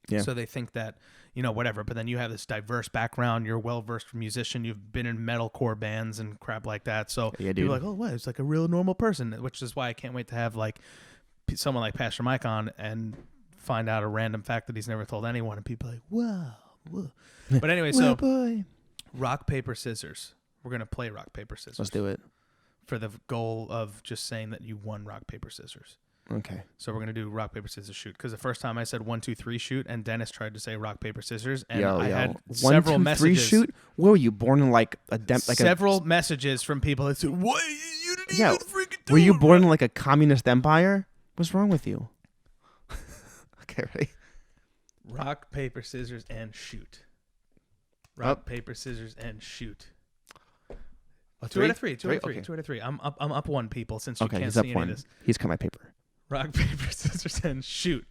Yeah. So they think that, whatever. But then you have this diverse background. You're a well-versed musician. You've been in metalcore bands and crap like that. So people are like, oh, wow, it's like a real normal person, which is why I can't wait to have like someone like Pastor Mike on and find out a random fact that he's never told anyone. And people are like, wow. Whoa. But anyway, so boy. rock, paper, scissors. We're going to play rock, paper, scissors. Let's do it. For the goal of just saying that you won rock, paper, scissors. Okay. So we're going to do rock, paper, scissors, shoot. Because the first time I said 1, 2, 3, shoot, and Dennis tried to say rock, paper, scissors, and I had several 1, 2, 3, messages. shoot? Where were you born in like a several messages from people that said, "What? You didn't even freaking do Were you it, born right?" in like a communist empire? What's wrong with you? Okay, ready? Rock, paper, scissors, and shoot. Rock, paper, scissors, and shoot. 2 out of 3. 2 out of 3. Okay. 2 out of 3. I'm up 1, people, since you can't he's see up any 1. of this. He's cut my paper. Rock, paper, scissors, and shoot.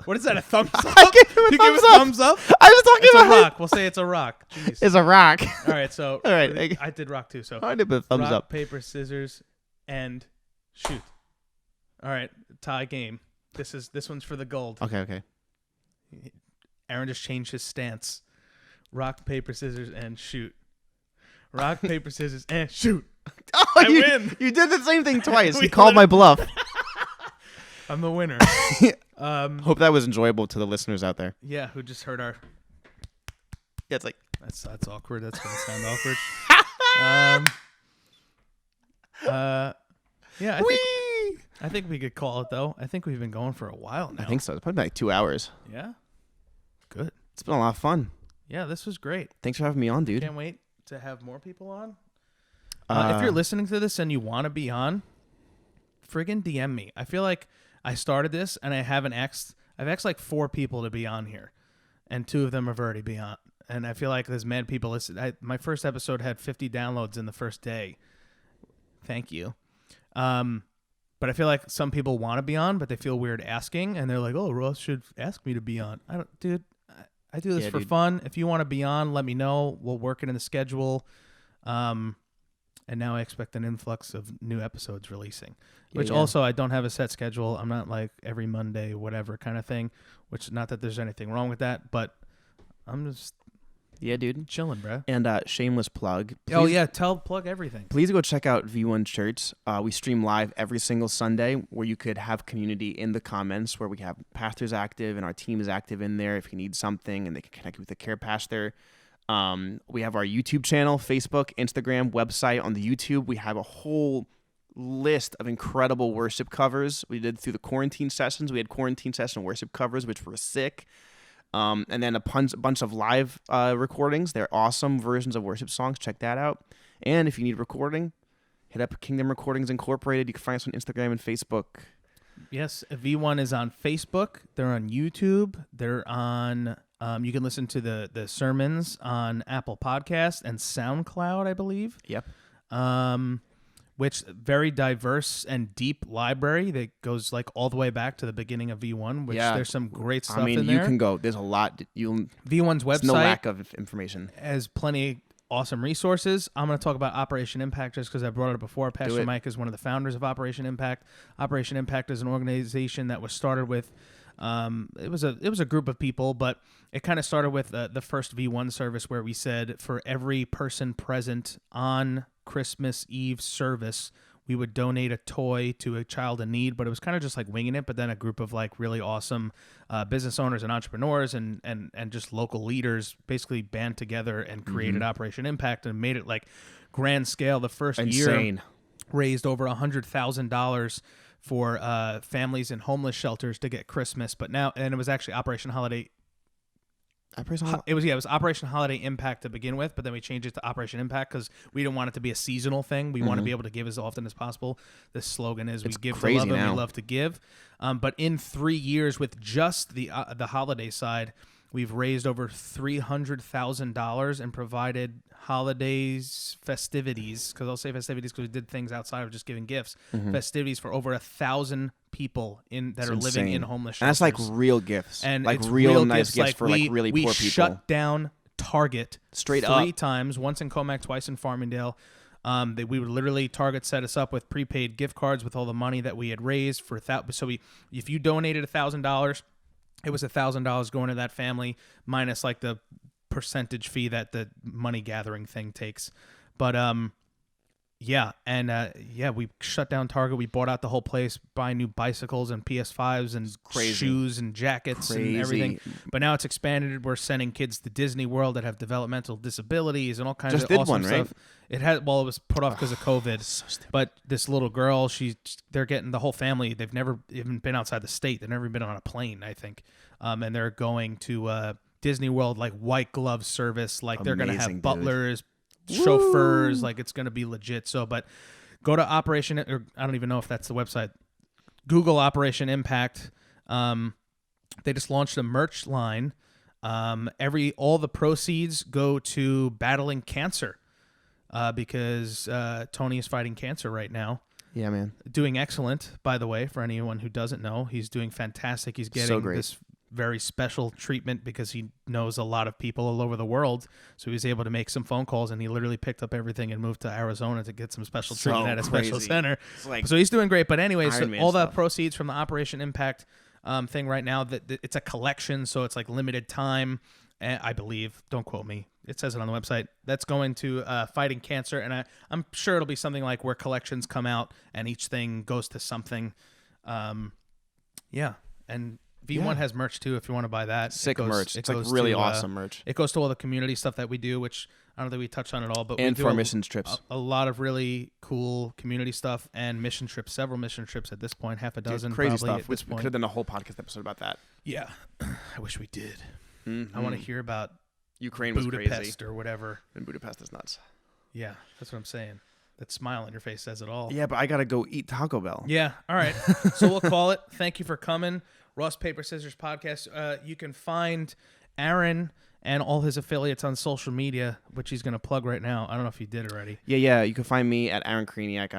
What is that? A thumbs up? I gave him a You thumbs give a up. thumbs up? I was talking It's a about rock. We'll say it's a rock. Jeez. It's a rock. All right, so All right. I did rock too. So I did a thumbs rock, up. paper, scissors, and shoot. All right, tie game. This one's for the gold. Okay. Aaron just changed his stance. Rock, paper, scissors, and shoot. Rock, paper, scissors, and shoot. Oh, I you, win. You did the same thing twice. We You called my bluff. I'm the winner. Hope that was enjoyable to the listeners out there. Yeah, who just heard our... Yeah, it's like... That's awkward. That's going to sound awkward. Yeah, I think we could call it, though. I think we've been going for a while now. I think so. It's probably like 2 hours. Yeah? Good. It's been a lot of fun. Yeah, this was great. Thanks for having me on, dude. Can't wait to have more people on. If you're listening to this and you want to be on, friggin' DM me. I feel like I started this and I haven't asked. I've asked like 4 people to be on here, and 2 of them have already been on. And I feel like there's mad people listen. My first episode had 50 downloads in the first day. Thank you. But I feel like some people want to be on, but they feel weird asking, and they're like, "Oh, Ross should ask me to be on." I don't, dude. I do this for fun. If you want to be on, let me know. We'll work it in the schedule. And now I expect an influx of new episodes releasing, which also I don't have a set schedule. I'm not like every Monday, whatever kind of thing, which not that there's anything wrong with that, but I'm just chilling, bro. And shameless plug. Please, plug everything. Please go check out V1 Church. We stream live every single Sunday where you could have community in the comments where we have pastors active and our team is active in there if you need something and they can connect with the care pastor. We have our YouTube channel, Facebook, Instagram, website. On the YouTube, we have a whole list of incredible worship covers. We did through the quarantine sessions. We had quarantine session worship covers, which were sick. And then a bunch of live recordings. They're awesome versions of worship songs. Check that out. And if you need recording, hit up Kingdom Recordings Incorporated. You can find us on Instagram and Facebook. Yes, V1 is on Facebook. They're on YouTube. They're on... you can listen to the sermons on Apple Podcast and SoundCloud, I believe. Yep. Which very diverse and deep library that goes like all the way back to the beginning of V1, which there's some great stuff in there. You can go. There's a lot. V1's website. No lack of information. Has plenty awesome resources. I'm going to talk about Operation Impact just because I brought it up before. Pastor Mike is one of the founders of Operation Impact. Operation Impact is an organization that was started with it was a group of people, but it kind of started with the first V1 service where we said for every person present on Christmas Eve service, we would donate a toy to a child in need, but it was kind of just like winging it. But then a group of like really awesome business owners and entrepreneurs and just local leaders basically band together and created Operation Impact and made it like grand scale. The first year raised over $100,000 for families in homeless shelters to get Christmas. But now, and it was actually Operation Holiday. It was Operation Holiday Impact to begin with, but then we changed it to Operation Impact because we didn't want it to be a seasonal thing. We want to be able to give as often as possible. The slogan is we give to love and we love to give. But in 3 years with just the holiday side, we've raised over $300,000 and provided festivities, because I'll say festivities because we did things outside of just giving gifts, festivities for over 1,000 people that are living in homeless shelters. And that's like real gifts. And like it's real nice gifts. gifts for like really poor people. We shut down Target straight up 3 times, once in Comac, twice in Farmingdale. We would literally Target set us up with prepaid gift cards with all the money that we had raised for if you donated $1,000, it was $1,000 going to that family minus like the percentage fee that the money gathering thing takes. But we shut down Target. We bought out the whole place, buying new bicycles and PS5s and shoes and jackets and everything. But now it's expanded. We're sending kids to Disney World that have developmental disabilities and all kinds of awesome stuff. Right? It was put off because of COVID. So stupid. But this little girl, they're getting the whole family. They've never even been outside the state. They've never been on a plane, I think. And they're going to Disney World, like white glove service. Like they're going to have butlers, chauffeurs, like it's going to be legit. So, but go to Operation, or I don't even know if that's the website. Google Operation Impact. They just launched a merch line. All the proceeds go to battling cancer, because Tony is fighting cancer right now. Yeah, man. Doing excellent, by the way, for anyone who doesn't know. He's doing fantastic. He's getting this very special treatment because he knows a lot of people all over the world. So he was able to make some phone calls, and he literally picked up everything and moved to Arizona to get some special treatment at a special center. So he's doing great. But anyway, all the proceeds from the Operation Impact thing right now, that it's a collection, so it's like limited time, I believe. Don't quote me. It says it on the website. That's going to fighting cancer, and I'm sure it'll be something like where collections come out and each thing goes to something. And V1 has merch too if you want to buy that. Sick merch. It's like really awesome merch. It goes to all the community stuff that we do, which I don't think we touched on at all. But and we do for missions trips. A lot of really cool community stuff and mission trips, several mission trips at this point, half a dozen. Crazy probably stuff. We could have done a whole podcast episode about that. Yeah. I wish we did. Mm-hmm. I want to hear about Ukraine was Budapest crazy. or whatever. And Budapest is nuts. Yeah, that's what I'm saying. That smile on your face says it all. Yeah, but I got to go eat Taco Bell. Yeah, all right. So we'll call it. Thank you for coming. Ross Paper Scissors Podcast. You can find Aaron and all his affiliates on social media, which he's going to plug right now. I don't know if he did already. Yeah. You can find me at Aaron Kraniak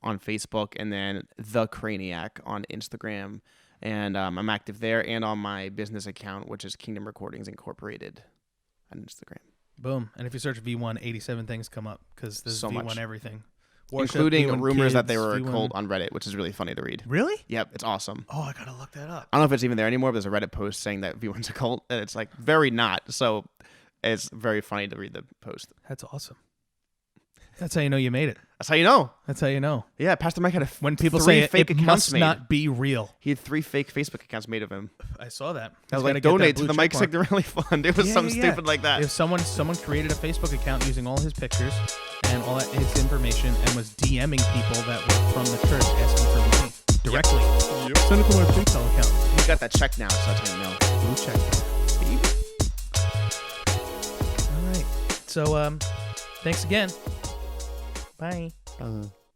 on Facebook, and then The Kraniak on Instagram. And I'm active there and on my business account, which is Kingdom Recordings Incorporated on Instagram. Boom. And if you search V1, 87 things come up because there's V1 much. Everything. Worship, including rumors that they were a cult on Reddit, which is really funny to read. Really? Yep, it's awesome. Oh, I got to look that up. I don't know if it's even there anymore, but there's a Reddit post saying that V1's a cult, and it's like very not. So it's very funny to read the post. That's awesome. That's how you know you made it. That's how you know. That's how you know. Yeah, Pastor Mike had when people say fake it accounts must not be real. He had 3 fake Facebook accounts made of him. I saw that. I was like, donate to the Mike Signorelli Fund. It was stupid like that. If someone created a Facebook account using all his pictures and all his information and was DMing people that were from the church asking for money directly, send it to my PayPal account. He got that check now, so that's how you know. Blue check. All right. So, thanks again. Bye.